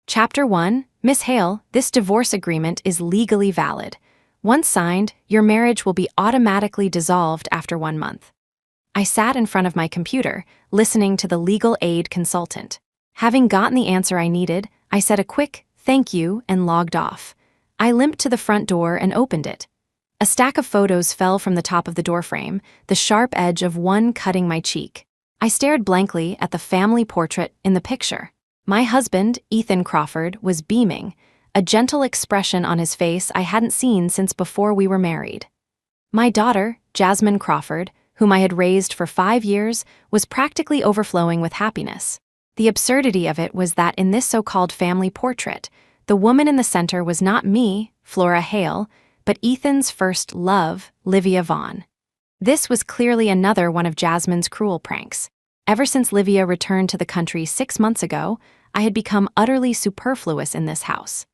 Chapter 1, Miss Hale, this divorce agreement is legally valid. Once signed, your marriage will be automatically dissolved after 1 month. I sat in front of my computer, listening to the legal aid consultant. Having gotten the answer I needed, I said a quick thank you and logged off. I limped to the front door and opened it. A stack of photos fell from the top of the doorframe, the sharp edge of one cutting my cheek. I stared blankly at the family portrait in the picture. My husband, Ethan Crawford, was beaming, a gentle expression on his face I hadn't seen since before we were married. My daughter, Jasmine Crawford, whom I had raised for 5 years, was practically overflowing with happiness. The absurdity of it was that in this so-called family portrait, the woman in the center was not me, Flora Hale, but Ethan's first love, Livia Vaughn. This was clearly another one of Jasmine's cruel pranks. Ever since Livia returned to the country 6 months ago, I had become utterly superfluous in this house.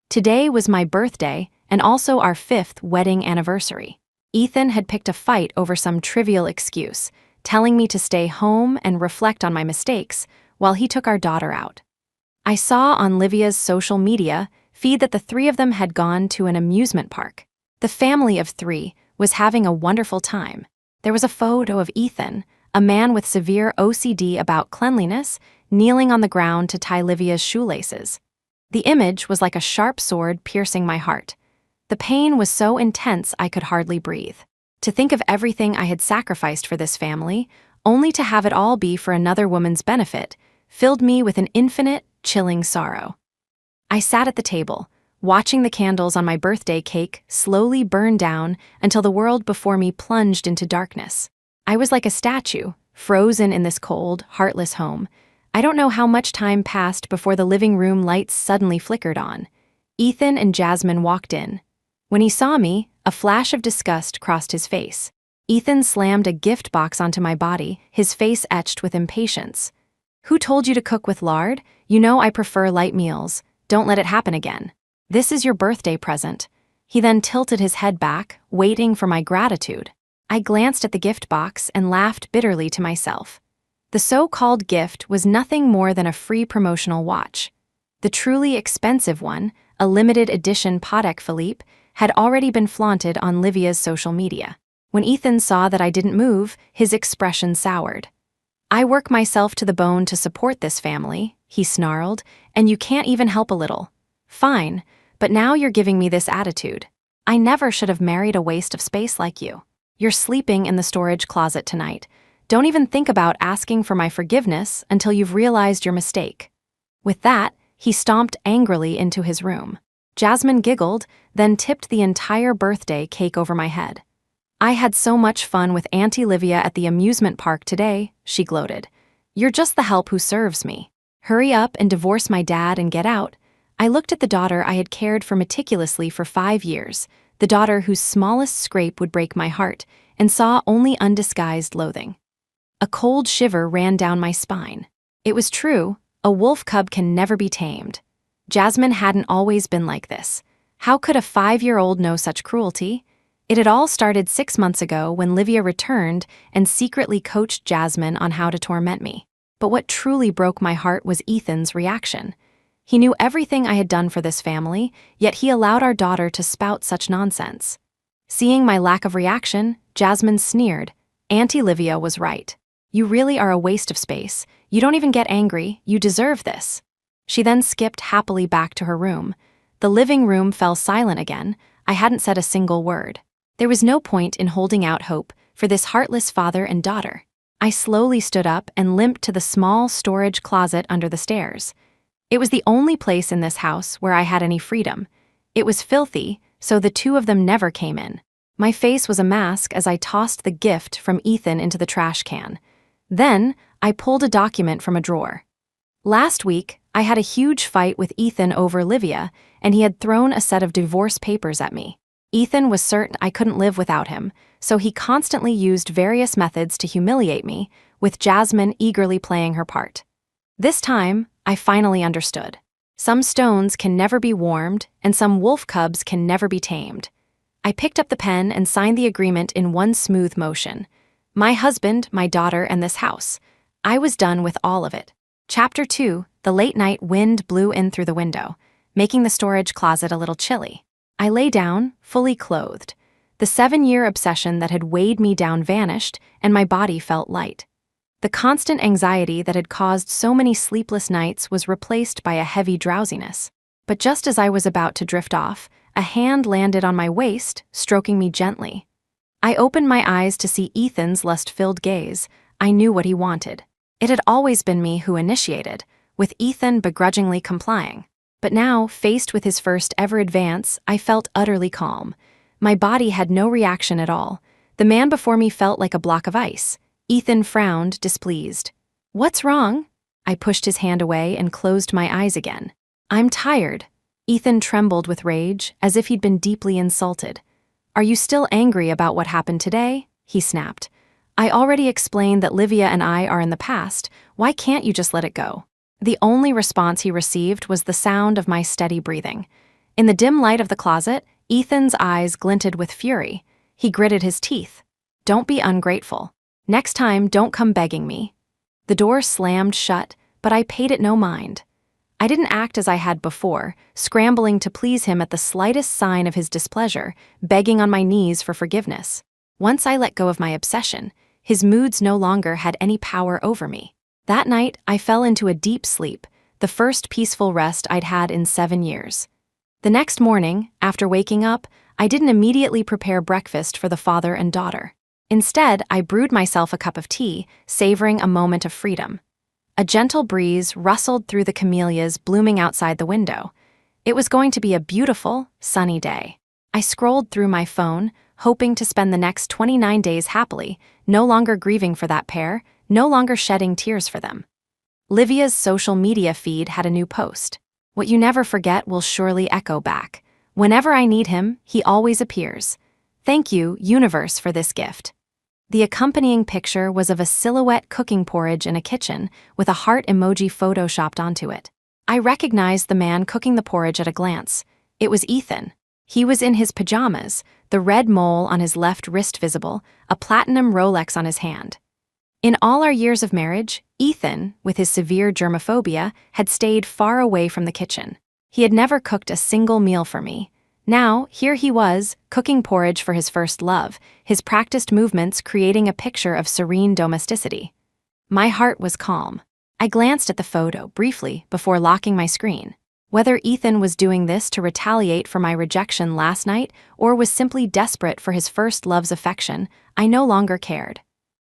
Today was my birthday and also our 5th wedding anniversary. Ethan had picked a fight over some trivial excuse, telling me to stay home and reflect on my mistakes while he took our daughter out. I saw on Livia's social media feed that the 3 of them had gone to an amusement park. The family of 3 was having a wonderful time. There was a photo of Ethan, a man with severe OCD about cleanliness, kneeling on the ground to tie Livia's shoelaces. The image was like a sharp sword piercing my heart. The pain was so intense I could hardly breathe. To think of everything I had sacrificed for this family, only to have it all be for another woman's benefit, filled me with an infinite, chilling sorrow. I sat at the table, watching the candles on my birthday cake slowly burn down until the world before me plunged into darkness. I was like a statue, frozen in this cold, heartless home. I don't know how much time passed before the living room lights suddenly flickered on. Ethan and Jasmine walked in. When he saw me, a flash of disgust crossed his face. Ethan slammed a gift box onto my body, his face etched with impatience. "Who told you to cook with lard? You know I prefer light meals. Don't let it happen again. This is your birthday present." He then tilted his head back, waiting for my gratitude. I glanced at the gift box and laughed bitterly to myself. The so-called gift was nothing more than a free promotional watch. The truly expensive one, a limited edition Patek Philippe, had already been flaunted on Livia's social media. When Ethan saw that I didn't move, his expression soured. "I work myself to the bone to support this family," he snarled, "and you can't even help a little. Fine, but now you're giving me this attitude. I never should have married a waste of space like you. You're sleeping in the storage closet tonight. Don't even think about asking for my forgiveness until you've realized your mistake." With that, he stomped angrily into his room. Jasmine giggled, then tipped the entire birthday cake over my head. "I had so much fun with Auntie Livia at the amusement park today," she gloated. "You're just the help who serves me. Hurry up and divorce my dad and get out." I looked at the daughter I had cared for meticulously for 5 years, the daughter whose smallest scrape would break my heart, and saw only undisguised loathing. A cold shiver ran down my spine. It was true, a wolf cub can never be tamed. Jasmine hadn't always been like this. How could a 5-year-old know such cruelty? It had all started 6 months ago when Livia returned and secretly coached Jasmine on how to torment me. But what truly broke my heart was Ethan's reaction. He knew everything I had done for this family, yet he allowed our daughter to spout such nonsense. Seeing my lack of reaction, Jasmine sneered. "Auntie Livia was right. You really are a waste of space. You don't even get angry. You deserve this." She then skipped happily back to her room. The living room fell silent again. I hadn't said a single word. There was no point in holding out hope for this heartless father and daughter. I slowly stood up and limped to the small storage closet under the stairs. It was the only place in this house where I had any freedom. It was filthy, so the 2 of them never came in. My face was a mask as I tossed the gift from Ethan into the trash can. Then, I pulled a document from a drawer. Last week, I had a huge fight with Ethan over Livia, and he had thrown a set of divorce papers at me. Ethan was certain I couldn't live without him, so he constantly used various methods to humiliate me, with Jasmine eagerly playing her part. This time, I finally understood. Some stones can never be warmed, and some wolf cubs can never be tamed. I picked up the pen and signed the agreement in one smooth motion. My husband, my daughter, and this house. I was done with all of it. Chapter 2. The late night wind blew in through the window, making the storage closet a little chilly. I lay down, fully clothed. The 7-year obsession that had weighed me down vanished, and my body felt light. The constant anxiety that had caused so many sleepless nights was replaced by a heavy drowsiness. But just as I was about to drift off, a hand landed on my waist, stroking me gently. I opened my eyes to see Ethan's lust-filled gaze. I knew what he wanted. It had always been me who initiated, with Ethan begrudgingly complying. But now, faced with his first ever advance, I felt utterly calm. My body had no reaction at all. The man before me felt like a block of ice. Ethan frowned, displeased. "What's wrong?" I pushed his hand away and closed my eyes again. "I'm tired." Ethan trembled with rage, as if he'd been deeply insulted. "Are you still angry about what happened today?" he snapped. "I already explained that Livia and I are in the past. Why can't you just let it go?" The only response he received was the sound of my steady breathing. In the dim light of the closet, Ethan's eyes glinted with fury. He gritted his teeth. "Don't be ungrateful. Next time, don't come begging me." The door slammed shut, but I paid it no mind. I didn't act as I had before, scrambling to please him at the slightest sign of his displeasure, begging on my knees for forgiveness. Once I let go of my obsession, his moods no longer had any power over me. That night, I fell into a deep sleep, the first peaceful rest I'd had in 7 years. The next morning, after waking up, I didn't immediately prepare breakfast for the father and daughter. Instead, I brewed myself a cup of tea, savoring a moment of freedom. A gentle breeze rustled through the camellias blooming outside the window. It was going to be a beautiful, sunny day. I scrolled through my phone, hoping to spend the next 29 days happily, no longer grieving for that pair, no longer shedding tears for them. Livia's social media feed had a new post. "What you never forget will surely echo back. Whenever I need him, he always appears. Thank you, universe, for this gift." The accompanying picture was of a silhouette cooking porridge in a kitchen with a heart emoji photoshopped onto it. I recognized the man cooking the porridge at a glance. It was Ethan. He was in his pajamas, the red mole on his left wrist visible, a platinum Rolex on his hand. In all our years of marriage, Ethan, with his severe germophobia, had stayed far away from the kitchen. He had never cooked a single meal for me. Now, here he was, cooking porridge for his first love, his practiced movements creating a picture of serene domesticity. My heart was calm. I glanced at the photo briefly before locking my screen. Whether Ethan was doing this to retaliate for my rejection last night or was simply desperate for his first love's affection, I no longer cared.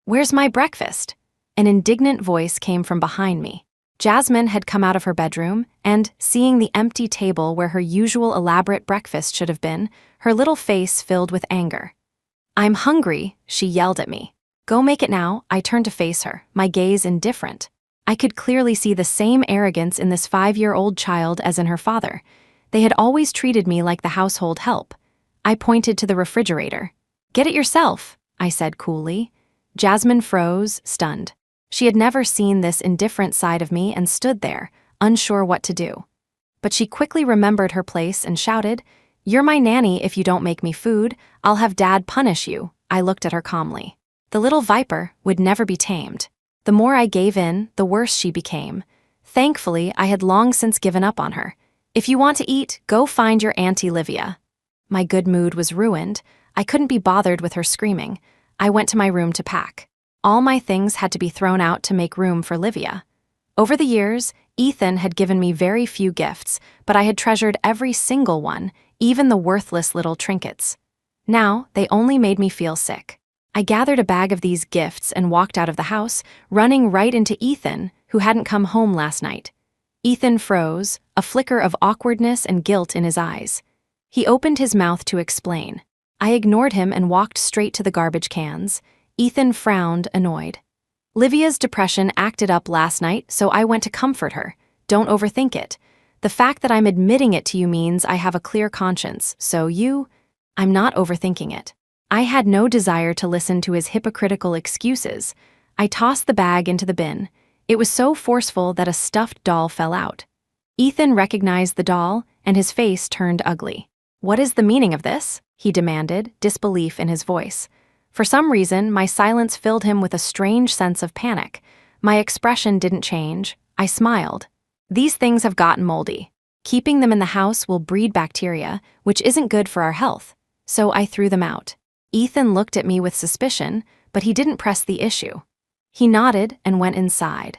"Where's my breakfast?" An indignant voice came from behind me. Jasmine had come out of her bedroom, and, seeing the empty table where her usual elaborate breakfast should have been, her little face filled with anger. "I'm hungry," she yelled at me. "Go make it now." I turned to face her, my gaze indifferent. I could clearly see the same arrogance in this 5-year-old child as in her father. They had always treated me like the household help. I pointed to the refrigerator. "Get it yourself," I said coolly. Jasmine froze, stunned. She had never seen this indifferent side of me and stood there, unsure what to do. But she quickly remembered her place and shouted, "You're my nanny. If you don't make me food, I'll have Dad punish you." I looked at her calmly. The little viper would never be tamed. The more I gave in, the worse she became. Thankfully, I had long since given up on her. "If you want to eat, go find your Auntie Livia." My good mood was ruined. I couldn't be bothered with her screaming. I went to my room to pack. All my things had to be thrown out to make room for Livia. Over the years, Ethan had given me very few gifts, but I had treasured every single one, even the worthless little trinkets. Now, they only made me feel sick. I gathered a bag of these gifts and walked out of the house, running right into Ethan, who hadn't come home last night. Ethan froze, a flicker of awkwardness and guilt in his eyes. He opened his mouth to explain. I ignored him and walked straight to the garbage cans. Ethan frowned, annoyed. "Livia's depression acted up last night, so I went to comfort her. Don't overthink it. The fact that I'm admitting it to you means I have a clear conscience, so I'm not overthinking it." I had no desire to listen to his hypocritical excuses. I tossed the bag into the bin. It was so forceful that a stuffed doll fell out. Ethan recognized the doll, and his face turned ugly. "What is the meaning of this?" he demanded, disbelief in his voice. For some reason, my silence filled him with a strange sense of panic. My expression didn't change. I smiled. These things have gotten moldy. Keeping them in the house will breed bacteria, which isn't good for our health, so I threw them out. Ethan looked at me with suspicion, but he didn't press the issue. He nodded and went inside.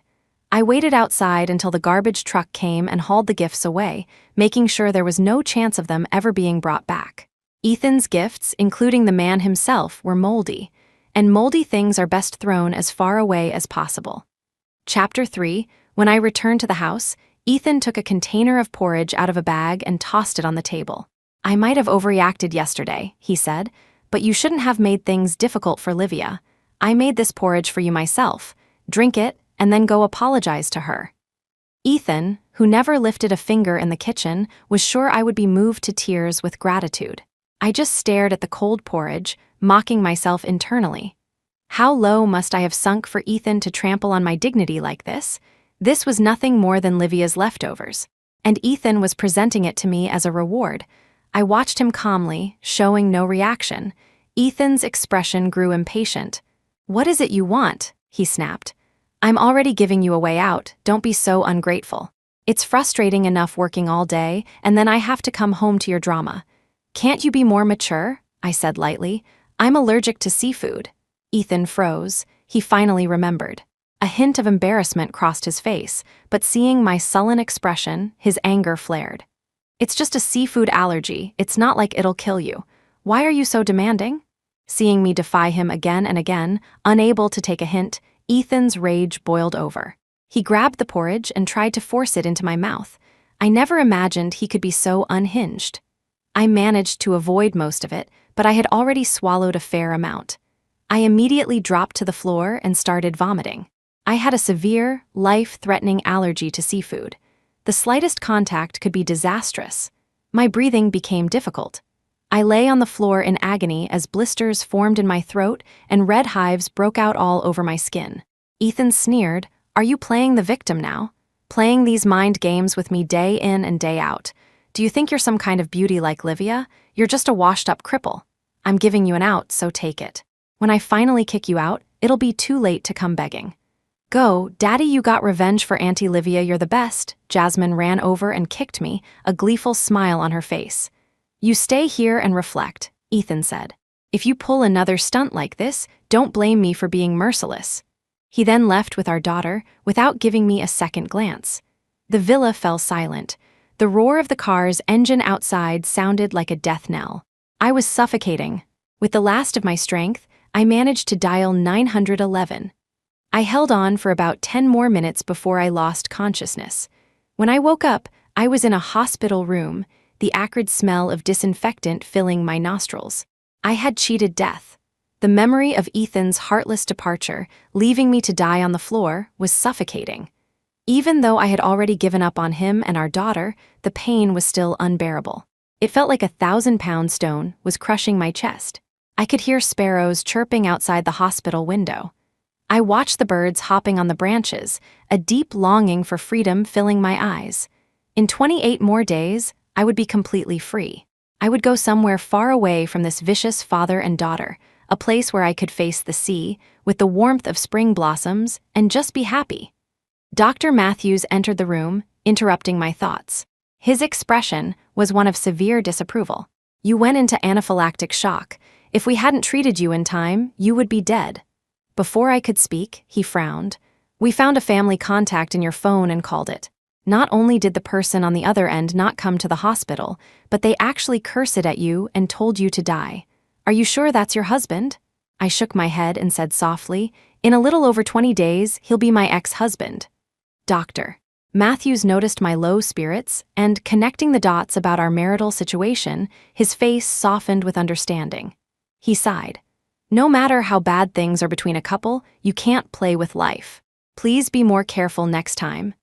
I waited outside until the garbage truck came and hauled the gifts away, making sure there was no chance of them ever being brought back. Ethan's gifts, including the man himself, were moldy, and moldy things are best thrown as far away as possible. Chapter 3. When I returned to the house, Ethan took a container of porridge out of a bag and tossed it on the table. "I might have overreacted yesterday," he said, "but you shouldn't have made things difficult for Livia. I made this porridge for you myself. Drink it, and then go apologize to her." Ethan, who never lifted a finger in the kitchen, was sure I would be moved to tears with gratitude. I just stared at the cold porridge, mocking myself internally. How low must I have sunk for Ethan to trample on my dignity like this? This was nothing more than Livia's leftovers, and Ethan was presenting it to me as a reward. I watched him calmly, showing no reaction. Ethan's expression grew impatient. "What is it you want?" he snapped. "I'm already giving you a way out, don't be so ungrateful. It's frustrating enough working all day, and then I have to come home to your drama. Can't you be more mature?" I said lightly. "I'm allergic to seafood." Ethan froze. He finally remembered. A hint of embarrassment crossed his face, but seeing my sullen expression, his anger flared. "It's just a seafood allergy, it's not like it'll kill you. Why are you so demanding?" Seeing me defy him again and again, unable to take a hint, Ethan's rage boiled over. He grabbed the porridge and tried to force it into my mouth. I never imagined he could be so unhinged. I managed to avoid most of it, but I had already swallowed a fair amount. I immediately dropped to the floor and started vomiting. I had a severe, life-threatening allergy to seafood. The slightest contact could be disastrous. My breathing became difficult. I lay on the floor in agony as blisters formed in my throat and red hives broke out all over my skin. Ethan sneered, "Are you playing the victim now? Playing these mind games with me day in and day out? Do you think you're some kind of beauty like Livia? You're just a washed-up cripple. I'm giving you an out, so take it. When I finally kick you out, it'll be too late to come begging." "Go, Daddy, you got revenge for Auntie Livia, you're the best." Jasmine ran over and kicked me, a gleeful smile on her face. "You stay here and reflect," Ethan said. "If you pull another stunt like this, don't blame me for being merciless." He then left with our daughter, without giving me a second glance. The villa fell silent. The roar of the car's engine outside sounded like a death knell. I was suffocating. With the last of my strength, I managed to dial 911. I held on for about 10 more minutes before I lost consciousness. When I woke up, I was in a hospital room, the acrid smell of disinfectant filling my nostrils. I had cheated death. The memory of Ethan's heartless departure, leaving me to die on the floor, was suffocating. Even though I had already given up on him and our daughter, the pain was still unbearable. It felt like a 1,000-pound stone was crushing my chest. I could hear sparrows chirping outside the hospital window. I watched the birds hopping on the branches, a deep longing for freedom filling my eyes. In 28 more days, I would be completely free. I would go somewhere far away from this vicious father and daughter, a place where I could face the sea, with the warmth of spring blossoms, and just be happy. Dr. Matthews entered the room, interrupting my thoughts. His expression was one of severe disapproval. "You went into anaphylactic shock. If we hadn't treated you in time, you would be dead." Before I could speak, he frowned. "We found a family contact in your phone and called it. Not only did the person on the other end not come to the hospital, but they actually cursed at you and told you to die. Are you sure that's your husband?" I shook my head and said softly, "In a little over 20 days, he'll be my ex-husband." Doctor Matthews noticed my low spirits and, connecting the dots about our marital situation, his face softened with understanding. He sighed. "No matter how bad things are between a couple, you can't play with life. Please be more careful next time."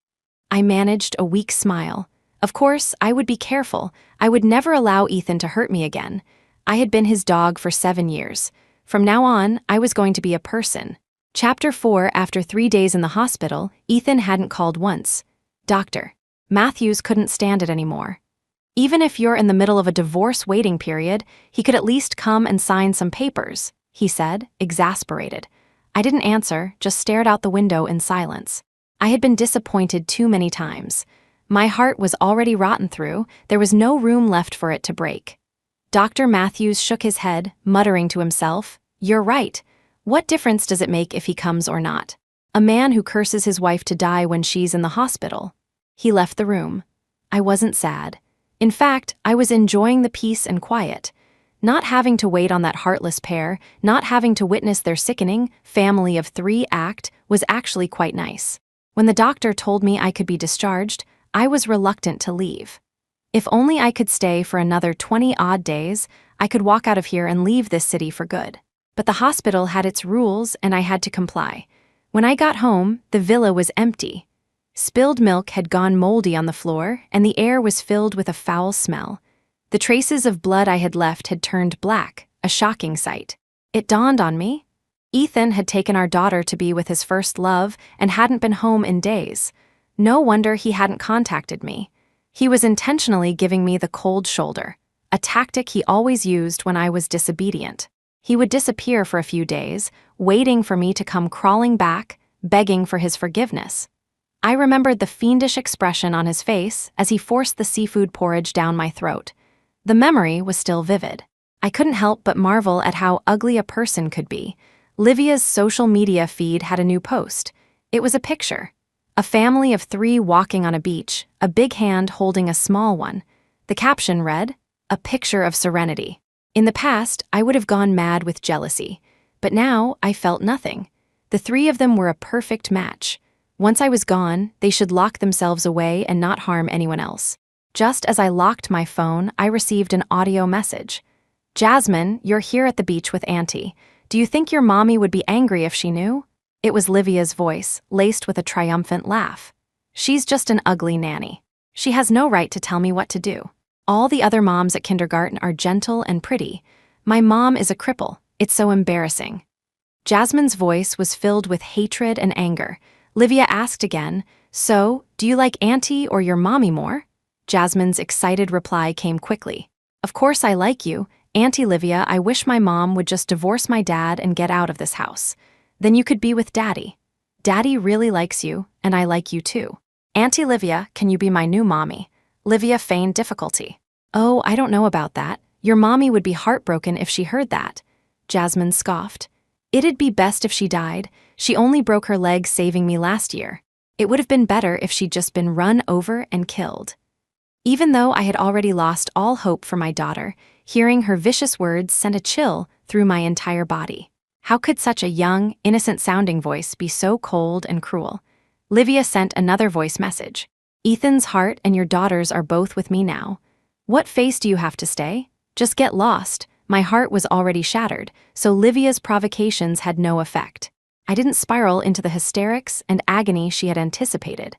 I managed a weak smile. Of course, I would be careful. I would never allow Ethan to hurt me again. I had been his dog for 7 years. From now on, I was going to be a person. Chapter 4. After 3 days in the hospital, Ethan hadn't called once. Dr. Matthews couldn't stand it anymore. "Even if you're in the middle of a divorce waiting period, he could at least come and sign some papers," he said, exasperated. I didn't answer, just stared out the window in silence. I had been disappointed too many times. My heart was already rotten through, there was no room left for it to break. Dr. Matthews shook his head, muttering to himself, "You're right. What difference does it make if he comes or not? A man who curses his wife to die when she's in the hospital." He left the room. I wasn't sad. In fact, I was enjoying the peace and quiet. Not having to wait on that heartless pair, not having to witness their sickening family of three act, was actually quite nice. When the doctor told me I could be discharged, I was reluctant to leave. If only I could stay for another 20-odd days, I could walk out of here and leave this city for good. But the hospital had its rules and I had to comply. When I got home, the villa was empty. Spilled milk had gone moldy on the floor, and the air was filled with a foul smell. The traces of blood I had left had turned black, a shocking sight. It dawned on me. Ethan had taken our daughter to be with his first love and hadn't been home in days. No wonder he hadn't contacted me. He was intentionally giving me the cold shoulder, a tactic he always used when I was disobedient. He would disappear for a few days, waiting for me to come crawling back, begging for his forgiveness. I remembered the fiendish expression on his face as he forced the seafood porridge down my throat. The memory was still vivid. I couldn't help but marvel at how ugly a person could be. Livia's social media feed had a new post. It was a picture. A family of three walking on a beach, a big hand holding a small one. The caption read, "A picture of serenity." In the past, I would have gone mad with jealousy, but now I felt nothing. The three of them were a perfect match. Once I was gone, they should lock themselves away and not harm anyone else. Just as I locked my phone, I received an audio message. "Jasmine, you're here at the beach with Auntie. Do you think your mommy would be angry if she knew?" It was Livia's voice, laced with a triumphant laugh. "She's just an ugly nanny. She has no right to tell me what to do. All the other moms at kindergarten are gentle and pretty. My mom is a cripple. It's so embarrassing." Jasmine's voice was filled with hatred and anger. Livia asked again, "So, do you like Auntie or your mommy more?" Jasmine's excited reply came quickly. "Of course I like you. Auntie Livia, I wish my mom would just divorce my dad and get out of this house. Then you could be with Daddy. Daddy really likes you, and I like you too. Auntie Livia, can you be my new mommy?" Livia feigned difficulty. "Oh, I don't know about that. Your mommy would be heartbroken if she heard that." Jasmine scoffed. "It'd be best if she died. She only broke her leg saving me last year. It would have been better if she'd just been run over and killed." Even though I had already lost all hope for my daughter, hearing her vicious words sent a chill through my entire body. How could such a young, innocent-sounding voice be so cold and cruel? Livia sent another voice message. "Ethan's heart and your daughter's are both with me now. What face do you have to stay? Just get lost." My heart was already shattered, so Livia's provocations had no effect. I didn't spiral into the hysterics and agony she had anticipated.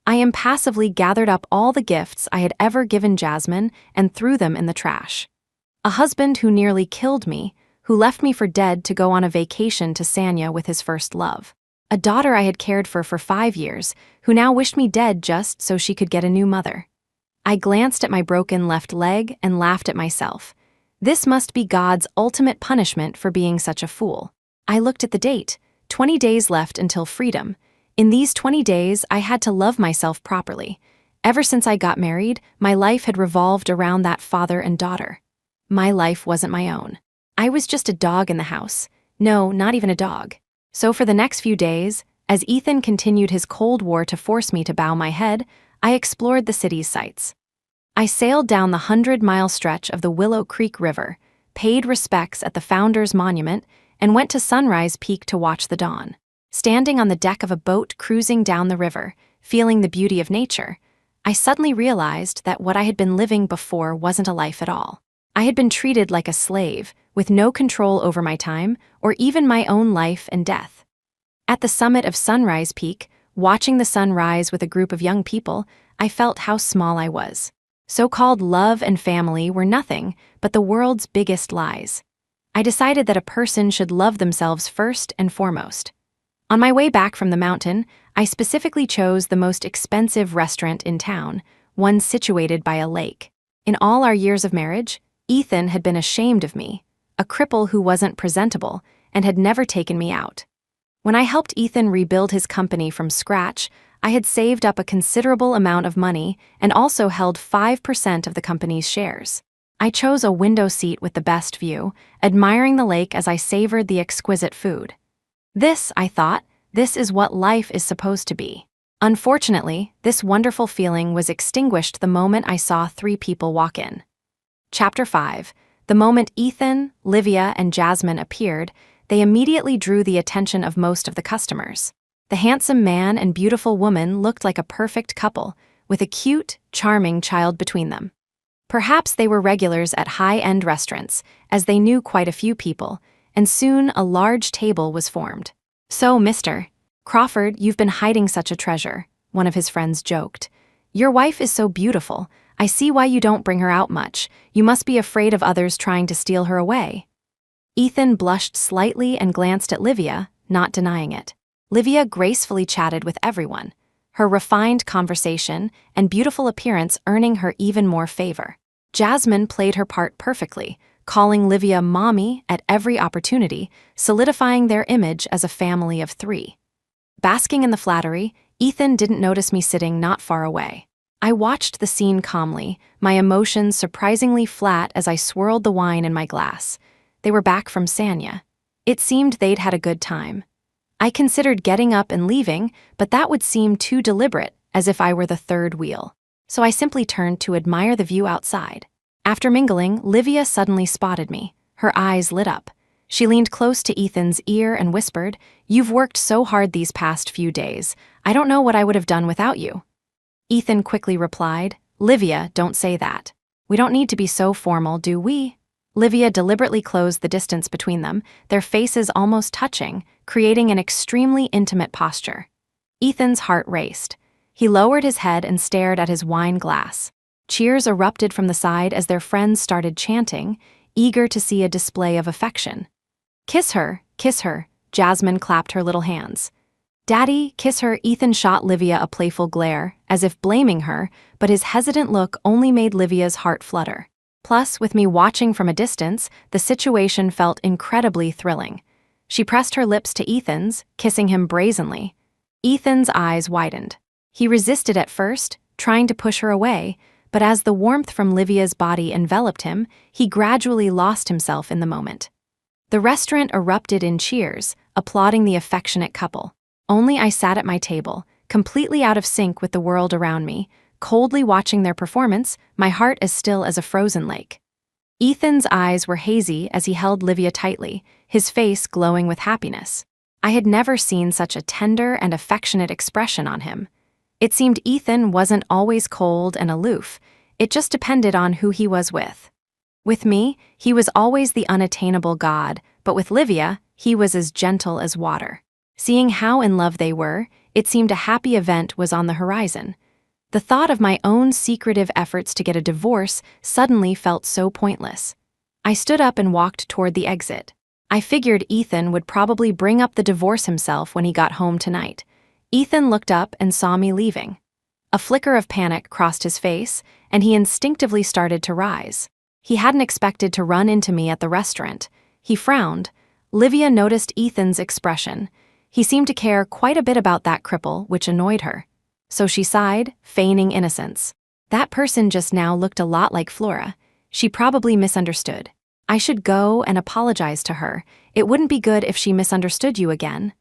I impassively gathered up all the gifts I had ever given Jasmine and threw them in the trash. A husband who nearly killed me, who left me for dead to go on a vacation to Sanya with his first love. A daughter I had cared for 5 years, who now wished me dead just so she could get a new mother. I glanced at my broken left leg and laughed at myself. This must be God's ultimate punishment for being such a fool. I looked at the date, 20 days left until freedom. In these 20 days, I had to love myself properly. Ever since I got married, my life had revolved around that father and daughter. My life wasn't my own. I was just a dog in the house. No, not even a dog. So for the next few days, as Ethan continued his Cold War to force me to bow my head, I explored the city's sights. I sailed down the 100-mile stretch of the Willow Creek River, paid respects at the Founders Monument, and went to Sunrise Peak to watch the dawn. Standing on the deck of a boat cruising down the river, feeling the beauty of nature, I suddenly realized that what I had been living before wasn't a life at all. I had been treated like a slave, with no control over my time or even my own life and death. At the summit of Sunrise Peak, watching the sun rise with a group of young people, I felt how small I was. So-called love and family were nothing but the world's biggest lies. I decided that a person should love themselves first and foremost. On my way back from the mountain, I specifically chose the most expensive restaurant in town, one situated by a lake. In all our years of marriage, Ethan had been ashamed of me, a cripple who wasn't presentable, and had never taken me out. When I helped Ethan rebuild his company from scratch, I had saved up a considerable amount of money and also held 5% of the company's shares. I chose a window seat with the best view, admiring the lake as I savored the exquisite food. This, I thought, this is what life is supposed to be. Unfortunately, this wonderful feeling was extinguished the moment I saw 3 people walk in. Chapter 5. The moment Ethan, Livia, and Jasmine appeared, they immediately drew the attention of most of the customers. The handsome man and beautiful woman looked like a perfect couple, with a cute, charming child between them. Perhaps they were regulars at high-end restaurants, as they knew quite a few people, and soon a large table was formed. "So, Mr. Crawford, you've been hiding such a treasure," one of his friends joked. "Your wife is so beautiful. I see why you don't bring her out much. You must be afraid of others trying to steal her away." Ethan blushed slightly and glanced at Livia, not denying it. Livia gracefully chatted with everyone, her refined conversation and beautiful appearance earning her even more favor. Jasmine played her part perfectly, calling Livia mommy at every opportunity, solidifying their image as a family of 3. Basking in the flattery, Ethan didn't notice me sitting not far away. I watched the scene calmly, my emotions surprisingly flat as I swirled the wine in my glass. They were back from Sanya. It seemed they'd had a good time. I considered getting up and leaving, but that would seem too deliberate, as if I were the third wheel. So I simply turned to admire the view outside. After mingling, Livia suddenly spotted me. Her eyes lit up. She leaned close to Ethan's ear and whispered, "You've worked so hard these past few days. I don't know what I would have done without you." Ethan quickly replied, "Livia, don't say that. We don't need to be so formal, do we?" Livia deliberately closed the distance between them, their faces almost touching, creating an extremely intimate posture. Ethan's heart raced. He lowered his head and stared at his wine glass. Cheers erupted from the side as their friends started chanting, eager to see a display of affection. Kiss her, Jasmine clapped her little hands. "Daddy, kiss her." Ethan shot Livia a playful glare, as if blaming her, but his hesitant look only made Livia's heart flutter. Plus, with me watching from a distance, the situation felt incredibly thrilling. She pressed her lips to Ethan's, kissing him brazenly. Ethan's eyes widened. He resisted at first, trying to push her away, but as the warmth from Livia's body enveloped him, he gradually lost himself in the moment. The restaurant erupted in cheers, applauding the affectionate couple. Only I sat at my table, completely out of sync with the world around me, coldly watching their performance, my heart as still as a frozen lake. Ethan's eyes were hazy as he held Livia tightly, his face glowing with happiness. I had never seen such a tender and affectionate expression on him. It seemed Ethan wasn't always cold and aloof, it just depended on who he was with. With me, he was always the unattainable god, but with Livia, he was as gentle as water. Seeing how in love they were, it seemed a happy event was on the horizon. The thought of my own secretive efforts to get a divorce suddenly felt so pointless. I stood up and walked toward the exit. I figured Ethan would probably bring up the divorce himself when he got home tonight. Ethan looked up and saw me leaving. A flicker of panic crossed his face, and he instinctively started to rise. He hadn't expected to run into me at the restaurant. He frowned. Livia noticed Ethan's expression. He seemed to care quite a bit about that cripple, which annoyed her. So she sighed, feigning innocence. That person just now looked a lot like Flora. She probably misunderstood. I should go and apologize to her. It wouldn't be good if she misunderstood you again.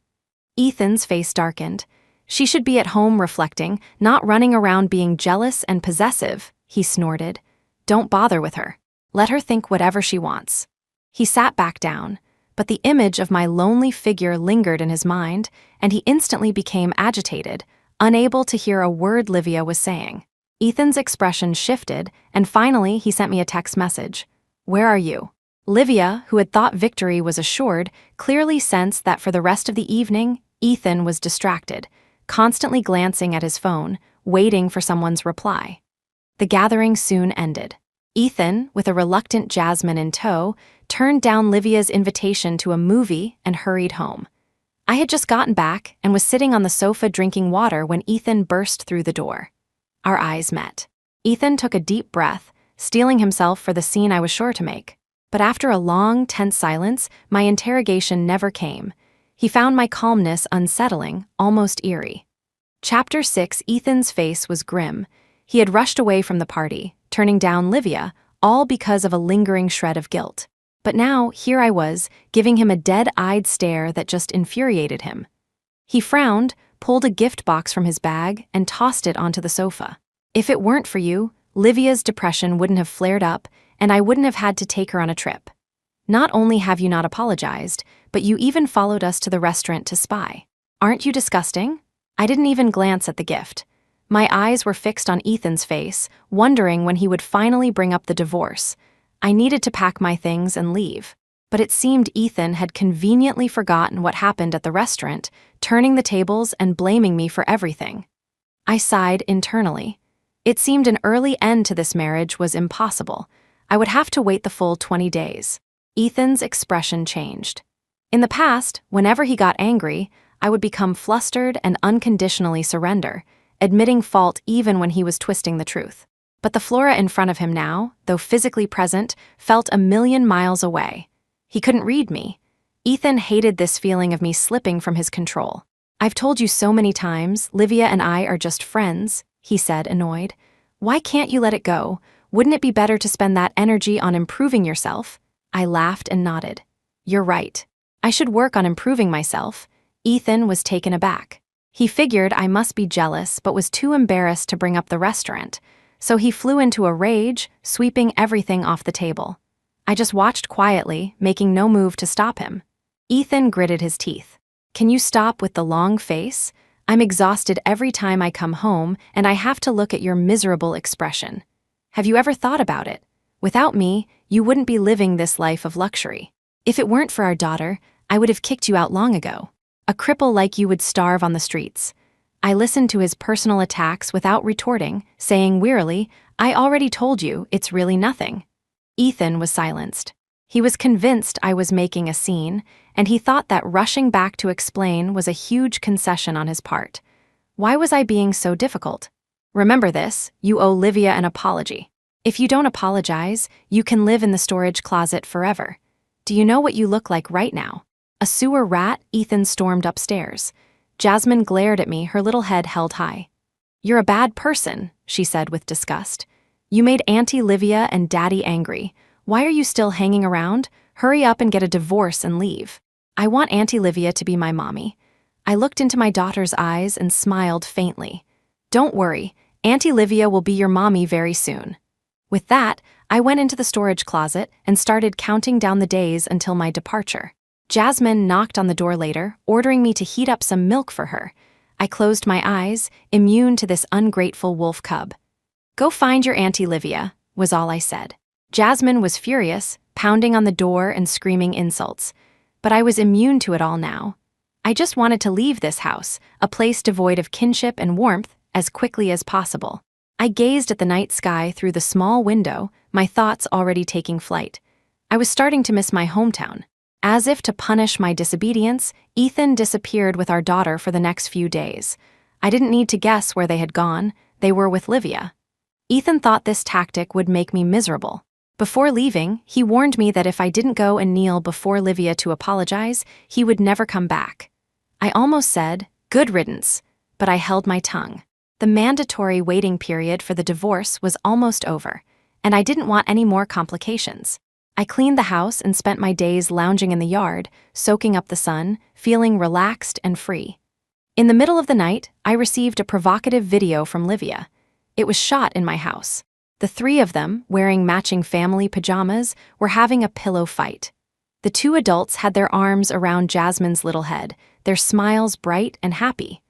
Ethan's face darkened. She should be at home reflecting, not running around being jealous and possessive, he snorted. Don't bother with her. Let her think whatever she wants. He sat back down, but the image of my lonely figure lingered in his mind, and he instantly became agitated, unable to hear a word Livia was saying. Ethan's expression shifted, and finally he sent me a text message. "Where are you?" Livia, who had thought victory was assured, clearly sensed that for the rest of the evening, Ethan was distracted, constantly glancing at his phone, waiting for someone's reply. The gathering soon ended. Ethan, with a reluctant Jasmine in tow, turned down Livia's invitation to a movie and hurried home. I had just gotten back and was sitting on the sofa drinking water when Ethan burst through the door. Our eyes met. Ethan took a deep breath, steeling himself for the scene I was sure to make. But after a long, tense silence, my interrogation never came. He found my calmness unsettling, almost eerie. Chapter 6. Ethan's face was grim. He had rushed away from the party, turning down Livia, all because of a lingering shred of guilt. But now, here I was, giving him a dead-eyed stare that just infuriated him. He frowned, pulled a gift box from his bag, and tossed it onto the sofa. If it weren't for you, Livia's depression wouldn't have flared up, and I wouldn't have had to take her on a trip. Not only have you not apologized, but you even followed us to the restaurant to spy. Aren't you disgusting? I didn't even glance at the gift. My eyes were fixed on Ethan's face, wondering when he would finally bring up the divorce. I needed to pack my things and leave. But it seemed Ethan had conveniently forgotten what happened at the restaurant, turning the tables and blaming me for everything. I sighed internally. It seemed an early end to this marriage was impossible. I would have to wait the full 20 days. Ethan's expression changed. In the past, whenever he got angry, I would become flustered and unconditionally surrender, admitting fault even when he was twisting the truth. But the Flora in front of him now, though physically present, felt a million miles away. He couldn't read me. Ethan hated this feeling of me slipping from his control. I've told you so many times, Livia and I are just friends, he said, annoyed. Why can't you let it go? Wouldn't it be better to spend that energy on improving yourself? I laughed and nodded. You're right. I should work on improving myself. Ethan was taken aback. He figured I must be jealous but was too embarrassed to bring up the restaurant, so he flew into a rage, sweeping everything off the table. I just watched quietly, making no move to stop him. Ethan gritted his teeth. Can you stop with the long face? I'm exhausted every time I come home, and I have to look at your miserable expression. Have you ever thought about it? Without me, you wouldn't be living this life of luxury. If it weren't for our daughter, I would have kicked you out long ago. A cripple like you would starve on the streets. I listened to his personal attacks without retorting, saying wearily, I already told you, it's really nothing. Ethan was silenced. He was convinced I was making a scene, and he thought that rushing back to explain was a huge concession on his part. Why was I being so difficult? Remember this, you owe Livia an apology. If you don't apologize, you can live in the storage closet forever. Do you know what you look like right now? A sewer rat. Ethan stormed upstairs. Jasmine glared at me, her little head held high. You're a bad person, she said with disgust. You made Auntie Livia and Daddy angry. Why are you still hanging around? Hurry up and get a divorce and leave. I want Auntie Livia to be my mommy. I looked into my daughter's eyes and smiled faintly. Don't worry, Auntie Livia will be your mommy very soon. With that, I went into the storage closet and started counting down the days until my departure. Jasmine knocked on the door later, ordering me to heat up some milk for her. I closed my eyes, immune to this ungrateful wolf cub. Go find your Auntie Livia, was all I said. Jasmine was furious, pounding on the door and screaming insults. But I was immune to it all now. I just wanted to leave this house, a place devoid of kinship and warmth, as quickly as possible. I gazed at the night sky through the small window, my thoughts already taking flight. I was starting to miss my hometown. As if to punish my disobedience, Ethan disappeared with our daughter for the next few days. I didn't need to guess where they had gone. They were with Livia. Ethan thought this tactic would make me miserable. Before leaving, he warned me that if I didn't go and kneel before Livia to apologize, he would never come back. I almost said, good riddance, but I held my tongue. The mandatory waiting period for the divorce was almost over, and I didn't want any more complications. I cleaned the house and spent my days lounging in the yard, soaking up the sun, feeling relaxed and free. In the middle of the night, I received a provocative video from Livia. It was shot in my house. The three of them, wearing matching family pajamas, were having a pillow fight. The two adults had their arms around Jasmine's little head, their smiles bright and happy.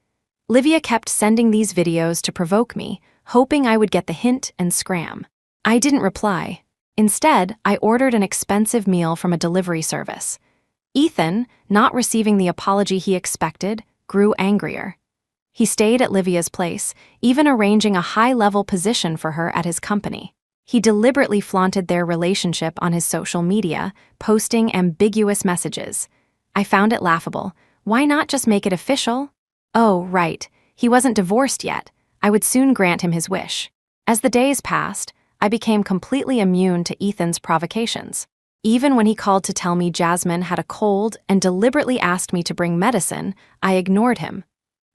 Livia kept sending these videos to provoke me, hoping I would get the hint and scram. I didn't reply. Instead, I ordered an expensive meal from a delivery service. Ethan, not receiving the apology he expected, grew angrier. He stayed at Livia's place, even arranging a high-level position for her at his company. He deliberately flaunted their relationship on his social media, posting ambiguous messages. I found it laughable. Why not just make it official? Oh, right. He wasn't divorced yet. I would soon grant him his wish. As the days passed, I became completely immune to Ethan's provocations. Even when he called to tell me Jasmine had a cold and deliberately asked me to bring medicine, I ignored him.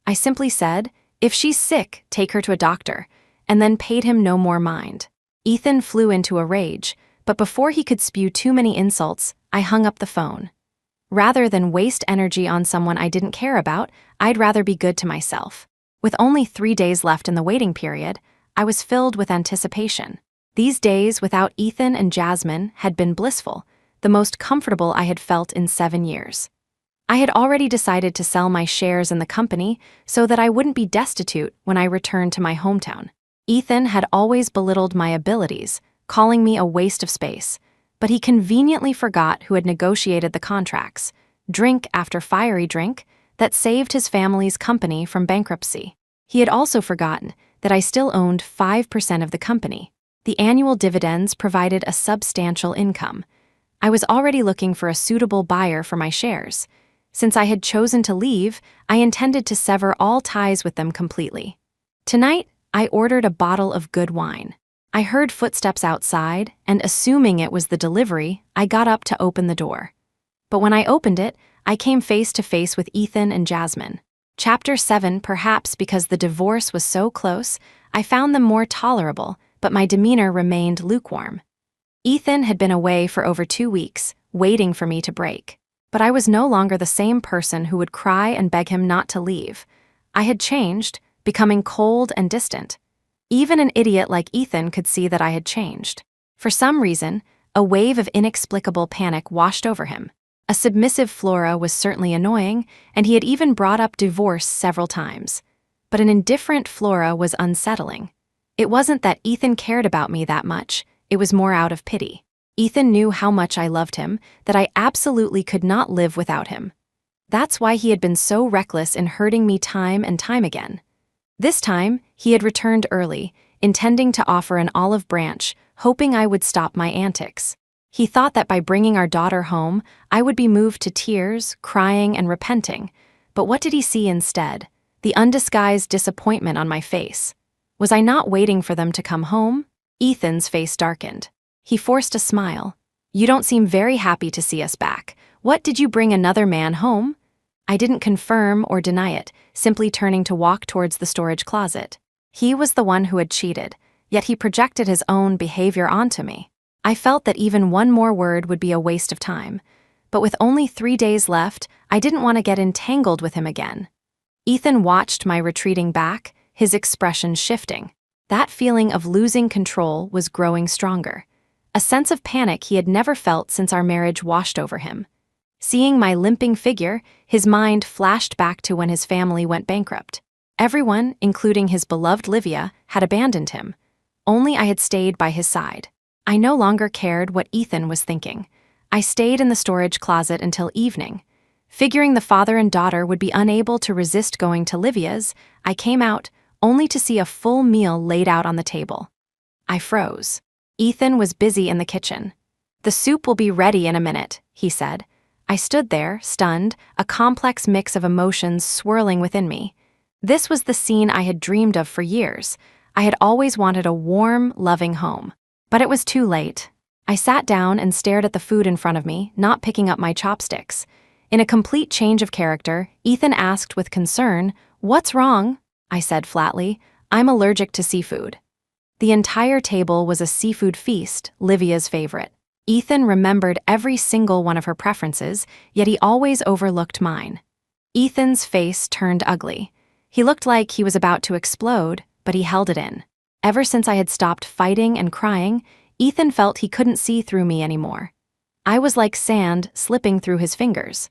I simply said, "If she's sick, take her to a doctor," and then paid him no more mind. Ethan flew into a rage, but before he could spew too many insults, I hung up the phone. Rather than waste energy on someone I didn't care about, I'd rather be good to myself. With only 3 days left in the waiting period, I was filled with anticipation. These days without Ethan and Jasmine had been blissful, the most comfortable I had felt in 7 years. I had already decided to sell my shares in the company so that I wouldn't be destitute when I returned to my hometown. Ethan had always belittled my abilities, calling me a waste of space, but he conveniently forgot who had negotiated the contracts, drink after fiery drink, that saved his family's company from bankruptcy. He had also forgotten that I still owned 5% of the company. The annual dividends provided a substantial income. I was already looking for a suitable buyer for my shares. Since I had chosen to leave, I intended to sever all ties with them completely. Tonight, I ordered a bottle of good wine. I heard footsteps outside, and assuming it was the delivery, I got up to open the door. But when I opened it, I came face to face with Ethan and Jasmine. Chapter 7, perhaps because the divorce was so close, I found them more tolerable, but my demeanor remained lukewarm. Ethan had been away for over 2 weeks, waiting for me to break. But I was no longer the same person who would cry and beg him not to leave. I had changed, becoming cold and distant. Even an idiot like Ethan could see that I had changed. For some reason, a wave of inexplicable panic washed over him. A submissive Flora was certainly annoying, and he had even brought up divorce several times. But an indifferent Flora was unsettling. It wasn't that Ethan cared about me that much, it was more out of pity. Ethan knew how much I loved him, that I absolutely could not live without him. That's why he had been so reckless in hurting me time and time again. This time, he had returned early, intending to offer an olive branch, hoping I would stop my antics. He thought that by bringing our daughter home, I would be moved to tears, crying, and repenting. But what did he see instead? The undisguised disappointment on my face. Was I not waiting for them to come home? Ethan's face darkened. He forced a smile. "You don't seem very happy to see us back. What did you bring another man home?" I didn't confirm or deny it, simply turning to walk towards the storage closet. He was the one who had cheated, yet he projected his own behavior onto me. I felt that even one more word would be a waste of time. But with only 3 days left, I didn't want to get entangled with him again. Ethan watched my retreating back, his expression shifting. That feeling of losing control was growing stronger. A sense of panic he had never felt since our marriage washed over him. Seeing my limping figure, his mind flashed back to when his family went bankrupt. Everyone, including his beloved Livia, had abandoned him. Only I had stayed by his side. I no longer cared what Ethan was thinking. I stayed in the storage closet until evening. Figuring the father and daughter would be unable to resist going to Livia's, I came out, only to see a full meal laid out on the table. I froze. Ethan was busy in the kitchen. "The soup will be ready in a minute," he said. I stood there, stunned, a complex mix of emotions swirling within me. This was the scene I had dreamed of for years. I had always wanted a warm, loving home. But it was too late. I sat down and stared at the food in front of me, not picking up my chopsticks. In a complete change of character, Ethan asked with concern, "What's wrong?" I said flatly, "I'm allergic to seafood." The entire table was a seafood feast, Livia's favorite. Ethan remembered every single one of her preferences, yet he always overlooked mine. Ethan's face turned ugly. He looked like he was about to explode, but he held it in. Ever since I had stopped fighting and crying, Ethan felt he couldn't see through me anymore. I was like sand slipping through his fingers.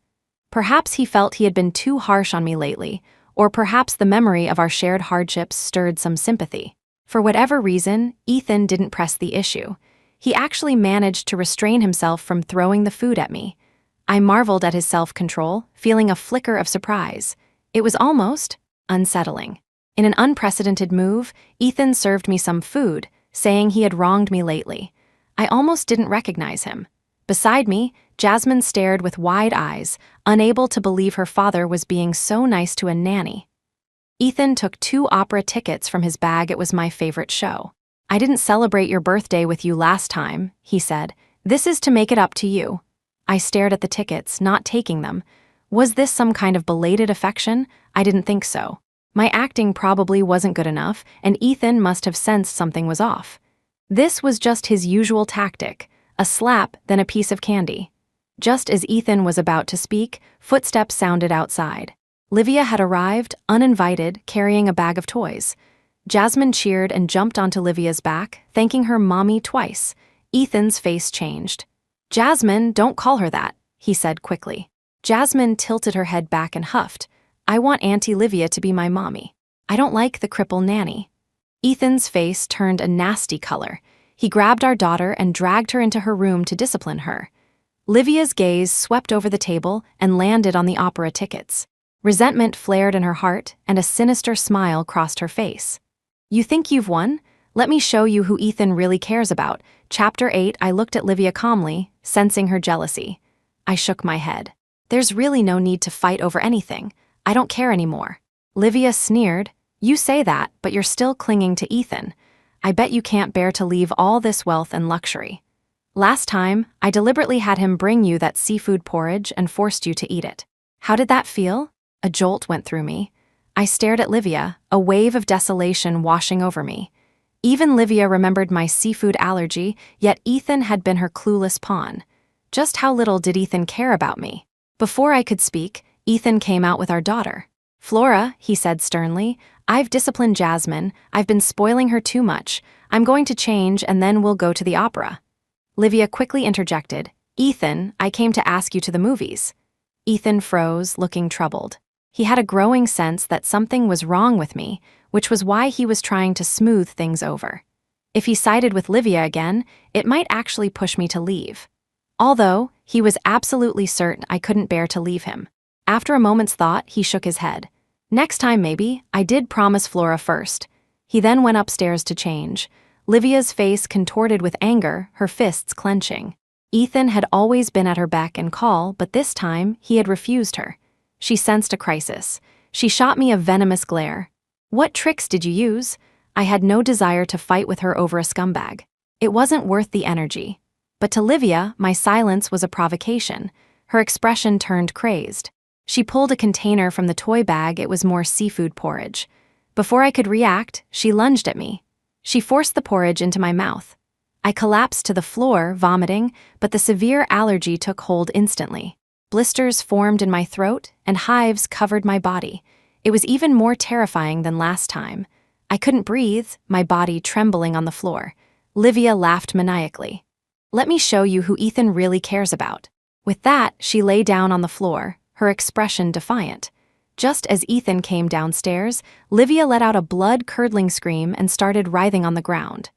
Perhaps he felt he had been too harsh on me lately, or perhaps the memory of our shared hardships stirred some sympathy. For whatever reason, Ethan didn't press the issue. He actually managed to restrain himself from throwing the food at me. I marveled at his self-control, feeling a flicker of surprise. It was almost unsettling. In an unprecedented move, Ethan served me some food, saying he had wronged me lately. I almost didn't recognize him. Beside me, Jasmine stared with wide eyes, unable to believe her father was being so nice to a nanny. Ethan took 2 opera tickets from his bag. It was my favorite show. "I didn't celebrate your birthday with you last time," he said, This is to make it up to you. I stared at the tickets, not taking them. Was this some kind of belated affection? I didn't think so. My acting probably wasn't good enough, and Ethan must have sensed something was off. This was just his usual tactic, a slap, then a piece of candy. Just as Ethan was about to speak, footsteps sounded outside. Livia had arrived, uninvited, carrying a bag of toys. Jasmine cheered and jumped onto Livia's back, thanking her mommy twice. Ethan's face changed. "Jasmine, don't call her that," he said quickly. Jasmine tilted her head back and huffed. "I want Auntie Livia to be my mommy. I don't like the cripple nanny." Ethan's face turned a nasty color. He grabbed our daughter and dragged her into her room to discipline her. Livia's gaze swept over the table and landed on the opera tickets. Resentment flared in her heart, and a sinister smile crossed her face. "You think you've won? Let me show you who Ethan really cares about." Chapter 8. I looked at Livia calmly, sensing her jealousy. I shook my head. "There's really no need to fight over anything. I don't care anymore." Livia sneered. "You say that, but you're still clinging to Ethan. I bet you can't bear to leave all this wealth and luxury. Last time, I deliberately had him bring you that seafood porridge and forced you to eat it. How did that feel?" A jolt went through me. I stared at Livia, a wave of desolation washing over me. Even Livia remembered my seafood allergy, yet Ethan had been her clueless pawn. Just how little did Ethan care about me? Before I could speak, Ethan came out with our daughter. "Flora," he said sternly, "I've disciplined Jasmine. I've been spoiling her too much. I'm going to change and then we'll go to the opera." Livia quickly interjected, "Ethan, I came to ask you to the movies." Ethan froze, looking troubled. He had a growing sense that something was wrong with me, which was why he was trying to smooth things over. If he sided with Livia again, it might actually push me to leave. Although, he was absolutely certain I couldn't bear to leave him. After a moment's thought, he shook his head. "Next time maybe, I did promise Flora first." He then went upstairs to change. Livia's face contorted with anger, her fists clenching. Ethan had always been at her beck and call, but this time, he had refused her. She sensed a crisis. She shot me a venomous glare. "What tricks did you use?" I had no desire to fight with her over a scumbag. It wasn't worth the energy. But to Livia, my silence was a provocation. Her expression turned crazed. She pulled a container from the toy bag. It was more seafood porridge. Before I could react, she lunged at me. She forced the porridge into my mouth. I collapsed to the floor, vomiting, but the severe allergy took hold instantly. Blisters formed in my throat, and hives covered my body. It was even more terrifying than last time. I couldn't breathe, my body trembling on the floor. Livia laughed maniacally. "Let me show you who Ethan really cares about." With that, she lay down on the floor, her expression defiant. Just as Ethan came downstairs, Livia let out a blood-curdling scream and started writhing on the ground.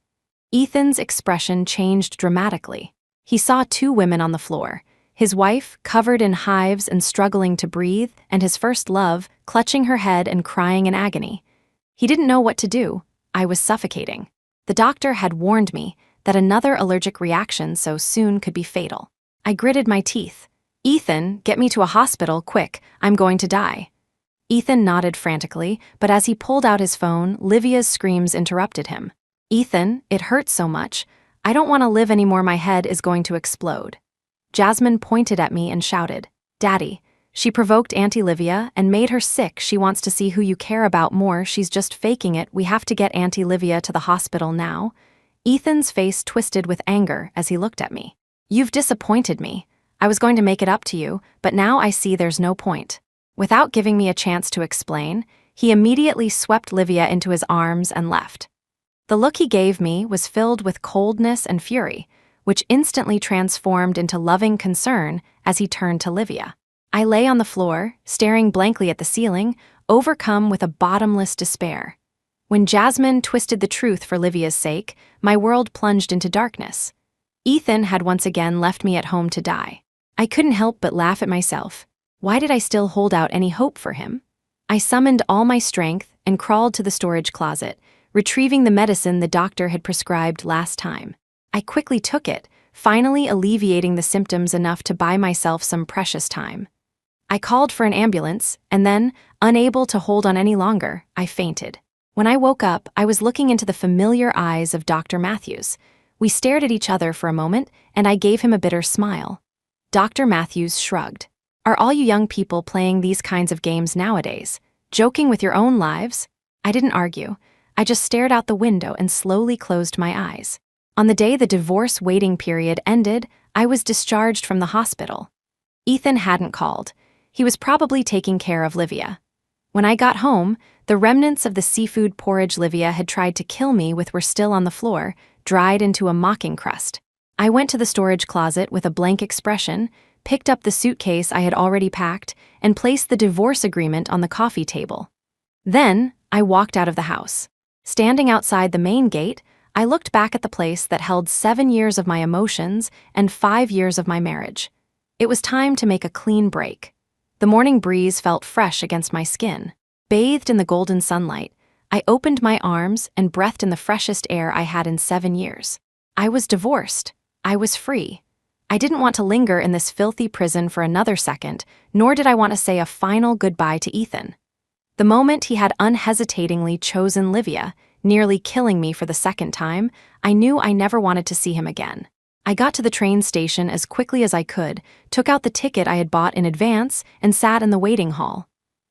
Ethan's expression changed dramatically. He saw two women on the floor. His wife, covered in hives and struggling to breathe, and his first love, clutching her head and crying in agony. He didn't know what to do. I was suffocating. The doctor had warned me that another allergic reaction so soon could be fatal. I gritted my teeth. "Ethan, get me to a hospital, quick. I'm going to die." Ethan nodded frantically, but as he pulled out his phone, Livia's screams interrupted him. "Ethan, it hurts so much. I don't want to live anymore. My head is going to explode." Jasmine pointed at me and shouted, "Daddy." She provoked Auntie Livia and made her sick. "She wants to see who you care about more. She's just faking it. We have to get Auntie Livia to the hospital now." Ethan's face twisted with anger as he looked at me. "You've disappointed me. I was going to make it up to you, but now I see there's no point." Without giving me a chance to explain, he immediately swept Livia into his arms and left. The look he gave me was filled with coldness and fury, which instantly transformed into loving concern as he turned to Livia. I lay on the floor, staring blankly at the ceiling, overcome with a bottomless despair. When Jasmine twisted the truth for Livia's sake, my world plunged into darkness. Ethan had once again left me at home to die. I couldn't help but laugh at myself. Why did I still hold out any hope for him? I summoned all my strength and crawled to the storage closet, retrieving the medicine the doctor had prescribed last time. I quickly took it, finally alleviating the symptoms enough to buy myself some precious time. I called for an ambulance, and then, unable to hold on any longer, I fainted. When I woke up, I was looking into the familiar eyes of Dr. Matthews. We stared at each other for a moment, and I gave him a bitter smile. Dr. Matthews shrugged. Are all you young people playing these kinds of games nowadays? Joking with your own lives? I didn't argue. I just stared out the window and slowly closed my eyes. On the day the divorce waiting period ended, I was discharged from the hospital. Ethan hadn't called. He was probably taking care of Livia. When I got home, the remnants of the seafood porridge Livia had tried to kill me with were still on the floor, dried into a mocking crust. I went to the storage closet with a blank expression, picked up the suitcase I had already packed, and placed the divorce agreement on the coffee table. Then, I walked out of the house. Standing outside the main gate, I looked back at the place that held 7 years of my emotions and 5 years of my marriage. It was time to make a clean break. The morning breeze felt fresh against my skin. Bathed in the golden sunlight, I opened my arms and breathed in the freshest air I had in 7 years. I was divorced. I was free. I didn't want to linger in this filthy prison for another second, nor did I want to say a final goodbye to Ethan. The moment he had unhesitatingly chosen Livia, nearly killing me for the second time, I knew I never wanted to see him again. I got to the train station as quickly as I could, took out the ticket I had bought in advance, and sat in the waiting hall.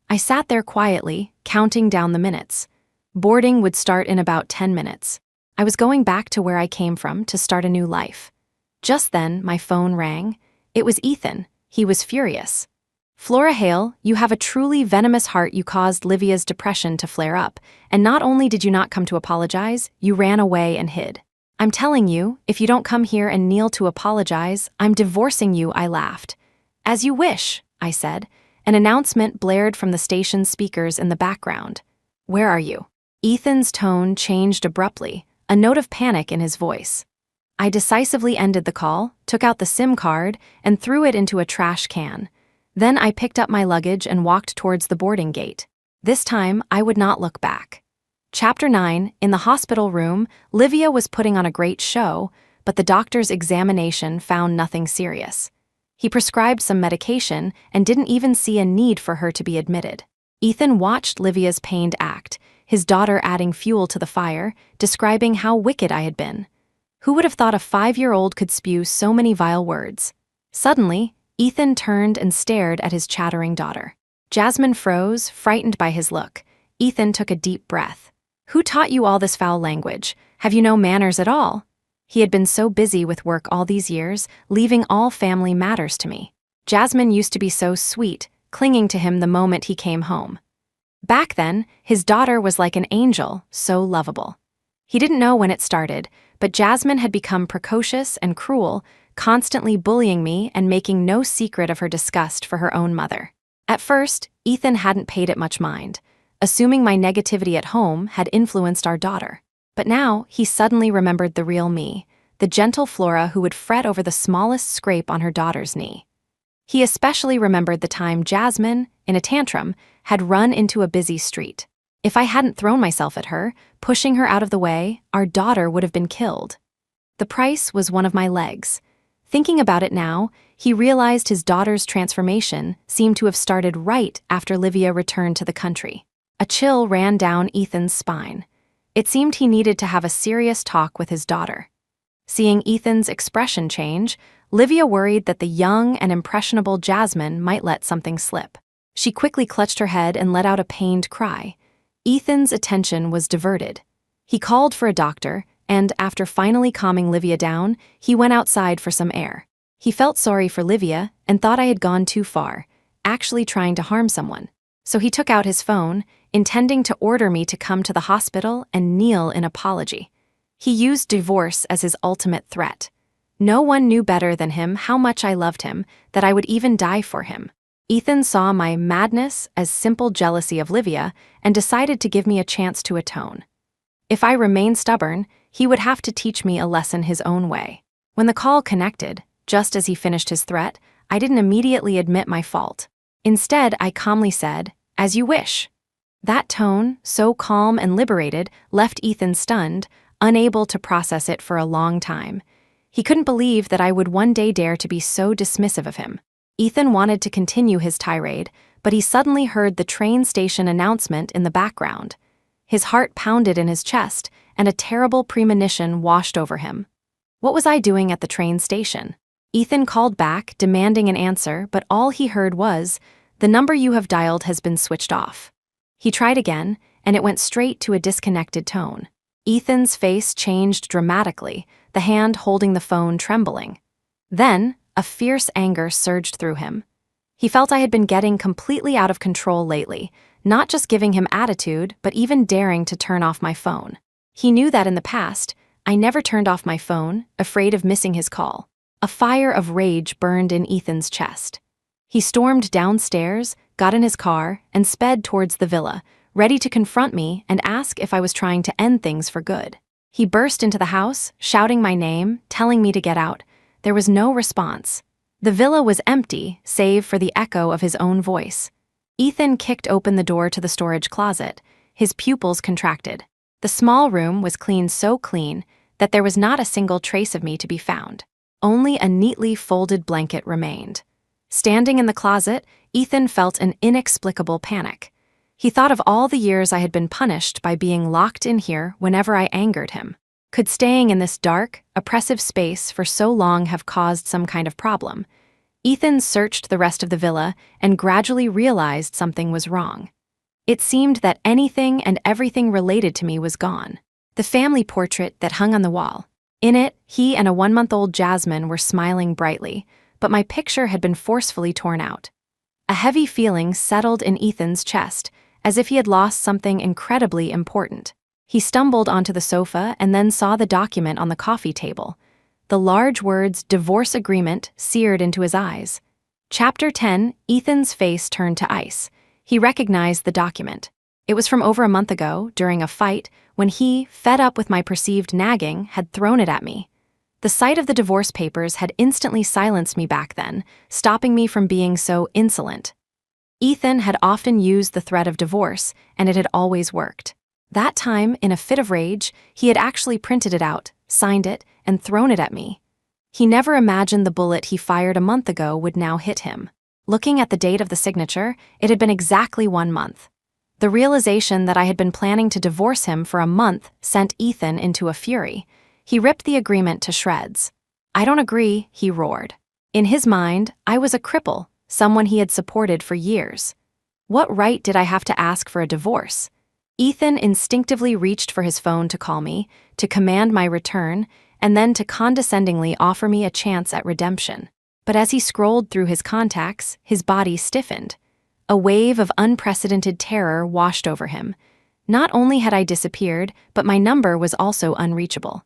I sat there quietly, counting down the minutes. Boarding would start in about 10 minutes. I was going back to where I came from to start a new life. Just then, my phone rang. It was Ethan. He was furious. Flora Hale, you have a truly venomous heart. You caused Livia's depression to flare up, and not only did you not come to apologize, you ran away and hid. I'm telling you, if you don't come here and kneel to apologize, I'm divorcing you, I laughed. As you wish, I said. An announcement blared from the station speakers in the background. Where are you? Ethan's tone changed abruptly, a note of panic in his voice. I decisively ended the call, took out the SIM card, and threw it into a trash can. Then I picked up my luggage and walked towards the boarding gate. This time, I would not look back. Chapter 9, in the hospital room, Livia was putting on a great show, but the doctor's examination found nothing serious. He prescribed some medication and didn't even see a need for her to be admitted. Ethan watched Livia's pained act, his daughter adding fuel to the fire, describing how wicked I had been. Who would have thought a 5-year-old could spew so many vile words? Suddenly, Ethan turned and stared at his chattering daughter. Jasmine froze, frightened by his look. Ethan took a deep breath. Who taught you all this foul language? Have you no manners at all? He had been so busy with work all these years, leaving all family matters to me. Jasmine used to be so sweet, clinging to him the moment he came home. Back then, his daughter was like an angel, so lovable. He didn't know when it started, but Jasmine had become precocious and cruel, constantly bullying me and making no secret of her disgust for her own mother. At first, Ethan hadn't paid it much mind, assuming my negativity at home had influenced our daughter. But now, he suddenly remembered the real me, the gentle Flora who would fret over the smallest scrape on her daughter's knee. He especially remembered the time Jasmine, in a tantrum, had run into a busy street. If I hadn't thrown myself at her, pushing her out of the way, our daughter would have been killed. The price was one of my legs. Thinking about it now, he realized his daughter's transformation seemed to have started right after Livia returned to the country. A chill ran down Ethan's spine. It seemed he needed to have a serious talk with his daughter. Seeing Ethan's expression change, Livia worried that the young and impressionable Jasmine might let something slip. She quickly clutched her head and let out a pained cry. Ethan's attention was diverted. He called for a doctor, and after finally calming Livia down, he went outside for some air. He felt sorry for Livia and thought I had gone too far, actually trying to harm someone. So he took out his phone, intending to order me to come to the hospital and kneel in apology. He used divorce as his ultimate threat. No one knew better than him how much I loved him, that I would even die for him. Ethan saw my madness as simple jealousy of Livia and decided to give me a chance to atone. If I remained stubborn, he would have to teach me a lesson his own way. When the call connected, just as he finished his threat, I didn't immediately admit my fault. Instead, I calmly said, "As you wish." That tone, so calm and liberated, left Ethan stunned, unable to process it for a long time. He couldn't believe that I would one day dare to be so dismissive of him. Ethan wanted to continue his tirade, but he suddenly heard the train station announcement in the background. His heart pounded in his chest, and a terrible premonition washed over him. What was I doing at the train station? Ethan called back, demanding an answer, but all he heard was, "The number you have dialed has been switched off." He tried again, and it went straight to a disconnected tone. Ethan's face changed dramatically, the hand holding the phone trembling. Then, a fierce anger surged through him. He felt I had been getting completely out of control lately, not just giving him attitude, but even daring to turn off my phone. He knew that in the past, I never turned off my phone, afraid of missing his call. A fire of rage burned in Ethan's chest. He stormed downstairs, got in his car, and sped towards the villa, ready to confront me and ask if I was trying to end things for good. He burst into the house, shouting my name, telling me to get out. There was no response. The villa was empty, save for the echo of his own voice. Ethan kicked open the door to the storage closet. His pupils contracted. The small room was cleaned so clean that there was not a single trace of me to be found. Only a neatly folded blanket remained. Standing in the closet, Ethan felt an inexplicable panic. He thought of all the years I had been punished by being locked in here whenever I angered him. Could staying in this dark, oppressive space for so long have caused some kind of problem? Ethan searched the rest of the villa and gradually realized something was wrong. It seemed that anything and everything related to me was gone. The family portrait that hung on the wall. In it, he and a 1-month-old Jasmine were smiling brightly, but my picture had been forcefully torn out. A heavy feeling settled in Ethan's chest, as if he had lost something incredibly important. He stumbled onto the sofa and then saw the document on the coffee table. The large words "divorce agreement" seared into his eyes. Chapter 10, Ethan's face turned to ice. He recognized the document. It was from over a month ago, during a fight, when he, fed up with my perceived nagging, had thrown it at me. The sight of the divorce papers had instantly silenced me back then, stopping me from being so insolent. Ethan had often used the threat of divorce, and it had always worked. That time, in a fit of rage, he had actually printed it out, signed it, and thrown it at me. He never imagined the bullet he fired a month ago would now hit him. Looking at the date of the signature, it had been exactly 1 month. The realization that I had been planning to divorce him for a month sent Ethan into a fury. He ripped the agreement to shreds. "I don't agree," he roared. In his mind, I was a cripple, someone he had supported for years. What right did I have to ask for a divorce? Ethan instinctively reached for his phone to call me, to command my return, and then to condescendingly offer me a chance at redemption. But as he scrolled through his contacts, his body stiffened. A wave of unprecedented terror washed over him. Not only had I disappeared, but my number was also unreachable.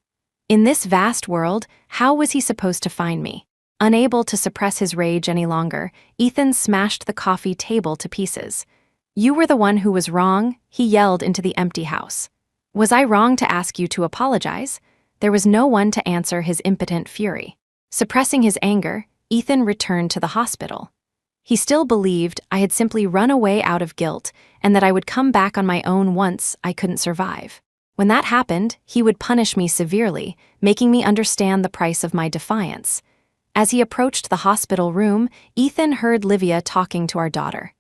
In this vast world, how was he supposed to find me? Unable to suppress his rage any longer, Ethan smashed the coffee table to pieces. "You were the one who was wrong," he yelled into the empty house. "Was I wrong to ask you to apologize?" There was no one to answer his impotent fury. Suppressing his anger, Ethan returned to the hospital. He still believed I had simply run away out of guilt and that I would come back on my own once I couldn't survive. When that happened, he would punish me severely, making me understand the price of my defiance. As he approached the hospital room, Ethan heard Livia talking to our daughter.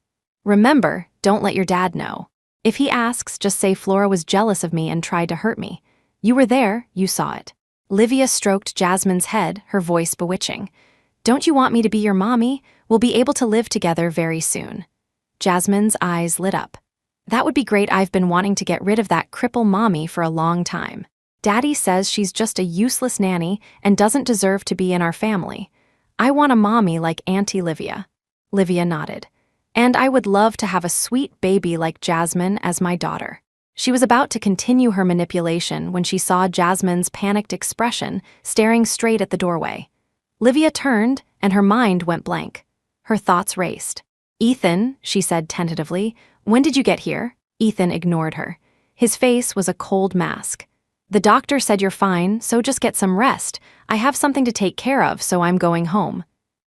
"Remember, don't let your dad know. If he asks, just say Flora was jealous of me and tried to hurt me. You were there, you saw it." Livia stroked Jasmine's head, her voice bewitching. "Don't you want me to be your mommy? We'll be able to live together very soon." Jasmine's eyes lit up. "That would be great. I've been wanting to get rid of that cripple mommy for a long time. Daddy says she's just a useless nanny and doesn't deserve to be in our family. I want a mommy like Auntie Livia." Livia nodded. "And I would love to have a sweet baby like Jasmine as my daughter." She was about to continue her manipulation when she saw Jasmine's panicked expression staring straight at the doorway. Livia turned, and her mind went blank. Her thoughts raced. "Ethan," she said tentatively, "when did you get here?" Ethan ignored her. His face was a cold mask. "The doctor said you're fine, so just get some rest. I have something to take care of, so I'm going home."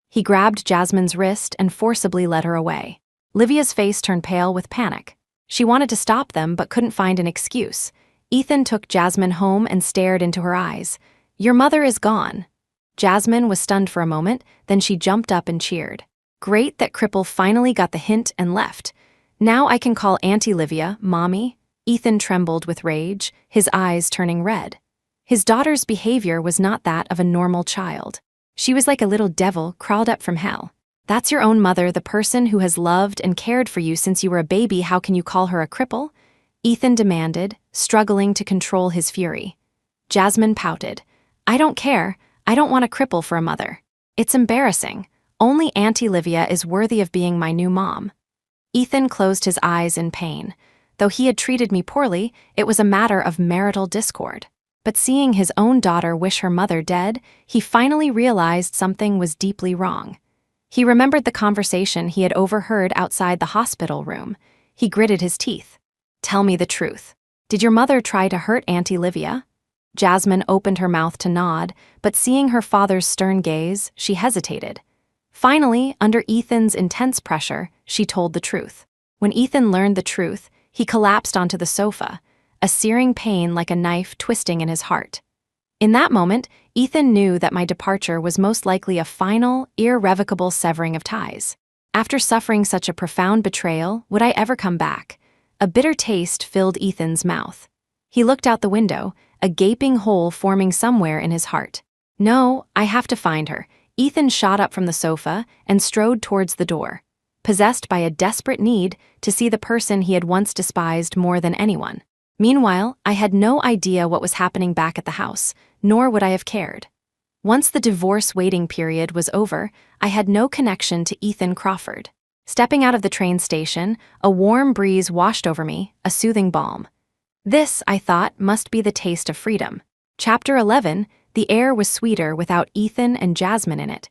He grabbed Jasmine's wrist and forcibly led her away. Livia's face turned pale with panic. She wanted to stop them but couldn't find an excuse. Ethan took Jasmine home and stared into her eyes. "Your mother is gone." Jasmine was stunned for a moment, then she jumped up and cheered. Great that Cripple finally got the hint and left. "Now I can call Auntie Livia Mommy." Ethan trembled with rage, his eyes turning red. His daughter's behavior was not that of a normal child. She was like a little devil crawled up from hell. That's your own mother, the person who has loved and cared for you since you were a baby. How can you call her a cripple? Ethan demanded, struggling to control his fury. Jasmine pouted. I don't care. I don't want a cripple for a mother. It's embarrassing. Only Auntie Livia is worthy of being my new mom. Ethan closed his eyes in pain. Though he had treated me poorly, it was a matter of marital discord. But seeing his own daughter wish her mother dead, he finally realized something was deeply wrong. He remembered the conversation he had overheard outside the hospital room. He gritted his teeth. Tell me the truth. Did your mother try to hurt Auntie Livia? Jasmine opened her mouth to nod, but seeing her father's stern gaze, she hesitated. Finally, under Ethan's intense pressure, she told the truth. When Ethan learned the truth, he collapsed onto the sofa, a searing pain like a knife twisting in his heart. In that moment, Ethan knew that my departure was most likely a final, irrevocable severing of ties. After suffering such a profound betrayal, would I ever come back? A bitter taste filled Ethan's mouth. He looked out the window, a gaping hole forming somewhere in his heart. No, I have to find her. Ethan shot up from the sofa and strode towards the door, possessed by a desperate need to see the person he had once despised more than anyone. Meanwhile, I had no idea what was happening back at the house, nor would I have cared. Once the divorce waiting period was over, I had no connection to Ethan Crawford. Stepping out of the train station, a warm breeze washed over me, a soothing balm. This, I thought, must be the taste of freedom. Chapter 11, the air was sweeter without Ethan and Jasmine in it.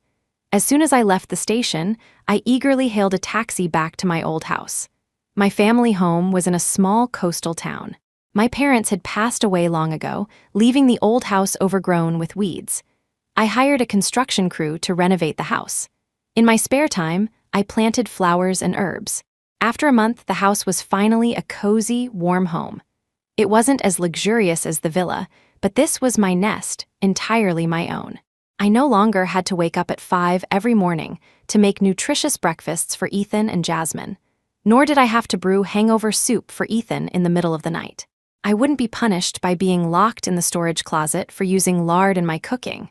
As soon as I left the station, I eagerly hailed a taxi back to my old house. My family home was in a small coastal town. My parents had passed away long ago, leaving the old house overgrown with weeds. I hired a construction crew to renovate the house. In my spare time, I planted flowers and herbs. After a month, the house was finally a cozy, warm home. It wasn't as luxurious as the villa, but this was my nest, entirely my own. I no longer had to wake up at 5 every morning to make nutritious breakfasts for Ethan and Jasmine. Nor did I have to brew hangover soup for Ethan in the middle of the night. I wouldn't be punished by being locked in the storage closet for using lard in my cooking.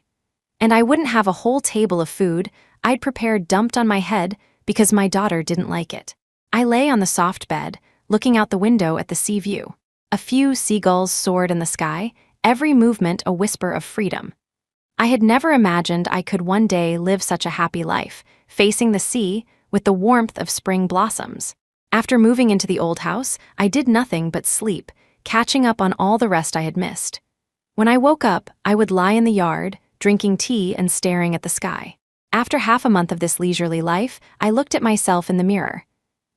And I wouldn't have a whole table of food I'd prepared dumped on my head because my daughter didn't like it. I lay on the soft bed, looking out the window at the sea view. A few seagulls soared in the sky, every movement a whisper of freedom. I had never imagined I could one day live such a happy life, facing the sea with the warmth of spring blossoms. After moving into the old house, I did nothing but sleep, catching up on all the rest I had missed. When I woke up, I would lie in the yard, drinking tea and staring at the sky. After half a month of this leisurely life, I looked at myself in the mirror.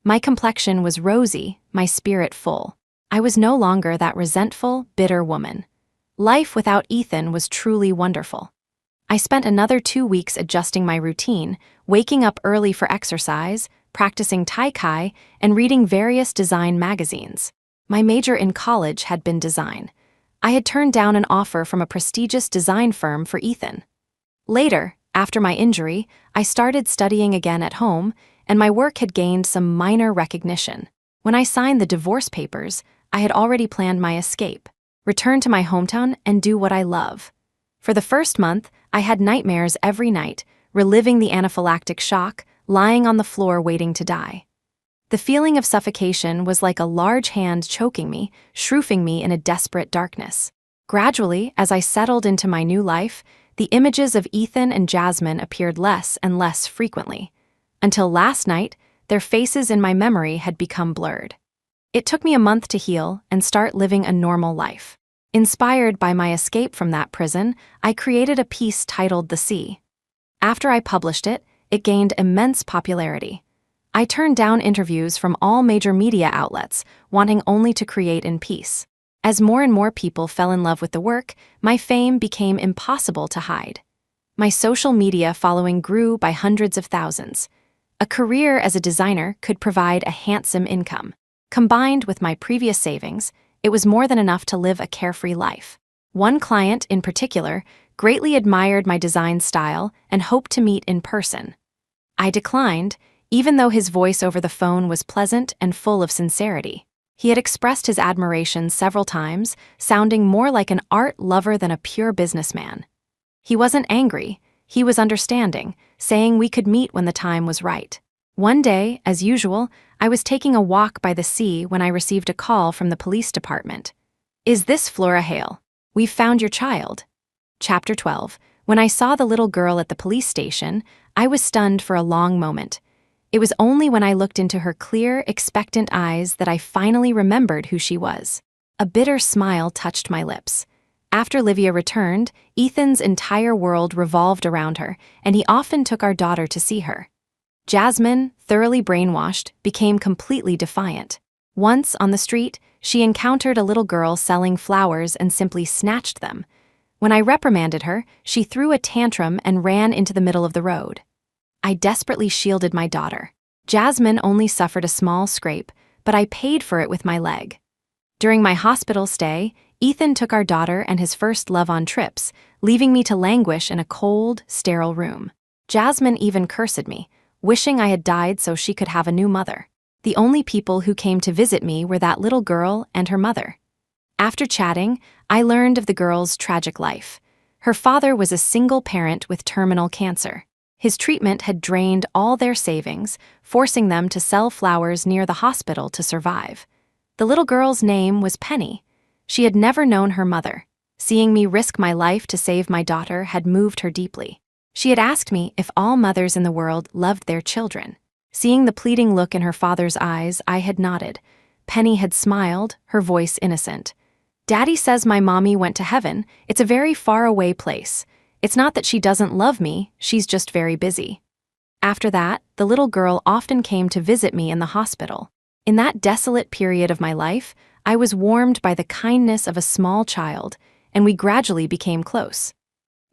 My complexion was rosy, my spirit full. I was no longer that resentful, bitter woman. Life without Ethan was truly wonderful. I spent another 2 weeks adjusting my routine, waking up early for exercise, practicing Tai Chi, and reading various design magazines. My major in college had been design. I had turned down an offer from a prestigious design firm for Ethan. Later, after my injury, I started studying again at home, and my work had gained some minor recognition. When I signed the divorce papers, I had already planned my escape, return to my hometown and do what I love. For the first month, I had nightmares every night, reliving the anaphylactic shock, lying on the floor waiting to die. The feeling of suffocation was like a large hand choking me, shroofing me in a desperate darkness. Gradually, as I settled into my new life, the images of Ethan and Jasmine appeared less and less frequently. Until last night, their faces in my memory had become blurred. It took me a month to heal and start living a normal life. Inspired by my escape from that prison, I created a piece titled The Sea. After I published it, it gained immense popularity. I turned down interviews from all major media outlets, wanting only to create in peace. As more and more people fell in love with the work, my fame became impossible to hide. My social media following grew by hundreds of thousands. A career as a designer could provide a handsome income. Combined with my previous savings, it was more than enough to live a carefree life. One client, in particular, greatly admired my design style and hoped to meet in person. I declined, even though his voice over the phone was pleasant and full of sincerity. He had expressed his admiration several times, sounding more like an art lover than a pure businessman. He wasn't angry, he was understanding, saying we could meet when the time was right. One day, as usual, I was taking a walk by the sea when I received a call from the police department. "Is this Flora Hale? We've found your child." Chapter 12. When I saw the little girl at the police station, I was stunned for a long moment. It was only when I looked into her clear, expectant eyes that I finally remembered who she was. A bitter smile touched my lips. After Livia returned, Ethan's entire world revolved around her, and he often took our daughter to see her. Jasmine, thoroughly brainwashed, became completely defiant. Once, on the street, she encountered a little girl selling flowers and simply snatched them. When I reprimanded her, she threw a tantrum and ran into the middle of the road. I desperately shielded my daughter. Jasmine only suffered a small scrape, but I paid for it with my leg. During my hospital stay, Ethan took our daughter and his first love on trips, leaving me to languish in a cold, sterile room. Jasmine even cursed me, wishing I had died so she could have a new mother. The only people who came to visit me were that little girl and her mother. After chatting, I learned of the girl's tragic life. Her father was a single parent with terminal cancer. His treatment had drained all their savings, forcing them to sell flowers near the hospital to survive. The little girl's name was Penny. She had never known her mother. Seeing me risk my life to save my daughter had moved her deeply. She had asked me if all mothers in the world loved their children. Seeing the pleading look in her father's eyes, I had nodded. Penny had smiled, her voice innocent. "Daddy says my mommy went to heaven. It's a very far-away place. It's not that she doesn't love me, she's just very busy." After that, the little girl often came to visit me in the hospital. In that desolate period of my life, I was warmed by the kindness of a small child, and we gradually became close.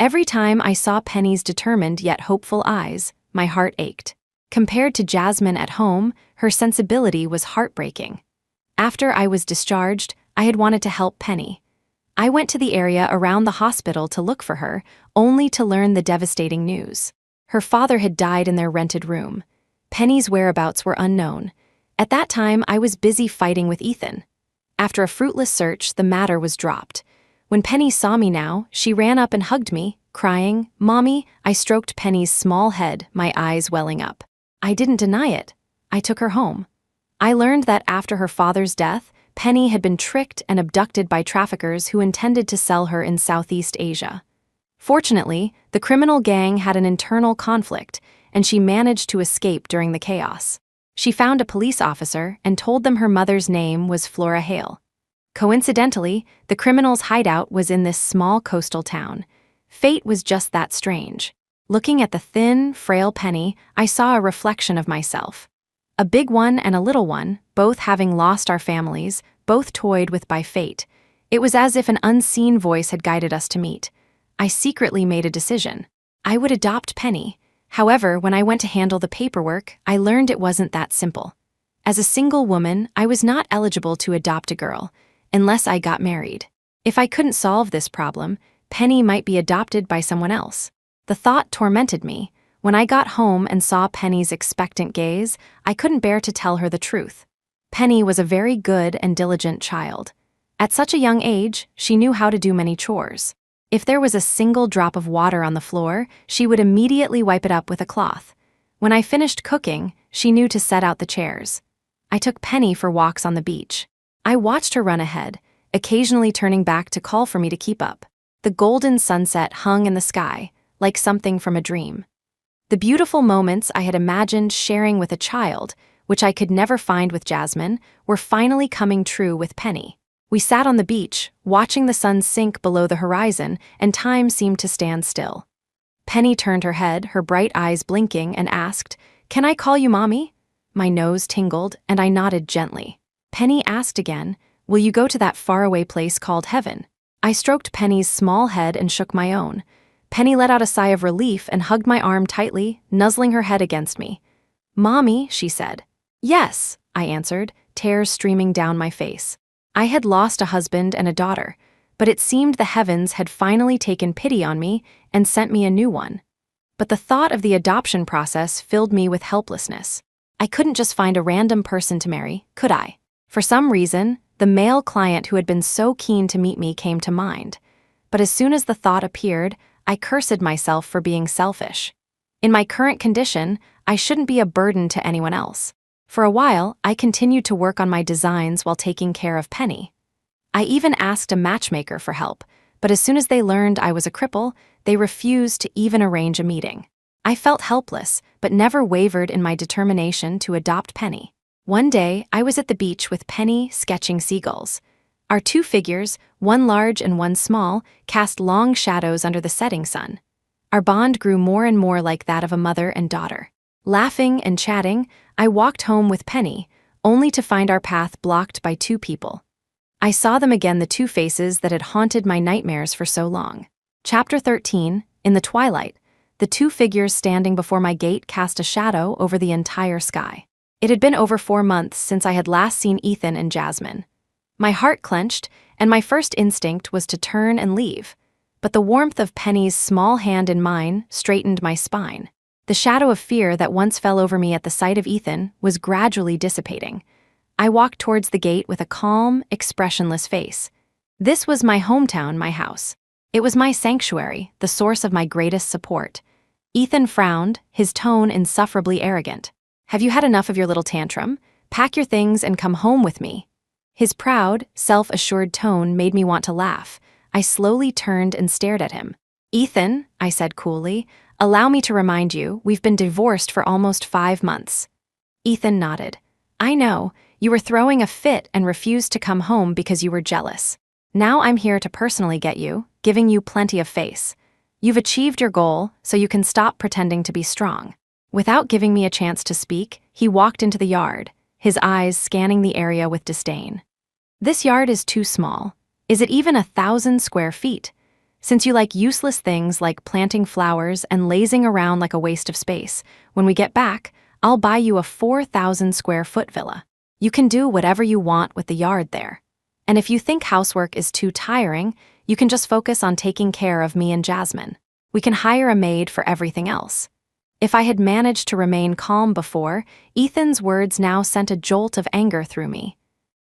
Every time I saw Penny's determined yet hopeful eyes, my heart ached. Compared to Jasmine at home, her sensibility was heartbreaking. After I was discharged, I had wanted to help Penny. I went to the area around the hospital to look for her, only to learn the devastating news. Her father had died in their rented room. Penny's whereabouts were unknown. At that time, I was busy fighting with Ethan. After a fruitless search, the matter was dropped. When Penny saw me now, she ran up and hugged me, crying, "Mommy." I stroked Penny's small head, my eyes welling up. I didn't deny it. I took her home. I learned that after her father's death, Penny had been tricked and abducted by traffickers who intended to sell her in Southeast Asia. Fortunately, the criminal gang had an internal conflict, and she managed to escape during the chaos. She found a police officer and told them her mother's name was Flora Hale. Coincidentally, the criminal's hideout was in this small coastal town. Fate was just that strange. Looking at the thin, frail Penny, I saw a reflection of myself. A big one and a little one, both having lost our families, both toyed with by fate. It was as if an unseen voice had guided us to meet. I secretly made a decision. I would adopt Penny. However, when I went to handle the paperwork, I learned it wasn't that simple. As a single woman, I was not eligible to adopt a girl, unless I got married. If I couldn't solve this problem, Penny might be adopted by someone else. The thought tormented me. When I got home and saw Penny's expectant gaze, I couldn't bear to tell her the truth. Penny was a very good and diligent child. At such a young age, she knew how to do many chores. If there was a single drop of water on the floor, she would immediately wipe it up with a cloth. When I finished cooking, she knew to set out the chairs. I took Penny for walks on the beach. I watched her run ahead, occasionally turning back to call for me to keep up. The golden sunset hung in the sky, like something from a dream. The beautiful moments I had imagined sharing with a child, which I could never find with Jasmine, were finally coming true with Penny. We sat on the beach, watching the sun sink below the horizon, and time seemed to stand still. Penny turned her head, her bright eyes blinking, and asked, "Can I call you Mommy?" My nose tingled, and I nodded gently. Penny asked again, "Will you go to that faraway place called heaven?" I stroked Penny's small head and shook my own. Penny let out a sigh of relief and hugged my arm tightly, nuzzling her head against me. "Mommy," she said. "Yes," I answered, tears streaming down my face. I had lost a husband and a daughter, but it seemed the heavens had finally taken pity on me and sent me a new one. But the thought of the adoption process filled me with helplessness. I couldn't just find a random person to marry, could I? For some reason, the male client who had been so keen to meet me came to mind. But as soon as the thought appeared, I cursed myself for being selfish. In my current condition, I shouldn't be a burden to anyone else. For a while, I continued to work on my designs while taking care of Penny. I even asked a matchmaker for help, but as soon as they learned I was a cripple, they refused to even arrange a meeting. I felt helpless, but never wavered in my determination to adopt Penny. One day, I was at the beach with Penny sketching seagulls. Our two figures, one large and one small, cast long shadows under the setting sun. Our bond grew more and more like that of a mother and daughter. Laughing and chatting, I walked home with Penny, only to find our path blocked by two people. I saw them again, the two faces that had haunted my nightmares for so long. Chapter 13, in the twilight, the two figures standing before my gate cast a shadow over the entire sky. It had been over 4 months since I had last seen Ethan and Jasmine. My heart clenched, and my first instinct was to turn and leave. But the warmth of Penny's small hand in mine straightened my spine. The shadow of fear that once fell over me at the sight of Ethan was gradually dissipating. I walked towards the gate with a calm, expressionless face. This was my hometown, my house. It was my sanctuary, the source of my greatest support. Ethan frowned, his tone insufferably arrogant. "Have you had enough of your little tantrum? Pack your things and come home with me." His proud, self-assured tone made me want to laugh. I slowly turned and stared at him. "Ethan," I said coolly, "allow me to remind you, we've been divorced for almost 5 months." Ethan nodded. "I know, you were throwing a fit and refused to come home because you were jealous. Now I'm here to personally get you, giving you plenty of face. You've achieved your goal, so you can stop pretending to be strong." Without giving me a chance to speak, he walked into the yard, his eyes scanning the area with disdain. "This yard is too small. Is it even 1,000 square feet? Since you like useless things like planting flowers and lazing around like a waste of space, when we get back, I'll buy you a 4,000 square foot villa. You can do whatever you want with the yard there. And if you think housework is too tiring, you can just focus on taking care of me and Jasmine. We can hire a maid for everything else." If I had managed to remain calm before, Ethan's words now sent a jolt of anger through me.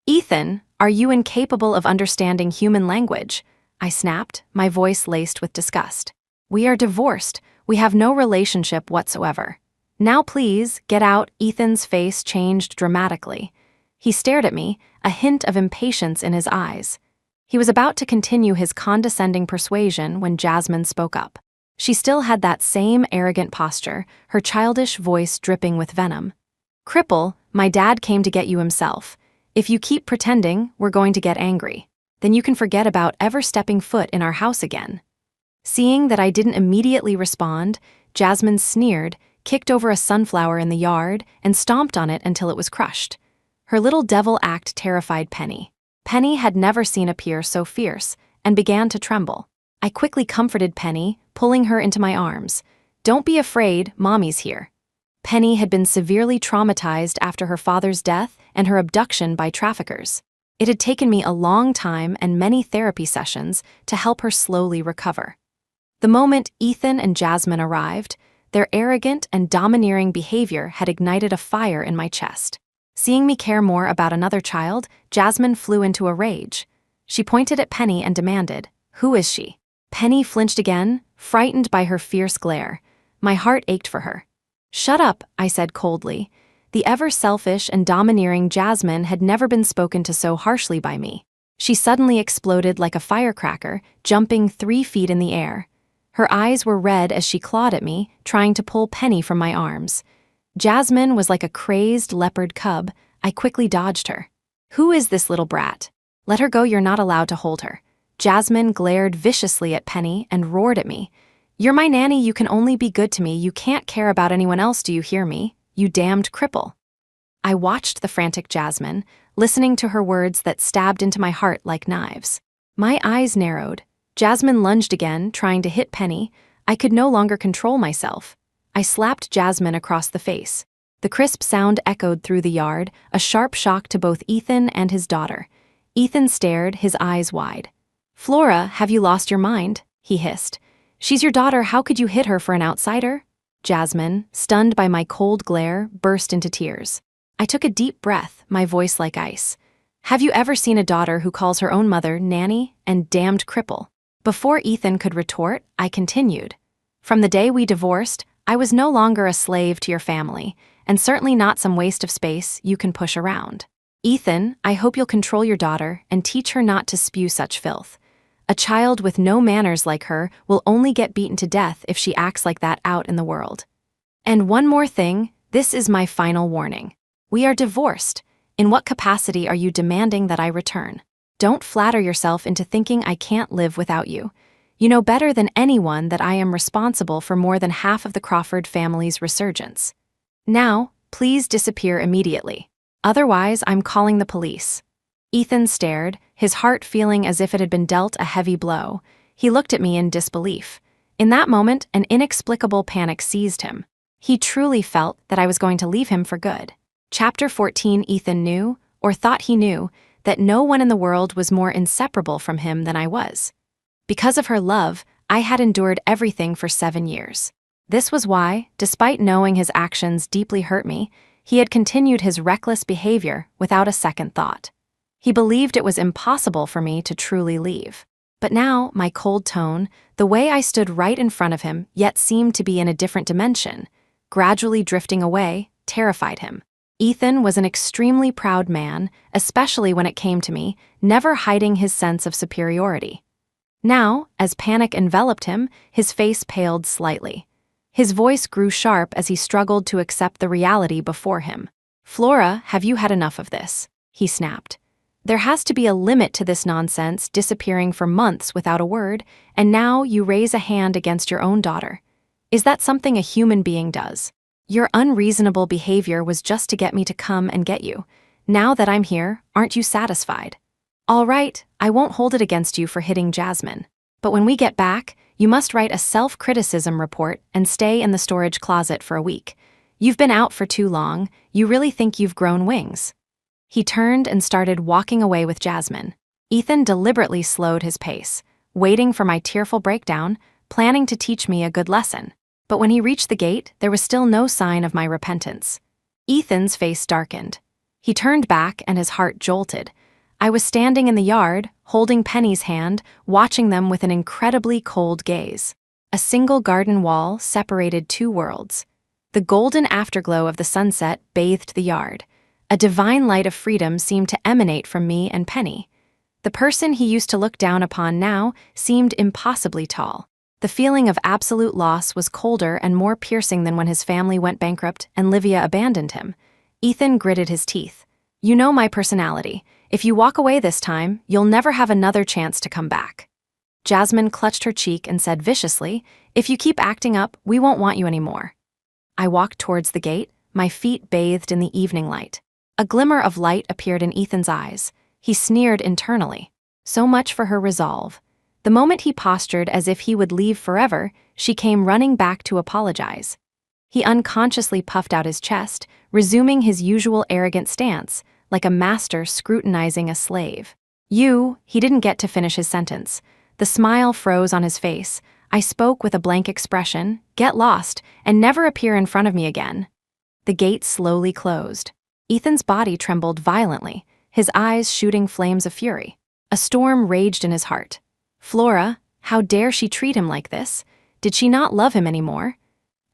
"Ethan, are you incapable of understanding human language?" I snapped, my voice laced with disgust. "We are divorced. We have no relationship whatsoever. Now please, get out." Ethan's face changed dramatically. He stared at me, a hint of impatience in his eyes. He was about to continue his condescending persuasion when Jasmine spoke up. She still had that same arrogant posture, her childish voice dripping with venom. "Cripple, my dad came to get you himself. If you keep pretending, we're going to get angry. Then you can forget about ever stepping foot in our house again." Seeing that I didn't immediately respond, Jasmine sneered, kicked over a sunflower in the yard, and stomped on it until it was crushed. Her little devil act terrified Penny. Penny had never seen a peer so fierce, and began to tremble. I quickly comforted Penny, pulling her into my arms. "Don't be afraid, Mommy's here." Penny had been severely traumatized after her father's death and her abduction by traffickers. It had taken me a long time and many therapy sessions to help her slowly recover. The moment Ethan and Jasmine arrived, their arrogant and domineering behavior had ignited a fire in my chest. Seeing me care more about another child, Jasmine flew into a rage. She pointed at Penny and demanded, "Who is she?" Penny flinched again, frightened by her fierce glare. My heart ached for her. "Shut up," I said coldly. The ever-selfish and domineering Jasmine had never been spoken to so harshly by me. She suddenly exploded like a firecracker, jumping 3 feet in the air. Her eyes were red as she clawed at me, trying to pull Penny from my arms. Jasmine was like a crazed leopard cub. I quickly dodged her. "Who is this little brat? Let her go, you're not allowed to hold her." Jasmine glared viciously at Penny and roared at me. "You're my nanny, you can only be good to me, you can't care about anyone else, do you hear me? You damned cripple." I watched the frantic Jasmine, listening to her words that stabbed into my heart like knives. My eyes narrowed. Jasmine lunged again, trying to hit Penny. I could no longer control myself. I slapped Jasmine across the face. The crisp sound echoed through the yard, a sharp shock to both Ethan and his daughter. Ethan stared, his eyes wide. "Flora, have you lost your mind?" he hissed. "She's your daughter, how could you hit her for an outsider?" Jasmine, stunned by my cold glare, burst into tears. I took a deep breath, my voice like ice. Have you ever seen a daughter who calls her own mother nanny and damned cripple? Before Ethan could retort, I continued. From the day we divorced, I was no longer a slave to your family, and certainly not some waste of space you can push around. Ethan, I hope you'll control your daughter and teach her not to spew such filth. A child with no manners like her will only get beaten to death if she acts like that out in the world. And one more thing, this is my final warning. We are divorced. In what capacity are you demanding that I return? Don't flatter yourself into thinking I can't live without you. You know better than anyone that I am responsible for more than half of the Crawford family's resurgence. Now, please disappear immediately. Otherwise, I'm calling the police. Ethan stared, his heart feeling as if it had been dealt a heavy blow. He looked at me in disbelief. In that moment, an inexplicable panic seized him. He truly felt that I was going to leave him for good. Chapter 14. Ethan knew, or thought he knew, that no one in the world was more inseparable from him than I was. Because of her love, I had endured everything for 7 years. This was why, despite knowing his actions deeply hurt me, he had continued his reckless behavior without a second thought. He believed it was impossible for me to truly leave. But now, my cold tone, the way I stood right in front of him yet seemed to be in a different dimension, gradually drifting away, terrified him. Ethan was an extremely proud man, especially when it came to me, never hiding his sense of superiority. Now, as panic enveloped him, his face paled slightly. His voice grew sharp as he struggled to accept the reality before him. "Flora, have you had enough of this?" he snapped. "There has to be a limit to this nonsense, disappearing for months without a word, and now you raise a hand against your own daughter. Is that something a human being does? Your unreasonable behavior was just to get me to come and get you. Now that I'm here, aren't you satisfied? All right, I won't hold it against you for hitting Jasmine. But when we get back, you must write a self-criticism report and stay in the storage closet for a week. You've been out for too long. You really think you've grown wings." He turned and started walking away with Jasmine. Ethan deliberately slowed his pace, waiting for my tearful breakdown, planning to teach me a good lesson. But when he reached the gate, there was still no sign of my repentance. Ethan's face darkened. He turned back and his heart jolted. I was standing in the yard, holding Penny's hand, watching them with an incredibly cold gaze. A single garden wall separated two worlds. The golden afterglow of the sunset bathed the yard. A divine light of freedom seemed to emanate from me and Penny. The person he used to look down upon now seemed impossibly tall. The feeling of absolute loss was colder and more piercing than when his family went bankrupt and Livia abandoned him. Ethan gritted his teeth. "You know my personality. If you walk away this time, you'll never have another chance to come back." Jasmine clutched her cheek and said viciously, "If you keep acting up, we won't want you anymore." I walked towards the gate, my feet bathed in the evening light. A glimmer of light appeared in Ethan's eyes. He sneered internally. So much for her resolve. The moment he postured as if he would leave forever, she came running back to apologize. He unconsciously puffed out his chest, resuming his usual arrogant stance, like a master scrutinizing a slave. He didn't get to finish his sentence. The smile froze on his face. I spoke with a blank expression, "Get lost, and never appear in front of me again." The gate slowly closed. Ethan's body trembled violently, his eyes shooting flames of fury. A storm raged in his heart. Flora, how dare she treat him like this? Did she not love him anymore?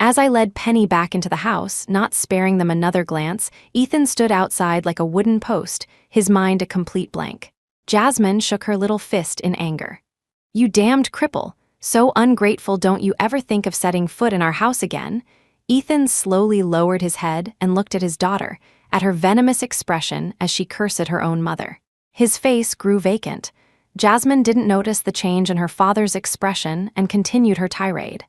As I led Penny back into the house, not sparing them another glance, Ethan stood outside like a wooden post, his mind a complete blank. Jasmine shook her little fist in anger. "You damned cripple! So ungrateful, don't you ever think of setting foot in our house again?" Ethan slowly lowered his head and looked at his daughter, at her venomous expression as she cursed her own mother. His face grew vacant. Jasmine didn't notice the change in her father's expression and continued her tirade.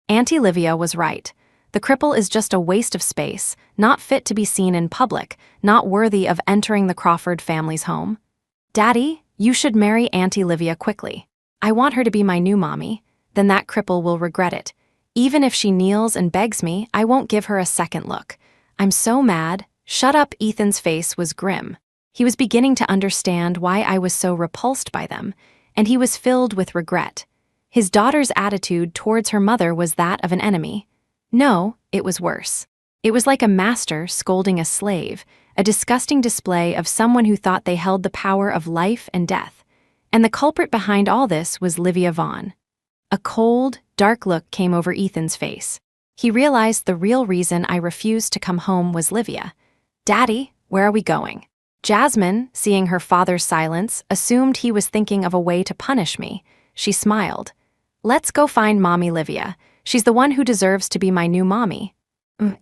Auntie Livia was right. The cripple is just a waste of space, not fit to be seen in public, not worthy of entering the Crawford family's home. "Daddy, you should marry Auntie Livia quickly. I want her to be my new mommy. Then that cripple will regret it. Even if she kneels and begs me, I won't give her a second look. I'm so mad." "Shut up." Ethan's face was grim. He was beginning to understand why I was so repulsed by them, and he was filled with regret. His daughter's attitude towards her mother was that of an enemy. No, it was worse. It was like a master scolding a slave, a disgusting display of someone who thought they held the power of life and death. And the culprit behind all this was Livia Vaughn. A cold, dark look came over Ethan's face. He realized the real reason I refused to come home was Livia. "Daddy, where are we going?" Jasmine, seeing her father's silence, assumed he was thinking of a way to punish me. She smiled. "Let's go find Mommy Livia. She's the one who deserves to be my new mommy."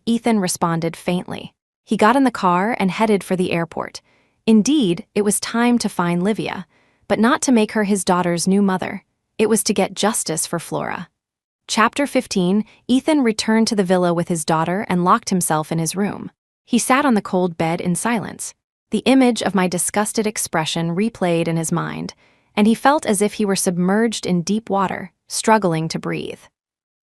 Ethan responded faintly. He got in the car and headed for the airport. Indeed, it was time to find Livia, but not to make her his daughter's new mother. It was to get justice for Flora. Chapter 15, Ethan returned to the villa with his daughter and locked himself in his room. He sat on the cold bed in silence. The image of my disgusted expression replayed in his mind, and he felt as if he were submerged in deep water, struggling to breathe.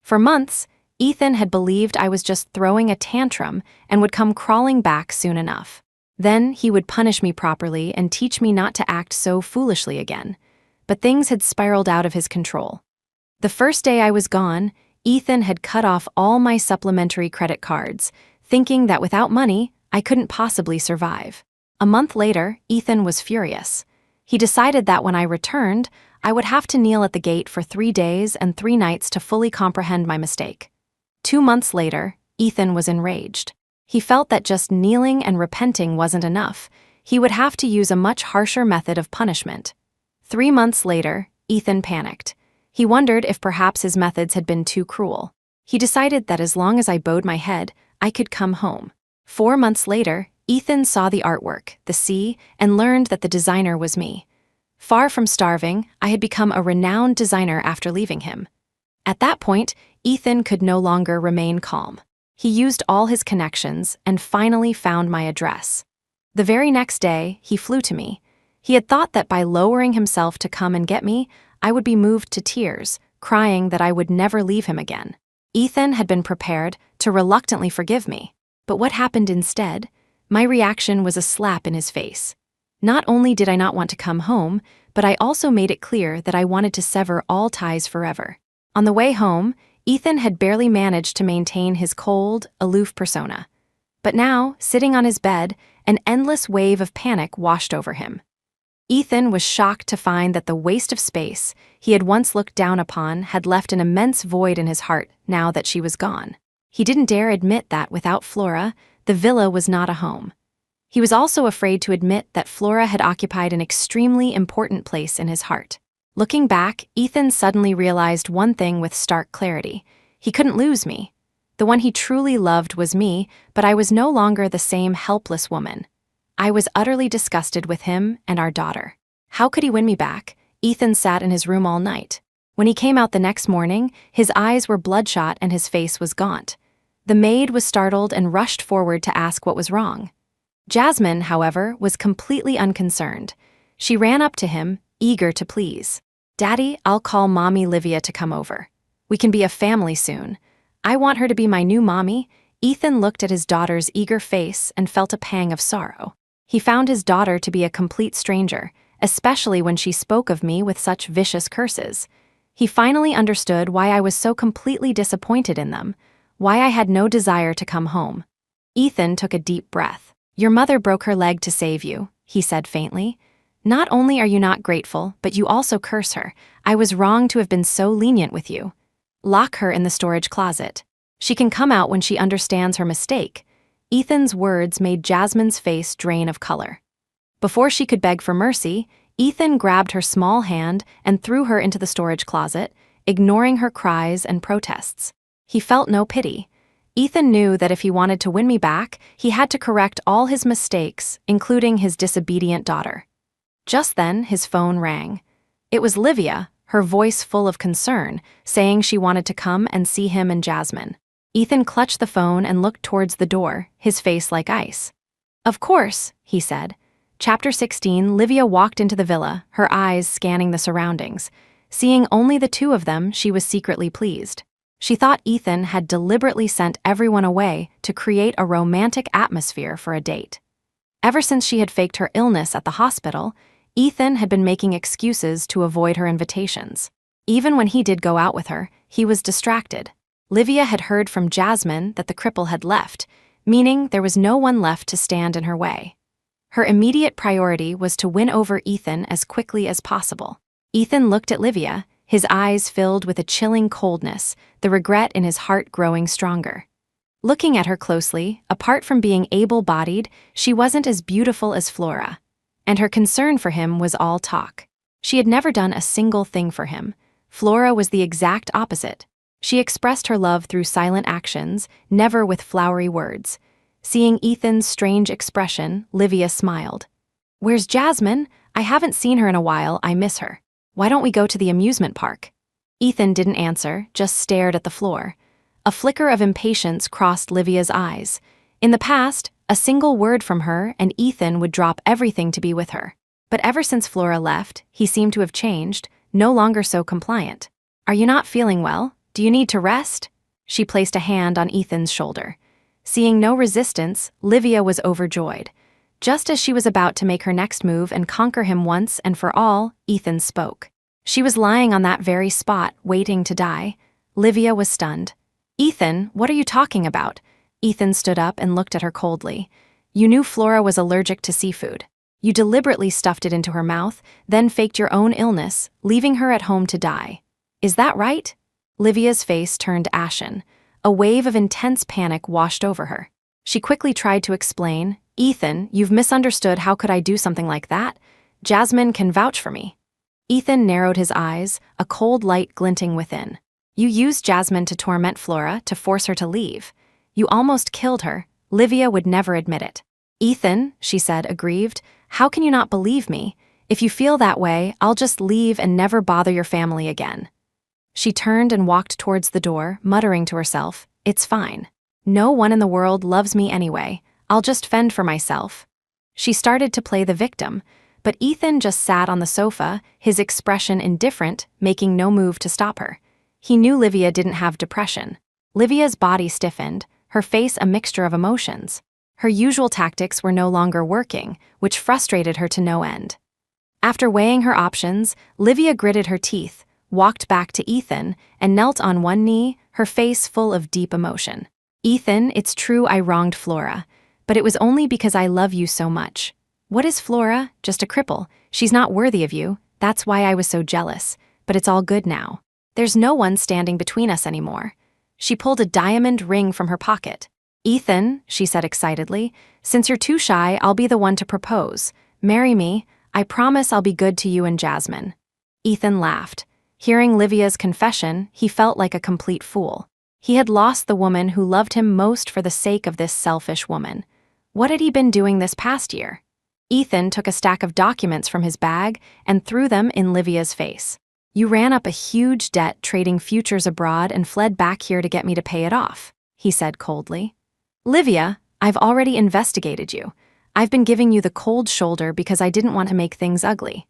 For months, Ethan had believed I was just throwing a tantrum and would come crawling back soon enough. Then he would punish me properly and teach me not to act so foolishly again. But things had spiraled out of his control. The first day I was gone, Ethan had cut off all my supplementary credit cards, thinking that without money, I couldn't possibly survive. A month later, Ethan was furious. He decided that when I returned, I would have to kneel at the gate for 3 days and 3 nights to fully comprehend my mistake. 2 months later, Ethan was enraged. He felt that just kneeling and repenting wasn't enough. He would have to use a much harsher method of punishment. 3 months later, Ethan panicked. He wondered if perhaps his methods had been too cruel. He decided that as long as I bowed my head, I could come home. 4 months later, Ethan saw the artwork, the sea, and learned that the designer was me. Far from starving, I had become a renowned designer after leaving him. At that point, Ethan could no longer remain calm. He used all his connections and finally found my address. The very next day, he flew to me. He had thought that by lowering himself to come and get me, I would be moved to tears, crying that I would never leave him again. Ethan had been prepared to reluctantly forgive me. But what happened instead? My reaction was a slap in his face. Not only did I not want to come home, but I also made it clear that I wanted to sever all ties forever. On the way home, Ethan had barely managed to maintain his cold, aloof persona. But now, sitting on his bed, an endless wave of panic washed over him. Ethan was shocked to find that the waste of space he had once looked down upon had left an immense void in his heart now that she was gone. He didn't dare admit that without Flora, the villa was not a home. He was also afraid to admit that Flora had occupied an extremely important place in his heart. Looking back, Ethan suddenly realized one thing with stark clarity. He couldn't lose me. The one he truly loved was me, but I was no longer the same helpless woman. I was utterly disgusted with him and our daughter. How could he win me back? Ethan sat in his room all night. When he came out the next morning, his eyes were bloodshot and his face was gaunt. The maid was startled and rushed forward to ask what was wrong. Jasmine, however, was completely unconcerned. She ran up to him, eager to please. "Daddy, I'll call Mommy Livia to come over. We can be a family soon. I want her to be my new mommy." Ethan looked at his daughter's eager face and felt a pang of sorrow. He found his daughter to be a complete stranger, especially when she spoke of me with such vicious curses. He finally understood why I was so completely disappointed in them, why I had no desire to come home. Ethan took a deep breath. "Your mother broke her leg to save you," he said faintly. "Not only are you not grateful, but you also curse her. I was wrong to have been so lenient with you. Lock her in the storage closet. She can come out when she understands her mistake." Ethan's words made Jasmine's face drain of color. Before she could beg for mercy, Ethan grabbed her small hand and threw her into the storage closet, ignoring her cries and protests. He felt no pity. Ethan knew that if he wanted to win me back, he had to correct all his mistakes, including his disobedient daughter. Just then, his phone rang. It was Livia, her voice full of concern, saying she wanted to come and see him and Jasmine. Ethan clutched the phone and looked towards the door, his face like ice. "Of course," he said. Chapter 16, Livia walked into the villa, her eyes scanning the surroundings. Seeing only the two of them, she was secretly pleased. She thought Ethan had deliberately sent everyone away to create a romantic atmosphere for a date. Ever since she had faked her illness at the hospital, Ethan had been making excuses to avoid her invitations. Even when he did go out with her, he was distracted. Livia had heard from Jasmine that the cripple had left. meaning there was no one left to stand in her way. Her immediate priority was to win over Ethan as quickly as possible. Ethan looked at Livia, his eyes filled with a chilling coldness, the regret in his heart growing stronger. Looking at her closely, apart from being able-bodied, she wasn't as beautiful as Flora. And her concern for him was all talk. She had never done a single thing for him. Flora was the exact opposite. She expressed her love through silent actions, never with flowery words. Seeing Ethan's strange expression, Livia smiled. "Where's Jasmine? I haven't seen her in a while, I miss her. Why don't we go to the amusement park?" Ethan didn't answer, just stared at the floor. A flicker of impatience crossed Livia's eyes. In the past, a single word from her and Ethan would drop everything to be with her. But ever since Flora left, he seemed to have changed, no longer so compliant. "Are you not feeling well? Do you need to rest?" She placed a hand on Ethan's shoulder. Seeing no resistance, Livia was overjoyed. Just as she was about to make her next move and conquer him once and for all, Ethan spoke. She was lying on that very spot, waiting to die. Livia was stunned. "Ethan, what are you talking about?" Ethan stood up and looked at her coldly. "You knew Flora was allergic to seafood. You deliberately stuffed it into her mouth, then faked your own illness, leaving her at home to die. Is that right?" Livia's face turned ashen. A wave of intense panic washed over her. She quickly tried to explain, "Ethan, you've misunderstood. How could I do something like that? Jasmine can vouch for me." Ethan narrowed his eyes, a cold light glinting within. "You used Jasmine to torment Flora, to force her to leave. You almost killed her. Livia would never admit it." "Ethan," she said, aggrieved, "how can you not believe me? If you feel that way, I'll just leave and never bother your family again." She turned and walked towards the door, muttering to herself, "It's fine. No one in the world loves me anyway. I'll just fend for myself." She started to play the victim, but Ethan just sat on the sofa, his expression indifferent, making no move to stop her. He knew Livia didn't have depression. Livia's body stiffened, her face a mixture of emotions. Her usual tactics were no longer working, which frustrated her to no end. After weighing her options, Livia gritted her teeth, walked back to Ethan, and knelt on one knee, her face full of deep emotion. "Ethan, it's true I wronged Flora, but it was only because I love you so much. What is Flora? Just a cripple. She's not worthy of you. That's why I was so jealous. But it's all good now. There's no one standing between us anymore." She pulled a diamond ring from her pocket. "Ethan," she said excitedly, "since you're too shy, I'll be the one to propose. Marry me. I promise I'll be good to you and Jasmine." Ethan laughed. Hearing Livia's confession, he felt like a complete fool. He had lost the woman who loved him most for the sake of this selfish woman. What had he been doing this past year? Ethan took a stack of documents from his bag and threw them in Livia's face. "You ran up a huge debt trading futures abroad and fled back here to get me to pay it off," he said coldly. "Livia, I've already investigated you. I've been giving you the cold shoulder because I didn't want to make things ugly.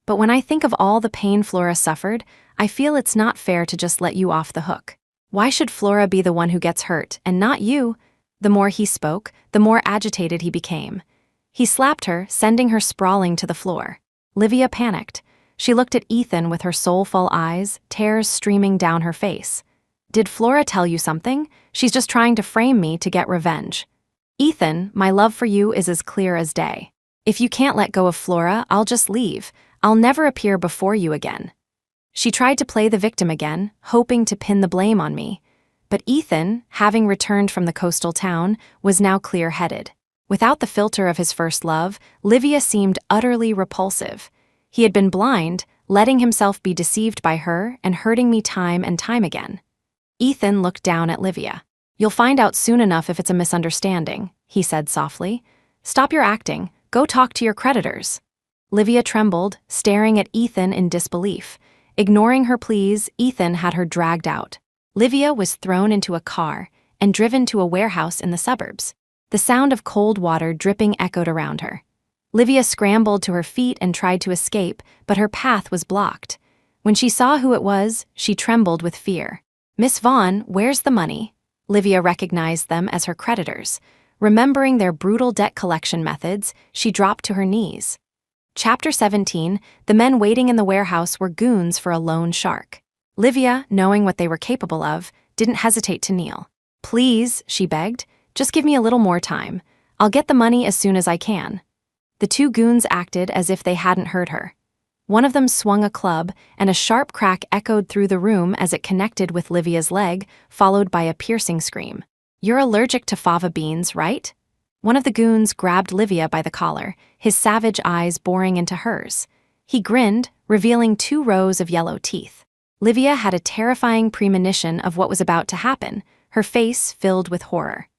But when I think of all the pain Flora suffered, I feel it's not fair to just let you off the hook. Why should Flora be the one who gets hurt, and not you?" The more he spoke, the more agitated he became. He slapped her, sending her sprawling to the floor. Livia panicked. She looked at Ethan with her soulful eyes, tears streaming down her face. "Did Flora tell you something? She's just trying to frame me to get revenge." "Ethan, my love for you is as clear as day. If you can't let go of Flora, I'll just leave. I'll never appear before you again." She tried to play the victim again, hoping to pin the blame on me. But Ethan, having returned from the coastal town, was now clear-headed. Without the filter of his first love, Livia seemed utterly repulsive. He had been blind, letting himself be deceived by her and hurting me time and time again. Ethan looked down at Livia. "You'll find out soon enough if it's a misunderstanding," he said softly. "Stop your acting. Go talk to your creditors." Livia trembled, staring at Ethan in disbelief. Ignoring her pleas, Ethan had her dragged out. Livia was thrown into a car and driven to a warehouse in the suburbs. The sound of cold water dripping echoed around her. Livia scrambled to her feet and tried to escape, but her path was blocked. When she saw who it was, she trembled with fear. "Miss Vaughn, where's the money?" Livia recognized them as her creditors. Remembering their brutal debt collection methods, she dropped to her knees. Chapter 17, the men waiting in the warehouse were goons for a loan shark. Livia, knowing what they were capable of, didn't hesitate to kneel. "Please," she begged, Just give me a little more time. I'll get the money as soon as I can." The two goons acted as if they hadn't heard her. One of them swung a club, and a sharp crack echoed through the room as it connected with Livia's leg, followed by a piercing scream. "You're allergic to fava beans, right?" One of the goons grabbed Livia by the collar, his savage eyes boring into hers. He grinned, revealing 2 rows of yellow teeth. Livia had a terrifying premonition of what was about to happen, her face filled with horror.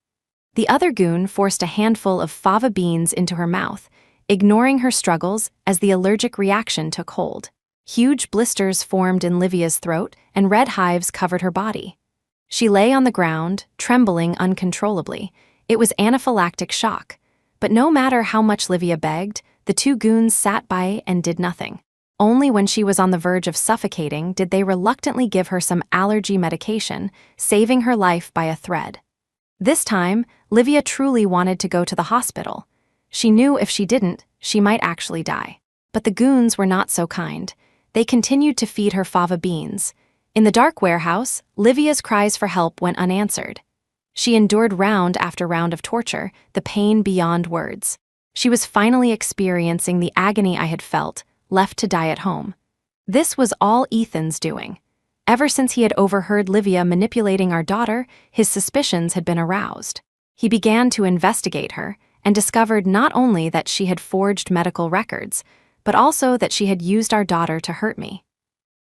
The other goon forced a handful of fava beans into her mouth, ignoring her struggles as the allergic reaction took hold. Huge blisters formed in Livia's throat, and red hives covered her body. She lay on the ground, trembling uncontrollably. It was anaphylactic shock. But no matter how much Livia begged, the two goons sat by and did nothing. Only when she was on the verge of suffocating did they reluctantly give her some allergy medication, saving her life by a thread. This time, Livia truly wanted to go to the hospital. She knew if she didn't, she might actually die. But the goons were not so kind. They continued to feed her fava beans. In the dark warehouse, Livia's cries for help went unanswered. She endured round after round of torture, the pain beyond words. She was finally experiencing the agony I had felt, left to die at home. This was all Ethan's doing. Ever since he had overheard Livia manipulating our daughter, his suspicions had been aroused. He began to investigate her, and discovered not only that she had forged medical records, but also that she had used our daughter to hurt me.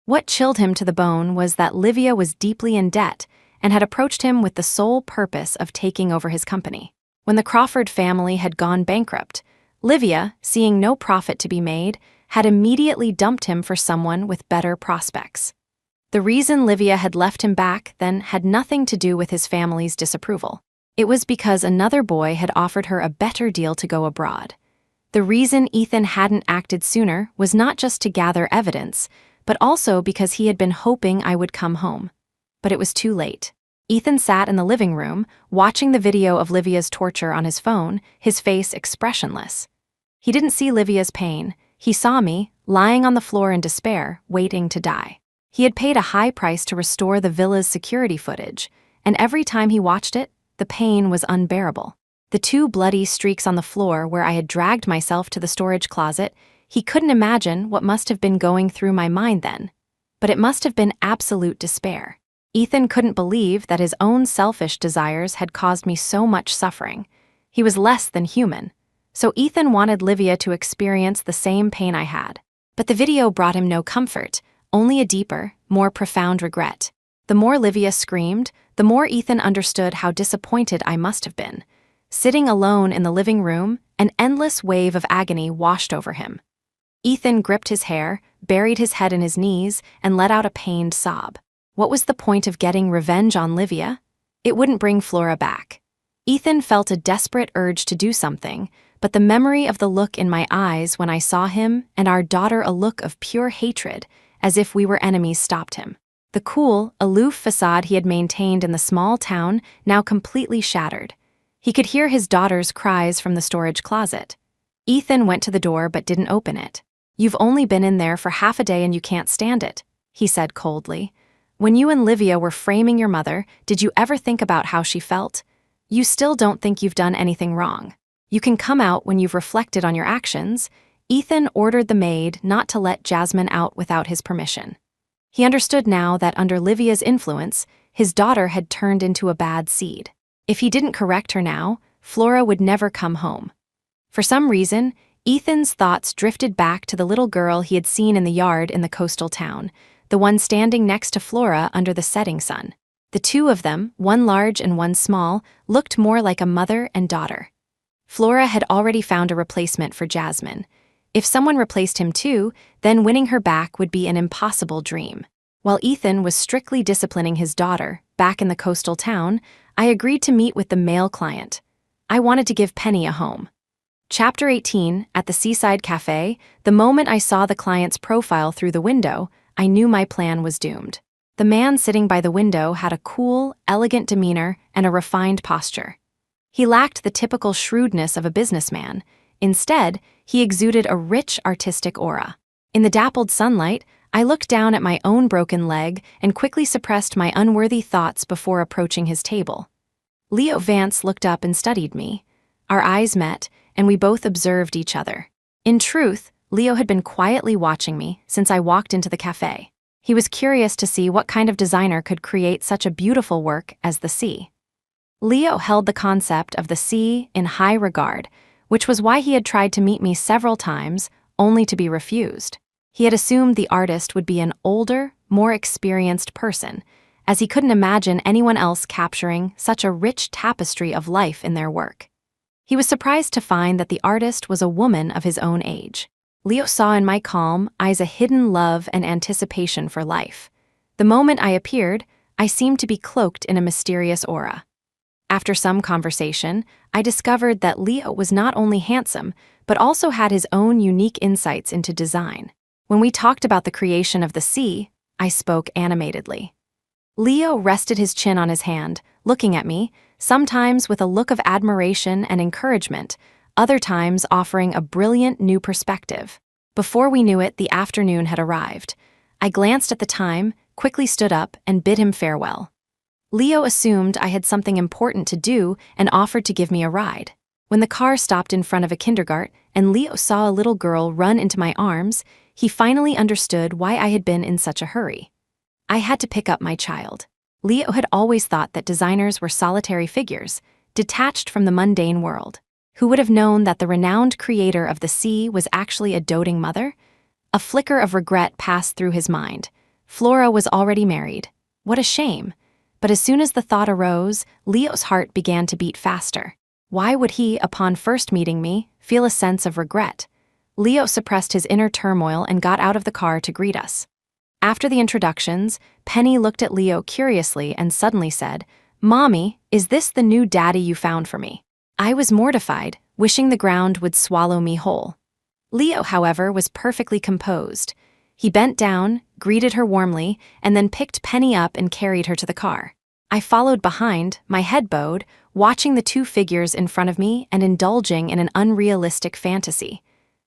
What chilled him to the bone was that Livia was deeply in debt and had approached him with the sole purpose of taking over his company. When the Crawford family had gone bankrupt, Livia, seeing no profit to be made, had immediately dumped him for someone with better prospects. The reason Livia had left him back then had nothing to do with his family's disapproval. It was because another boy had offered her a better deal to go abroad. The reason Ethan hadn't acted sooner was not just to gather evidence, but also because he had been hoping I would come home. But it was too late. Ethan sat in the living room, watching the video of Livia's torture on his phone, his face expressionless. He didn't see Livia's pain. He saw me, lying on the floor in despair, waiting to die. He had paid a high price to restore the villa's security footage, and every time he watched it, the pain was unbearable. The 2 bloody streaks on the floor where I had dragged myself to the storage closet, he couldn't imagine what must have been going through my mind then. But it must have been absolute despair. Ethan couldn't believe that his own selfish desires had caused me so much suffering. He was less than human. So Ethan wanted Livia to experience the same pain I had. But the video brought him no comfort, only a deeper, more profound regret. The more Livia screamed, the more Ethan understood how disappointed I must have been. Sitting alone in the living room, an endless wave of agony washed over him. Ethan gripped his hair, buried his head in his knees, and let out a pained sob. What was the point of getting revenge on Livia? It wouldn't bring Flora back. Ethan felt a desperate urge to do something, but the memory of the look in my eyes when I saw him and our daughter a look of pure hatred, as if we were enemies, stopped him. The cool, aloof facade he had maintained in the small town now completely shattered. He could hear his daughter's cries from the storage closet. Ethan went to the door but didn't open it. "You've only been in there for half a day and you can't stand it," he said coldly. "When you and Livia were framing your mother, did you ever think about how she felt? You still don't think you've done anything wrong. You can come out when you've reflected on your actions." Ethan ordered the maid not to let Jasmine out without his permission. He understood now that under Livia's influence, his daughter had turned into a bad seed. If he didn't correct her now, Flora would never come home. For some reason, Ethan's thoughts drifted back to the little girl he had seen in the yard in the coastal town, the one standing next to Flora under the setting sun. The 2 of them, one large and one small, looked more like a mother and daughter. Flora had already found a replacement for Jasmine. If someone replaced him too, then winning her back would be an impossible dream. While Ethan was strictly disciplining his daughter, back in the coastal town, I agreed to meet with the male client. I wanted to give Penny a home. Chapter 18, at the Seaside Cafe, the moment I saw the client's profile through the window, I knew my plan was doomed. The man sitting by the window had a cool, elegant demeanor and a refined posture. He lacked the typical shrewdness of a businessman. Instead, he exuded a rich artistic aura. In the dappled sunlight, I looked down at my own broken leg and quickly suppressed my unworthy thoughts before approaching his table. Leo Vance looked up and studied me. Our eyes met, and we both observed each other. In truth, Leo had been quietly watching me since I walked into the cafe. He was curious to see what kind of designer could create such a beautiful work as the sea. Leo held the concept of the sea in high regard, which was why he had tried to meet me several times, only to be refused. He had assumed the artist would be an older, more experienced person, as he couldn't imagine anyone else capturing such a rich tapestry of life in their work. He was surprised to find that the artist was a woman of his own age. Leo saw in my calm eyes a hidden love and anticipation for life. The moment I appeared, I seemed to be cloaked in a mysterious aura. After some conversation, I discovered that Leo was not only handsome, but also had his own unique insights into design. When we talked about the creation of the sea, I spoke animatedly. Leo rested his chin on his hand, looking at me, sometimes with a look of admiration and encouragement, other times offering a brilliant new perspective. Before we knew it, the afternoon had arrived. I glanced at the time, quickly stood up, and bid him farewell. Leo assumed I had something important to do and offered to give me a ride. When the car stopped in front of a kindergarten and Leo saw a little girl run into my arms, he finally understood why I had been in such a hurry. I had to pick up my child. Leo had always thought that designers were solitary figures, detached from the mundane world. Who would have known that the renowned creator of the sea was actually a doting mother? A flicker of regret passed through his mind. Flora was already married. What a shame. But as soon as the thought arose, Leo's heart began to beat faster. Why would he, upon first meeting me, feel a sense of regret? Leo suppressed his inner turmoil and got out of the car to greet us. After the introductions, Penny looked at Leo curiously and suddenly said, "Mommy, is this the new daddy you found for me?" I was mortified, wishing the ground would swallow me whole. Leo, however, was perfectly composed. He bent down, greeted her warmly, and then picked Penny up and carried her to the car. I followed behind, my head bowed, watching the two figures in front of me and indulging in an unrealistic fantasy.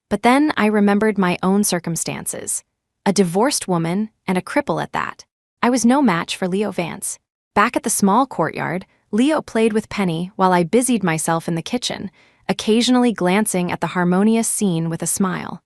But then I remembered my own circumstances. A divorced woman, and a cripple at that. I was no match for Leo Vance. Back at the small courtyard, Leo played with Penny while I busied myself in the kitchen, occasionally glancing at the harmonious scene with a smile.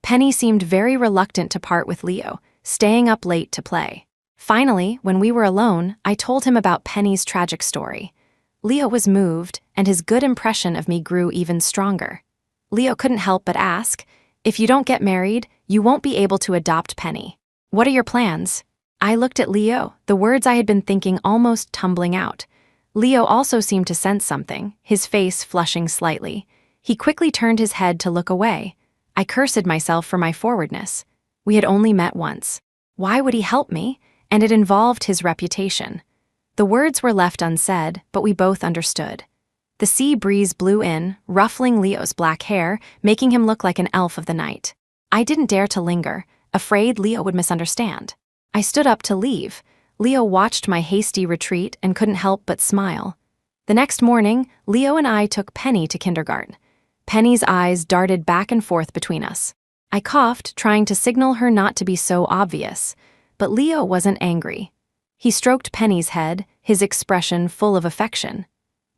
Penny seemed very reluctant to part with Leo, staying up late to play. Finally, when we were alone, I told him about Penny's tragic story. Leo was moved, and his good impression of me grew even stronger. Leo couldn't help but ask, "If you don't get married, you won't be able to adopt Penny. What are your plans?" I looked at Leo, the words I had been thinking almost tumbling out. Leo also seemed to sense something, his face flushing slightly. He quickly turned his head to look away. I cursed myself for my forwardness. We had only met once. Why would he help me? And it involved his reputation. The words were left unsaid, but we both understood. The sea breeze blew in, ruffling Leo's black hair, making him look like an elf of the night. I didn't dare to linger, afraid Leo would misunderstand. I stood up to leave. Leo watched my hasty retreat and couldn't help but smile. The next morning, Leo and I took Penny to kindergarten. Penny's eyes darted back and forth between us. I coughed, trying to signal her not to be so obvious, but Leo wasn't angry. He stroked Penny's head, his expression full of affection.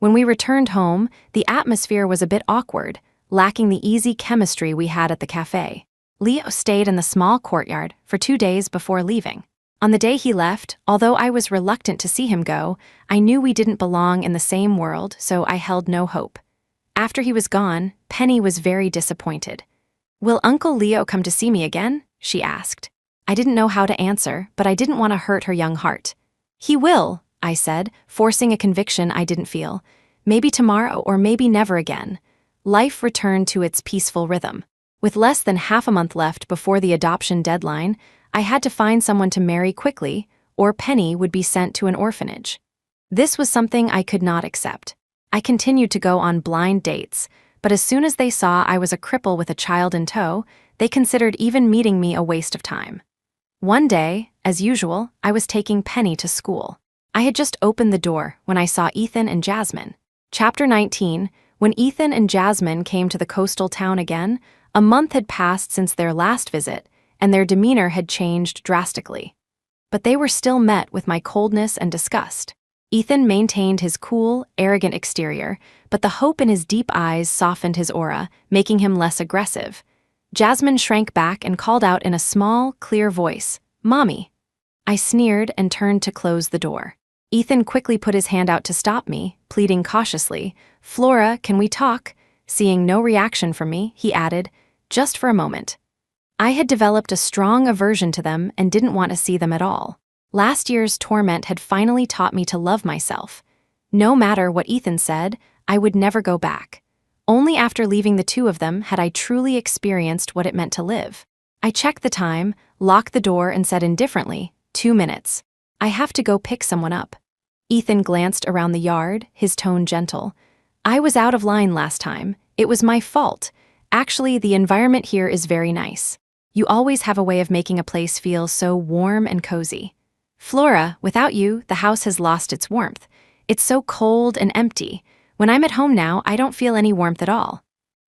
When we returned home, the atmosphere was a bit awkward, lacking the easy chemistry we had at the cafe. Leo stayed in the small courtyard for 2 days before leaving. On the day he left, although I was reluctant to see him go, I knew we didn't belong in the same world, so I held no hope. After he was gone, Penny was very disappointed. "Will Uncle Leo come to see me again?" she asked. I didn't know how to answer, but I didn't want to hurt her young heart. "He will," I said, forcing a conviction I didn't feel. "Maybe tomorrow or maybe never again." Life returned to its peaceful rhythm. With less than half a month left before the adoption deadline, I had to find someone to marry quickly, or Penny would be sent to an orphanage. This was something I could not accept. I continued to go on blind dates, but as soon as they saw I was a cripple with a child in tow, they considered even meeting me a waste of time. One day, as usual, I was taking Penny to school. I had just opened the door when I saw Ethan and Jasmine. Chapter 19, when Ethan and Jasmine came to the coastal town again, a month had passed since their last visit, and their demeanor had changed drastically. But they were still met with my coldness and disgust. Ethan maintained his cool, arrogant exterior, but the hope in his deep eyes softened his aura, making him less aggressive. Jasmine shrank back and called out in a small, clear voice, "Mommy." I sneered and turned to close the door. Ethan quickly put his hand out to stop me, pleading cautiously, "Flora, can we talk?" Seeing no reaction from me, he added, "Just for a moment." I had developed a strong aversion to them and didn't want to see them at all. Last year's torment had finally taught me to love myself. No matter what Ethan said, I would never go back. Only after leaving the two of them had I truly experienced what it meant to live. I checked the time, locked the door, and said indifferently, 2 minutes. I have to go pick someone up. Ethan glanced around the yard, his tone gentle. I was out of line last time. It was my fault. Actually, the environment here is very nice. You always have a way of making a place feel so warm and cozy. Flora, without you, the house has lost its warmth. It's so cold and empty. When I'm at home now, I don't feel any warmth at all.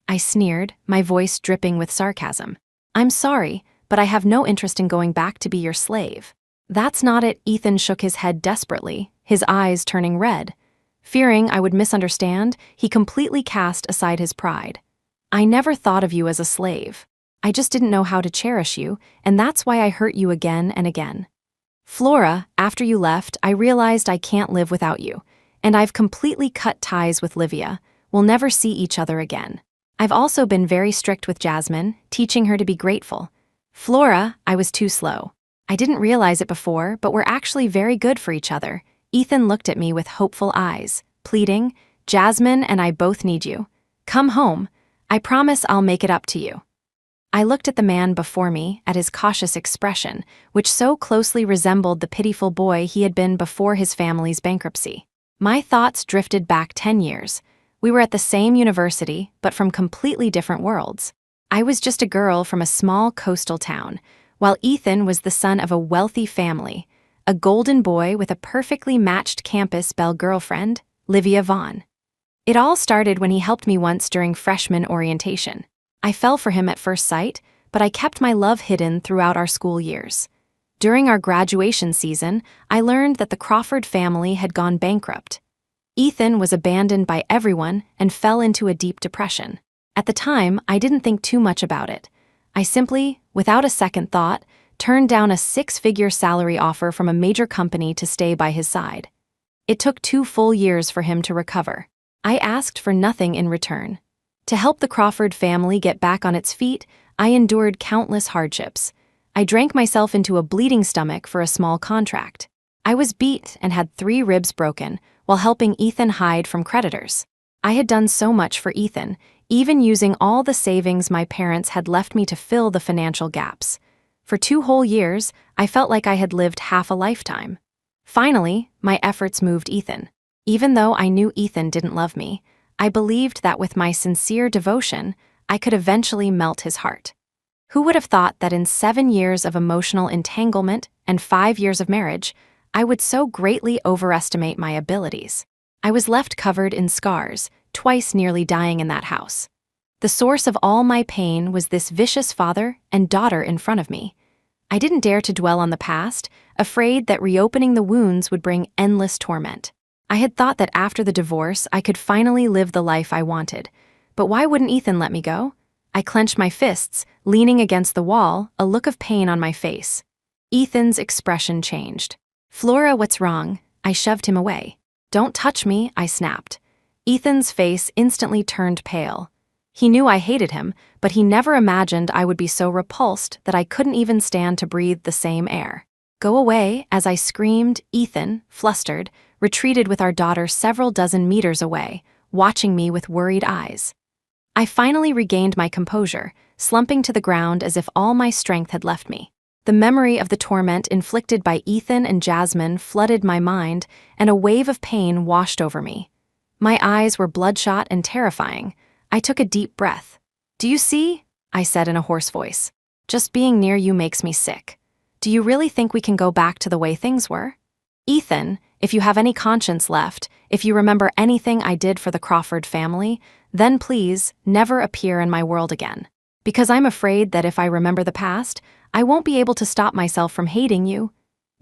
I sneered, my voice dripping with sarcasm. I'm sorry, but I have no interest in going back to be your slave. That's not it. Ethan shook his head desperately, his eyes turning red. Fearing I would misunderstand, he completely cast aside his pride. I never thought of you as a slave. I just didn't know how to cherish you, and that's why I hurt you again and again. Flora, after you left, I realized I can't live without you, and I've completely cut ties with Livia. We'll never see each other again. I've also been very strict with Jasmine, teaching her to be grateful. Flora, I was too slow. I didn't realize it before, but we're actually very good for each other. Ethan looked at me with hopeful eyes, pleading, Jasmine and I both need you. Come home. I promise I'll make it up to you. I looked at the man before me, at his cautious expression, which so closely resembled the pitiful boy he had been before his family's bankruptcy. My thoughts drifted back 10 years. We were at the same university, but from completely different worlds. I was just a girl from a small coastal town, while Ethan was the son of a wealthy family, a golden boy with a perfectly matched campus belle girlfriend, Livia Vaughn. It all started when he helped me once during freshman orientation. I fell for him at first sight, but I kept my love hidden throughout our school years. During our graduation season, I learned that the Crawford family had gone bankrupt. Ethan was abandoned by everyone and fell into a deep depression. At the time, I didn't think too much about it. I simply, without a second thought, turned down a 6-figure salary offer from a major company to stay by his side. It took 2 full years for him to recover. I asked for nothing in return. To help the Crawford family get back on its feet, I endured countless hardships. I drank myself into a bleeding stomach for a small contract. I was beat and had 3 ribs broken while helping Ethan hide from creditors. I had done so much for Ethan, even using all the savings my parents had left me to fill the financial gaps. For 2 whole years, I felt like I had lived half a lifetime. Finally, my efforts moved Ethan. Even though I knew Ethan didn't love me, I believed that with my sincere devotion, I could eventually melt his heart. Who would have thought that in 7 years of emotional entanglement and 5 years of marriage, I would so greatly overestimate my abilities? I was left covered in scars, twice nearly dying in that house. The source of all my pain was this vicious father and daughter in front of me. I didn't dare to dwell on the past, afraid that reopening the wounds would bring endless torment. I had thought that after the divorce, I could finally live the life I wanted. But why wouldn't Ethan let me go? I clenched my fists, leaning against the wall, a look of pain on my face. Ethan's expression changed. Flora, what's wrong? I shoved him away. Don't touch me, I snapped. Ethan's face instantly turned pale. He knew I hated him, but he never imagined I would be so repulsed that I couldn't even stand to breathe the same air. Go away, as I screamed. Ethan, flustered, retreated with our daughter several dozen meters away, watching me with worried eyes. I finally regained my composure, slumping to the ground as if all my strength had left me. The memory of the torment inflicted by Ethan and Jasmine flooded my mind, and a wave of pain washed over me. My eyes were bloodshot and terrifying. I took a deep breath. Do you see? I said in a hoarse voice. Just being near you makes me sick. Do you really think we can go back to the way things were? Ethan, if you have any conscience left, if you remember anything I did for the Crawford family, then please never appear in my world again. Because I'm afraid that if I remember the past, I won't be able to stop myself from hating you.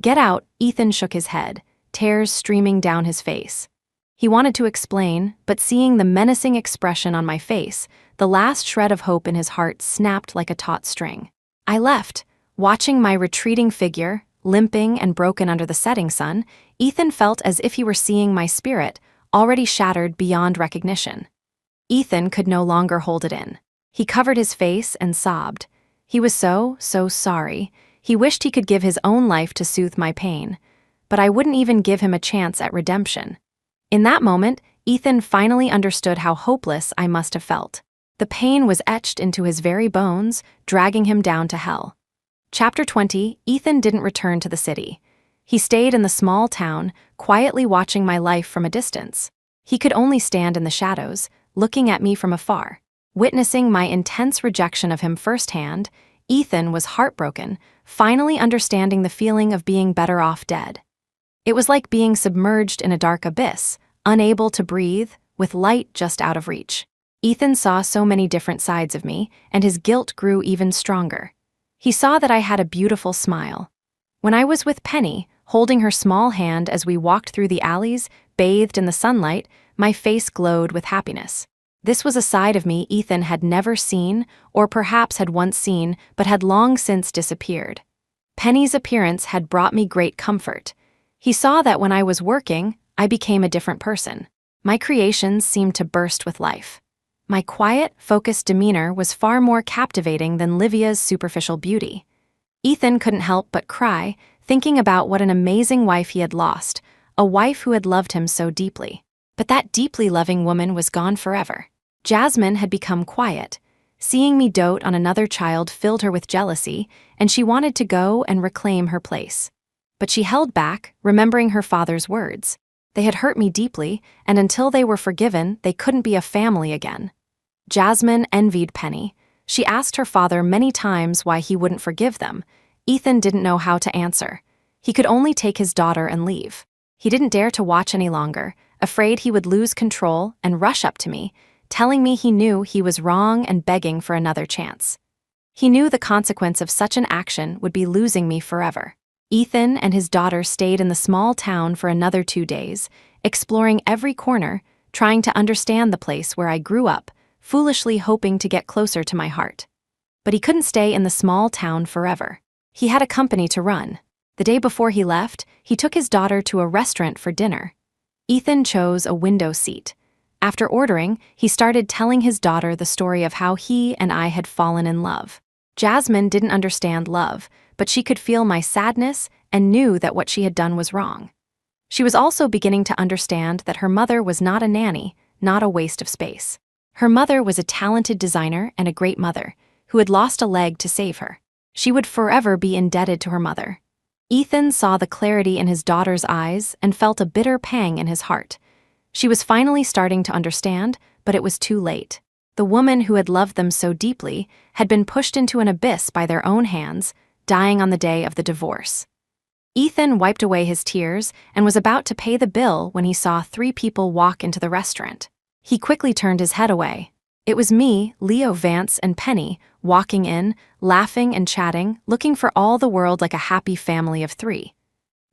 Get out, Ethan shook his head. tears streaming down his face. He wanted to explain, but seeing the menacing expression on my face, the last shred of hope in his heart snapped like a taut string. I left. Watching my retreating figure, limping and broken under the setting sun, Ethan felt as if he were seeing my spirit, already shattered beyond recognition. Ethan could no longer hold it in. He covered his face and sobbed. He was so sorry. He wished he could give his own life to soothe my pain. But I wouldn't even give him a chance at redemption. In that moment, Ethan finally understood how hopeless I must have felt. The pain was etched into his very bones, dragging him down to hell. Chapter 20, Ethan didn't return to the city. He stayed in the small town, quietly watching my life from a distance. He could only stand in the shadows, looking at me from afar. Witnessing my intense rejection of him firsthand, Ethan was heartbroken, finally understanding the feeling of being better off dead. It was like being submerged in a dark abyss, unable to breathe, with light just out of reach. Ethan saw so many different sides of me, and his guilt grew even stronger. He saw that I had a beautiful smile. When I was with Penny, holding her small hand as we walked through the alleys, bathed in the sunlight, my face glowed with happiness. This was a side of me Ethan had never seen, or perhaps had once seen, but had long since disappeared. Penny's appearance had brought me great comfort. He saw that when I was working, I became a different person. My creations seemed to burst with life. My quiet, focused demeanor was far more captivating than Livia's superficial beauty. Ethan couldn't help but cry, thinking about what an amazing wife he had lost, a wife who had loved him so deeply. But that deeply loving woman was gone forever. Jasmine had become quiet. Seeing me dote on another child filled her with jealousy, and she wanted to go and reclaim her place. But she held back, remembering her father's words. They had hurt me deeply, and until they were forgiven, they couldn't be a family again. Jasmine envied Penny. She asked her father many times why he wouldn't forgive them. Ethan didn't know how to answer. He could only take his daughter and leave. He didn't dare to watch any longer, afraid he would lose control and rush up to me, telling me he knew he was wrong and begging for another chance. He knew the consequence of such an action would be losing me forever. Ethan and his daughter stayed in the small town for another 2 days, exploring every corner, trying to understand the place where I grew up, foolishly hoping to get closer to my heart. But he couldn't stay in the small town forever. He had a company to run. The day before he left, he took his daughter to a restaurant for dinner. Ethan chose a window seat. After ordering, he started telling his daughter the story of how he and I had fallen in love. Jasmine didn't understand love, but she could feel my sadness and knew that what she had done was wrong. She was also beginning to understand that her mother was not a nanny, not a waste of space. Her mother was a talented designer and a great mother, who had lost a leg to save her. She would forever be indebted to her mother. Ethan saw the clarity in his daughter's eyes and felt a bitter pang in his heart. She was finally starting to understand, but it was too late. The woman who had loved them so deeply had been pushed into an abyss by their own hands, dying on the day of the divorce. Ethan wiped away his tears and was about to pay the bill when he saw 3 people walk into the restaurant. He quickly turned his head away. It was me, Leo Vance, and Penny, walking in, laughing and chatting, looking for all the world like a happy family of 3.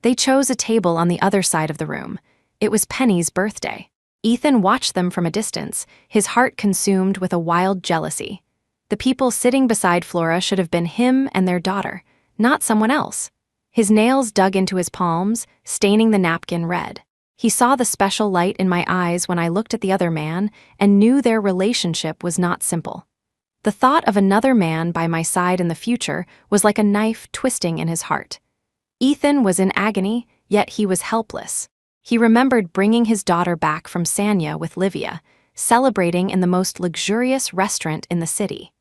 They chose a table on the other side of the room. It was Penny's birthday. Ethan watched them from a distance, his heart consumed with a wild jealousy. The people sitting beside Flora should have been him and their daughter, not someone else. His nails dug into his palms, staining the napkin red. He saw the special light in my eyes when I looked at the other man and knew their relationship was not simple. The thought of another man by my side in the future was like a knife twisting in his heart. Ethan was in agony, yet he was helpless. He remembered bringing his daughter back from Sanya with Livia, celebrating in the most luxurious restaurant in the city.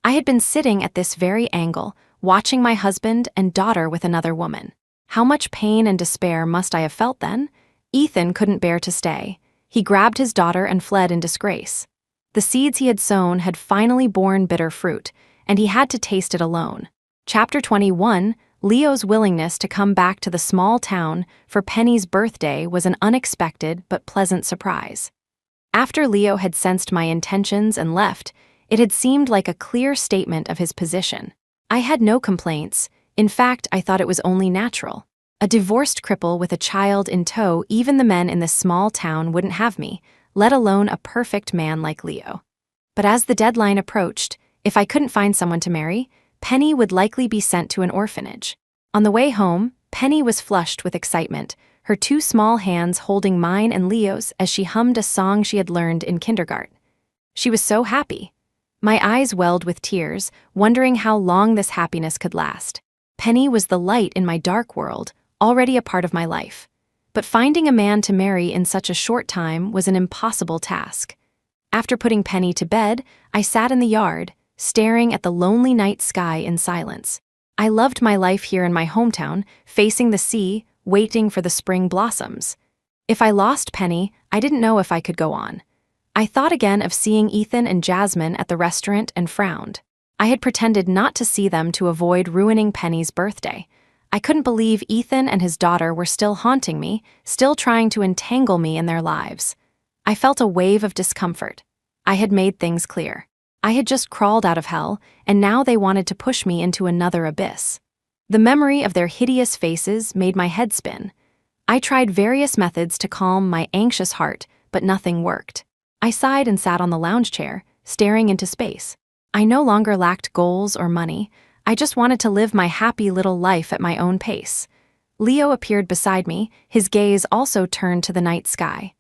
I had been sitting at this very angle, watching my husband and daughter with another woman. How much pain and despair must I have felt then? Ethan couldn't bear to stay. He grabbed his daughter and fled in disgrace. The seeds he had sown had finally borne bitter fruit, and he had to taste it alone. Chapter 21, Leo's willingness to come back to the small town for Penny's birthday was an unexpected but pleasant surprise. After Leo had sensed my intentions and left, it had seemed like a clear statement of his position. I had no complaints. In fact, I thought it was only natural. A divorced cripple with a child in tow, even the men in this small town wouldn't have me, let alone a perfect man like Leo. But as the deadline approached, if I couldn't find someone to marry, Penny would likely be sent to an orphanage. On the way home, Penny was flushed with excitement, her two small hands holding mine and Leo's as she hummed a song she had learned in kindergarten. She was so happy. My eyes welled with tears, wondering how long this happiness could last. Penny was the light in my dark world, already a part of my life. But finding a man to marry in such a short time was an impossible task. After putting Penny to bed, I sat in the yard, staring at the lonely night sky in silence. I loved my life here in my hometown, facing the sea, waiting for the spring blossoms. If I lost Penny, I didn't know if I could go on. I thought again of seeing Ethan and Jasmine at the restaurant and frowned. I had pretended not to see them to avoid ruining Penny's birthday. I couldn't believe Ethan and his daughter were still haunting me, still trying to entangle me in their lives. I felt a wave of discomfort. I had made things clear. I had just crawled out of hell, and now they wanted to push me into another abyss. The memory of their hideous faces made my head spin. I tried various methods to calm my anxious heart, but nothing worked. I sighed and sat on the lounge chair, staring into space. I no longer lacked goals or money. I just wanted to live my happy little life at my own pace. Leo appeared beside me, his gaze also turned to the night sky.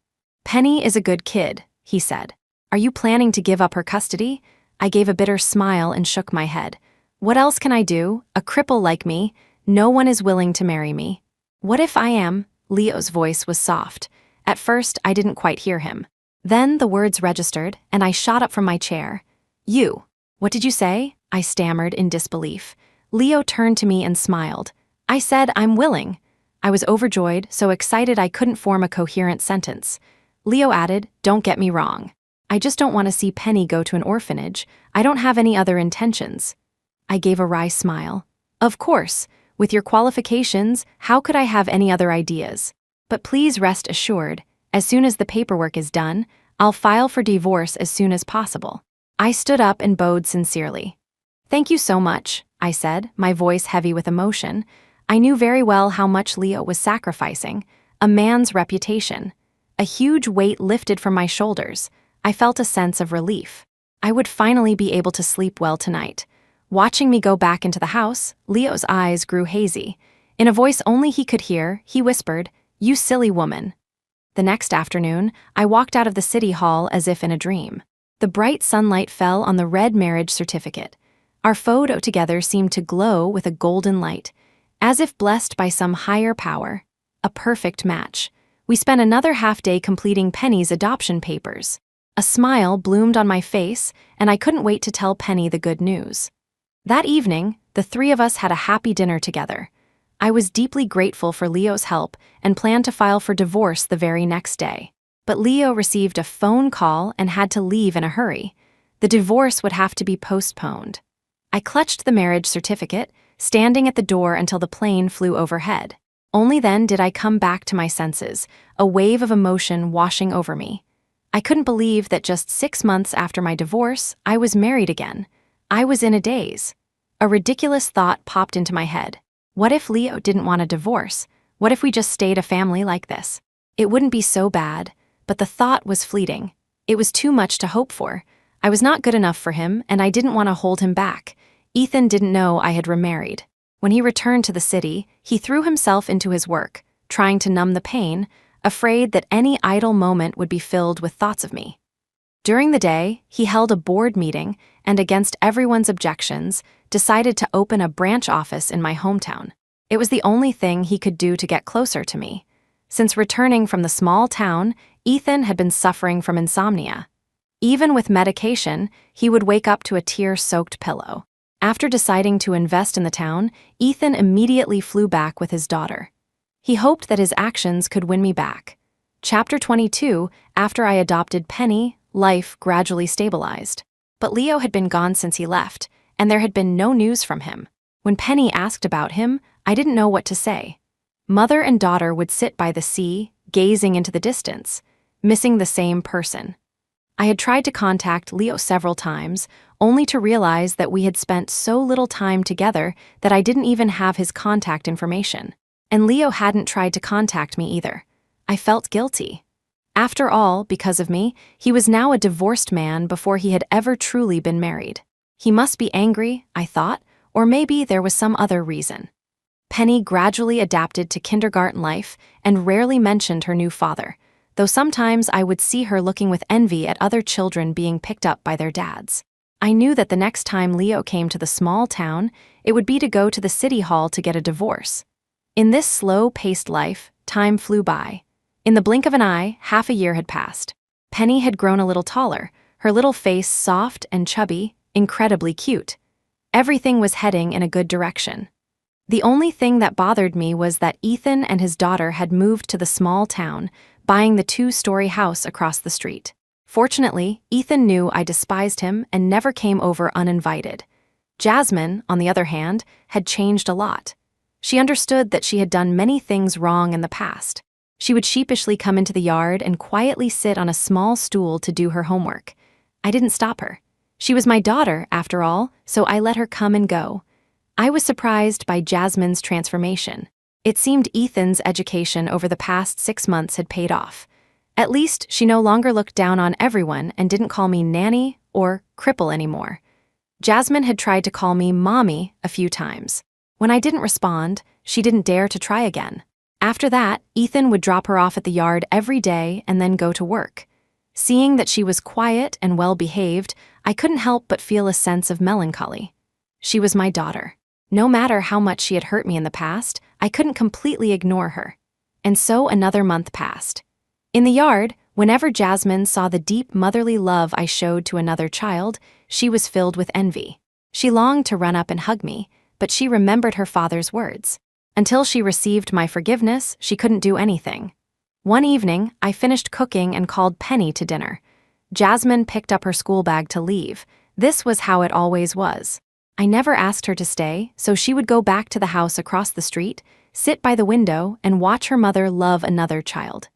"Penny is a good kid," he said. "Are you planning to give up her custody?" I gave a bitter smile and shook my head. What else can I do? A cripple like me, no one is willing to marry me. What if I am? Leo's voice was soft. At first, I didn't quite hear him. Then the words registered, and I shot up from my chair. "You. What did you say?" I stammered in disbelief. Leo turned to me and smiled. "I said I'm willing." I was overjoyed, so excited I couldn't form a coherent sentence. Leo added, "Don't get me wrong. I just don't want to see Penny go to an orphanage. I don't have any other intentions." I gave a wry smile. "Of course, with your qualifications, how could I have any other ideas? But please rest assured, as soon as the paperwork is done, I'll file for divorce as soon as possible." I stood up and bowed sincerely. "Thank you so much," I said, my voice heavy with emotion. I knew very well how much Leo was sacrificing, a man's reputation. A huge weight lifted from my shoulders. I felt a sense of relief. I would finally be able to sleep well tonight. Watching me go back into the house, Leo's eyes grew hazy. In a voice only he could hear, he whispered, "You silly woman." The next afternoon, I walked out of the city hall as if in a dream. The bright sunlight fell on the red marriage certificate. Our photo together seemed to glow with a golden light, as if blessed by some higher power. A perfect match. We spent another half-day completing Penny's adoption papers. A smile bloomed on my face, and I couldn't wait to tell Penny the good news. That evening, the three of us had a happy dinner together. I was deeply grateful for Leo's help and planned to file for divorce the very next day. But Leo received a phone call and had to leave in a hurry. The divorce would have to be postponed. I clutched the marriage certificate, standing at the door until the plane flew overhead. Only then did I come back to my senses, a wave of emotion washing over me. I couldn't believe that just 6 months after my divorce, I was married again. I was in a daze. A ridiculous thought popped into my head. What if Leo didn't want a divorce? What if we just stayed a family like this? It wouldn't be so bad, but the thought was fleeting. It was too much to hope for. I was not good enough for him, and I didn't want to hold him back. Ethan didn't know I had remarried. When he returned to the city, he threw himself into his work, trying to numb the pain, afraid that any idle moment would be filled with thoughts of me. During the day, he held a board meeting and, against everyone's objections, decided to open a branch office in my hometown. It was the only thing he could do to get closer to me. Since returning from the small town, Ethan had been suffering from insomnia. Even with medication, he would wake up to a tear-soaked pillow. After deciding to invest in the town, Ethan immediately flew back with his daughter. He hoped that his actions could win me back. Chapter 22, after I adopted Penny, life gradually stabilized. But Leo had been gone since he left, and there had been no news from him. When Penny asked about him, I didn't know what to say. Mother and daughter would sit by the sea, gazing into the distance, missing the same person. I had tried to contact Leo several times, only to realize that we had spent so little time together that I didn't even have his contact information. And Leo hadn't tried to contact me either. I felt guilty. After all, because of me, he was now a divorced man before he had ever truly been married. He must be angry, I thought, or maybe there was some other reason. Penny gradually adapted to kindergarten life and rarely mentioned her new father, though sometimes I would see her looking with envy at other children being picked up by their dads. I knew that the next time Leo came to the small town, it would be to go to the city hall to get a divorce. In this slow-paced life, time flew by. In the blink of an eye, half a year had passed. Penny had grown a little taller, her little face soft and chubby, incredibly cute. Everything was heading in a good direction. The only thing that bothered me was that Ethan and his daughter had moved to the small town, buying the 2-story house across the street. Fortunately, Ethan knew I despised him and never came over uninvited. Jasmine, on the other hand, had changed a lot. She understood that she had done many things wrong in the past. She would sheepishly come into the yard and quietly sit on a small stool to do her homework. I didn't stop her. She was my daughter, after all, so I let her come and go. I was surprised by Jasmine's transformation. It seemed Ethan's education over the past 6 months had paid off. At least she no longer looked down on everyone and didn't call me nanny or cripple anymore. Jasmine had tried to call me mommy a few times. When I didn't respond, she didn't dare to try again. After that, Ethan would drop her off at the yard every day and then go to work. Seeing that she was quiet and well-behaved, I couldn't help but feel a sense of melancholy. She was my daughter. No matter how much she had hurt me in the past, I couldn't completely ignore her. And so another month passed. In the yard, whenever Jasmine saw the deep motherly love I showed to another child, she was filled with envy. She longed to run up and hug me, but she remembered her father's words. Until she received my forgiveness, she couldn't do anything. One evening, I finished cooking and called Penny to dinner. Jasmine picked up her school bag to leave. This was how it always was. I never asked her to stay, so she would go back to the house across the street, sit by the window, and watch her mother love another child.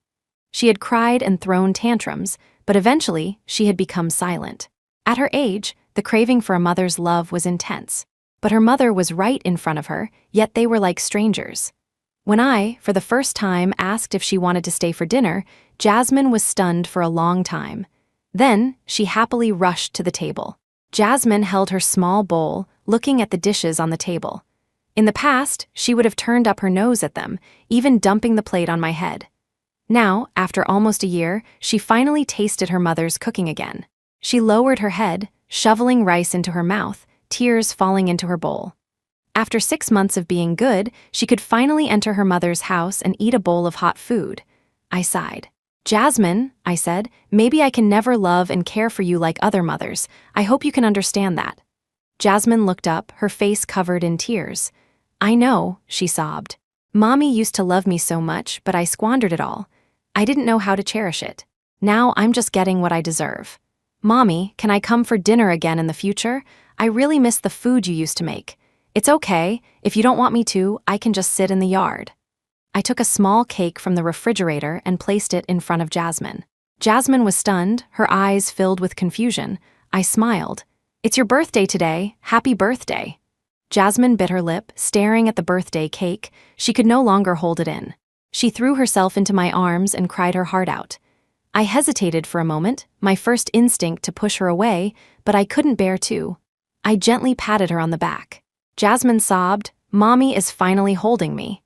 She had cried and thrown tantrums, but eventually she had become silent. At her age, the craving for a mother's love was intense. But her mother was right in front of her, yet they were like strangers. When I, for the first time, asked if she wanted to stay for dinner, Jasmine was stunned for a long time. Then, she happily rushed to the table. Jasmine held her small bowl, looking at the dishes on the table. In the past, she would have turned up her nose at them, even dumping the plate on my head. Now, after almost a year, she finally tasted her mother's cooking again. She lowered her head, shoveling rice into her mouth, tears falling into her bowl. After 6 months of being good, she could finally enter her mother's house and eat a bowl of hot food. I sighed. Jasmine, I said, maybe I can never love and care for you like other mothers. I hope you can understand that. Jasmine looked up, her face covered in tears. I know, she sobbed. Mommy used to love me so much, but I squandered it all. I didn't know how to cherish it. Now I'm just getting what I deserve. Mommy, can I come for dinner again in the future? I really miss the food you used to make. It's okay, if you don't want me to, I can just sit in the yard. I took a small cake from the refrigerator and placed it in front of Jasmine. Jasmine was stunned, her eyes filled with confusion. I smiled. It's your birthday today, happy birthday. Jasmine bit her lip, staring at the birthday cake. She could no longer hold it in. She threw herself into my arms and cried her heart out. I hesitated for a moment, my first instinct to push her away, but I couldn't bear to. I gently patted her on the back. Jasmine sobbed, Mommy is finally holding me.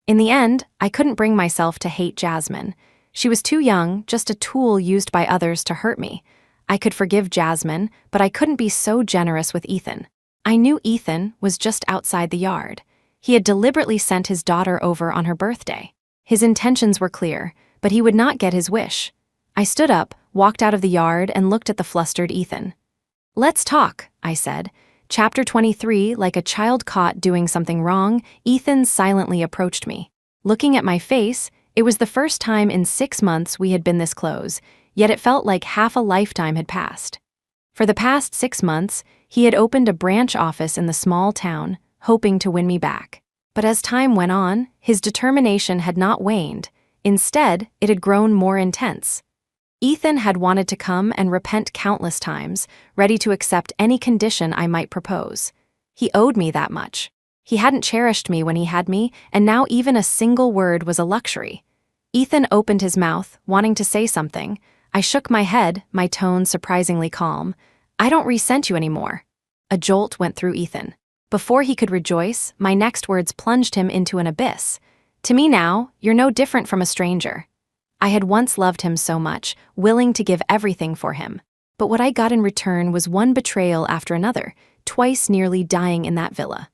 In the end, I couldn't bring myself to hate Jasmine. She was too young, just a tool used by others to hurt me. I could forgive Jasmine, but I couldn't be so generous with Ethan. I knew Ethan was just outside the yard. He had deliberately sent his daughter over on her birthday. His intentions were clear, but he would not get his wish. I stood up, walked out of the yard, and looked at the flustered Ethan. Let's talk, I said. Chapter 23, like a child caught doing something wrong, Ethan silently approached me. Looking at my face, it was the first time in 6 months we had been this close, yet it felt like half a lifetime had passed. For the past 6 months, he had opened a branch office in the small town, hoping to win me back. But as time went on, his determination had not waned. Instead, it had grown more intense. Ethan had wanted to come and repent countless times, ready to accept any condition I might propose. He owed me that much. He hadn't cherished me when he had me, and now even a single word was a luxury. Ethan opened his mouth, wanting to say something. I shook my head, my tone surprisingly calm. I don't resent you anymore. A jolt went through Ethan. Before he could rejoice, my next words plunged him into an abyss. To me now, you're no different from a stranger. I had once loved him so much, willing to give everything for him. But what I got in return was one betrayal after another, twice nearly dying in that villa.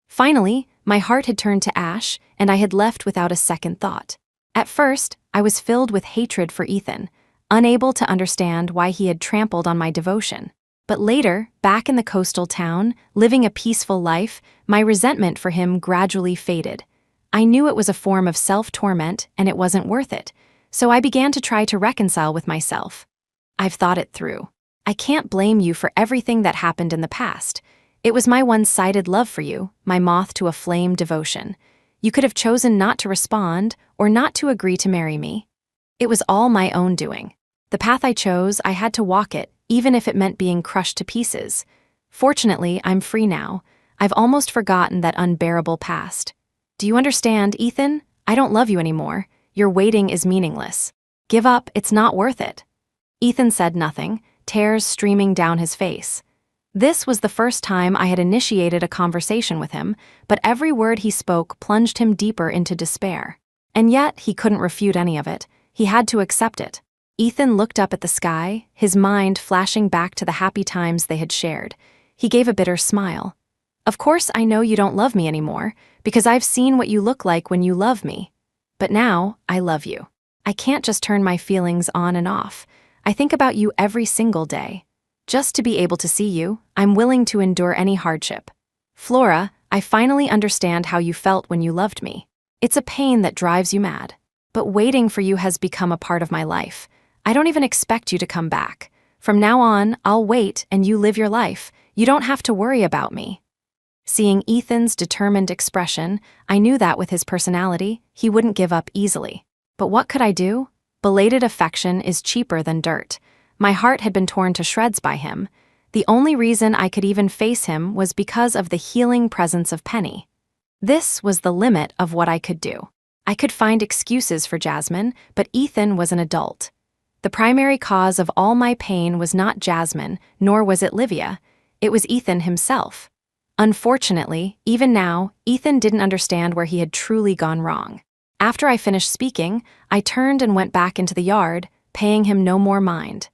Finally, my heart had turned to ash, and I had left without a second thought. At first, I was filled with hatred for Ethan, unable to understand why he had trampled on my devotion. But later, back in the coastal town, living a peaceful life, my resentment for him gradually faded. I knew it was a form of self-torment, and it wasn't worth it, so I began to try to reconcile with myself. I've thought it through. I can't blame you for everything that happened in the past. It was my one-sided love for you, my moth to a flame devotion. You could have chosen not to respond or not to agree to marry me. It was all my own doing. The path I chose, I had to walk it, even if it meant being crushed to pieces. Fortunately, I'm free now. I've almost forgotten that unbearable past. Do you understand, Ethan? I don't love you anymore. Your waiting is meaningless. Give up, it's not worth it. Ethan said nothing, tears streaming down his face. This was the first time I had initiated a conversation with him, but every word he spoke plunged him deeper into despair. And yet, he couldn't refute any of it. He had to accept it. Ethan looked up at the sky, his mind flashing back to the happy times they had shared. He gave a bitter smile. Of course I know you don't love me anymore, because I've seen what you look like when you love me. But now, I love you. I can't just turn my feelings on and off. I think about you every single day. Just to be able to see you, I'm willing to endure any hardship. Flora, I finally understand how you felt when you loved me. It's a pain that drives you mad. But waiting for you has become a part of my life. I don't even expect you to come back. From now on, I'll wait and you live your life. You don't have to worry about me. Seeing Ethan's determined expression, I knew that with his personality, he wouldn't give up easily. But what could I do? Belated affection is cheaper than dirt. My heart had been torn to shreds by him. The only reason I could even face him was because of the healing presence of Penny. This was the limit of what I could do. I could find excuses for Jasmine, but Ethan was an adult. The primary cause of all my pain was not Jasmine, nor was it Livia. It was Ethan himself. Unfortunately, even now, Ethan didn't understand where he had truly gone wrong. After I finished speaking, I turned and went back into the yard, paying him no more mind.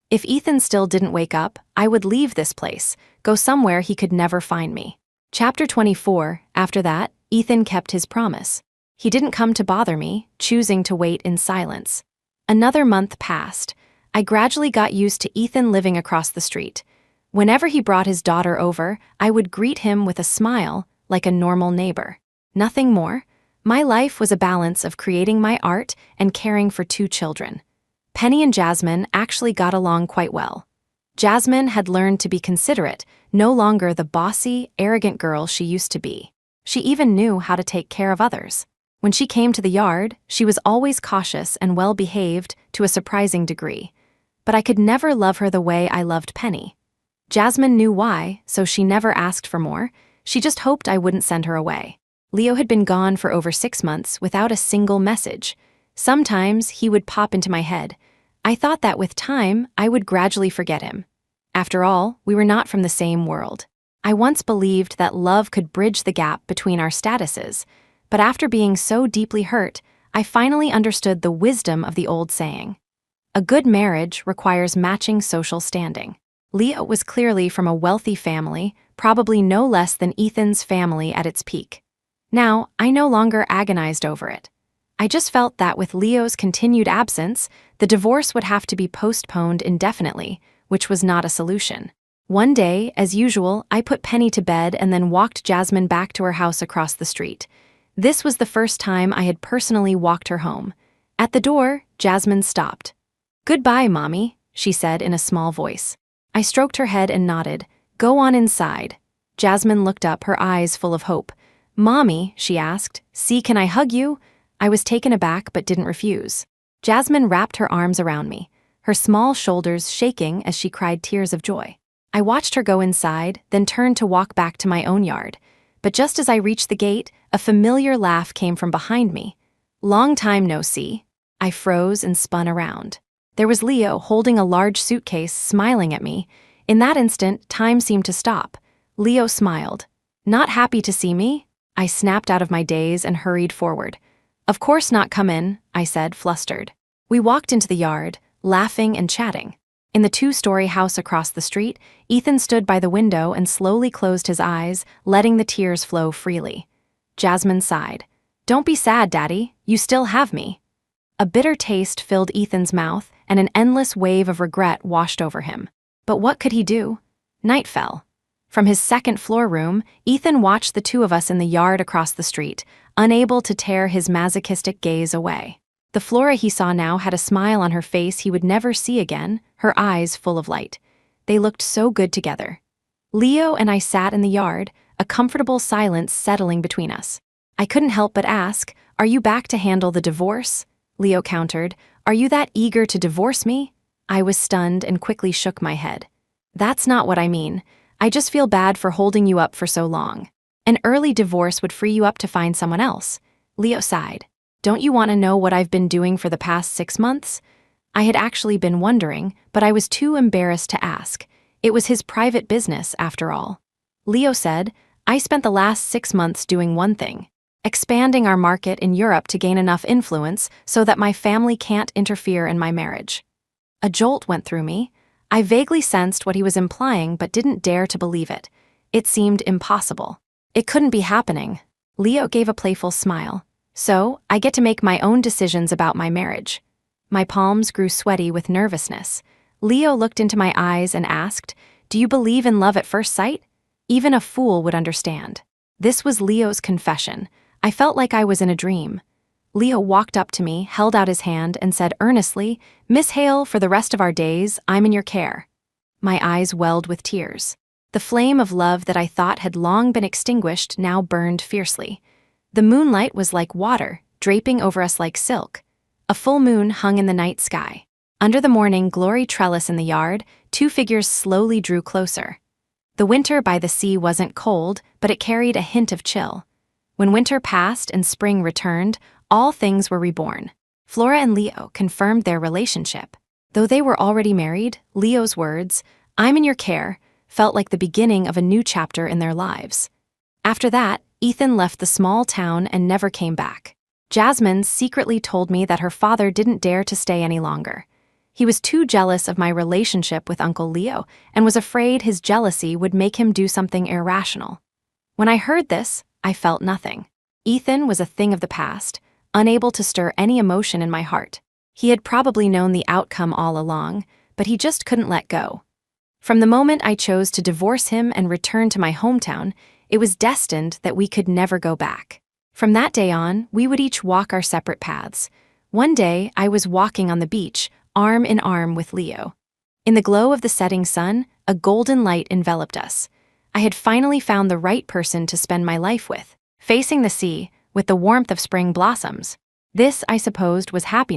If Ethan still didn't wake up, I would leave this place, go somewhere he could never find me. Chapter 24, after that, Ethan kept his promise. He didn't come to bother me, choosing to wait in silence. Another month passed. I gradually got used to Ethan living across the street. Whenever he brought his daughter over, I would greet him with a smile, like a normal neighbor. Nothing more. My life was a balance of creating my art and caring for 2 children. Penny and Jasmine actually got along quite well. Jasmine had learned to be considerate, no longer the bossy, arrogant girl she used to be. She even knew how to take care of others. When she came to the yard, she was always cautious and well-behaved to a surprising degree. But I could never love her the way I loved Penny. Jasmine knew why, so she never asked for more. She just hoped I wouldn't send her away. Leo had been gone for over 6 months without a single message. Sometimes he would pop into my head. I thought that with time, I would gradually forget him. After all, we were not from the same world. I once believed that love could bridge the gap between our statuses, but after being so deeply hurt, I finally understood the wisdom of the old saying. A good marriage requires matching social standing. Leo was clearly from a wealthy family, probably no less than Ethan's family at its peak. Now, I no longer agonized over it. I just felt that with Leo's continued absence, the divorce would have to be postponed indefinitely, which was not a solution. One day, as usual, I put Penny to bed and then walked Jasmine back to her house across the street. This was the first time I had personally walked her home. At the door, Jasmine stopped. "Goodbye, Mommy," she said in a small voice. I stroked her head and nodded. "Go on inside." Jasmine looked up, her eyes full of hope. "Mommy," she asked, "see, can I hug you?" I was taken aback but didn't refuse. Jasmine wrapped her arms around me, her small shoulders shaking as she cried tears of joy. I watched her go inside, then turned to walk back to my own yard. But just as I reached the gate, a familiar laugh came from behind me. "Long time no see." I froze and spun around. There was Leo holding a large suitcase, smiling at me. In that instant, time seemed to stop. Leo smiled. "Not happy to see me?" I snapped out of my daze and hurried forward. "Of course not, come in," I said, flustered. We walked into the yard, laughing and chatting. In the two-story house across the street, Ethan stood by the window and slowly closed his eyes, letting the tears flow freely. Jasmine sighed. "Don't be sad, Daddy. You still have me." A bitter taste filled Ethan's mouth, and an endless wave of regret washed over him. But what could he do? Night fell. From his second-floor room, Ethan watched the two of us in the yard across the street, unable to tear his masochistic gaze away. The Flora he saw now had a smile on her face he would never see again, her eyes full of light. They looked so good together. Leo and I sat in the yard, a comfortable silence settling between us. I couldn't help but ask, "Are you back to handle the divorce?" Leo countered, "Are you that eager to divorce me?" I was stunned and quickly shook my head. "That's not what I mean. I just feel bad for holding you up for so long. An early divorce would free you up to find someone else." Leo sighed. "Don't you want to know what I've been doing for the past 6 months?" I had actually been wondering, but I was too embarrassed to ask. It was his private business, after all. Leo said, "I spent the last 6 months doing one thing: expanding our market in Europe to gain enough influence so that my family can't interfere in my marriage." A jolt went through me. I vaguely sensed what he was implying but didn't dare to believe it. It seemed impossible. It couldn't be happening. Leo gave a playful smile. "So, I get to make my own decisions about my marriage." My palms grew sweaty with nervousness. Leo looked into my eyes and asked, "Do you believe in love at first sight?" Even a fool would understand. This was Leo's confession. I felt like I was in a dream. Leo walked up to me, held out his hand, and said earnestly, "Miss Hale, for the rest of our days, I'm in your care." My eyes welled with tears. The flame of love that I thought had long been extinguished now burned fiercely. The moonlight was like water, draping over us like silk. A full moon hung in the night sky. Under the morning glory trellis in the yard, two figures slowly drew closer. The winter by the sea wasn't cold, but it carried a hint of chill. When winter passed and spring returned, all things were reborn. Flora and Leo confirmed their relationship. Though they were already married, Leo's words, "I'm in your care," felt like the beginning of a new chapter in their lives. After that, Ethan left the small town and never came back. Jasmine secretly told me that her father didn't dare to stay any longer. He was too jealous of my relationship with Uncle Leo and was afraid his jealousy would make him do something irrational. When I heard this, I felt nothing. Ethan was a thing of the past, unable to stir any emotion in my heart. He had probably known the outcome all along, but he just couldn't let go. From the moment I chose to divorce him and return to my hometown, it was destined that we could never go back. From that day on, we would each walk our separate paths. One day, I was walking on the beach, arm in arm with Leo. In the glow of the setting sun, a golden light enveloped us. I had finally found the right person to spend my life with, facing the sea, with the warmth of spring blossoms. This, I supposed, was happiness.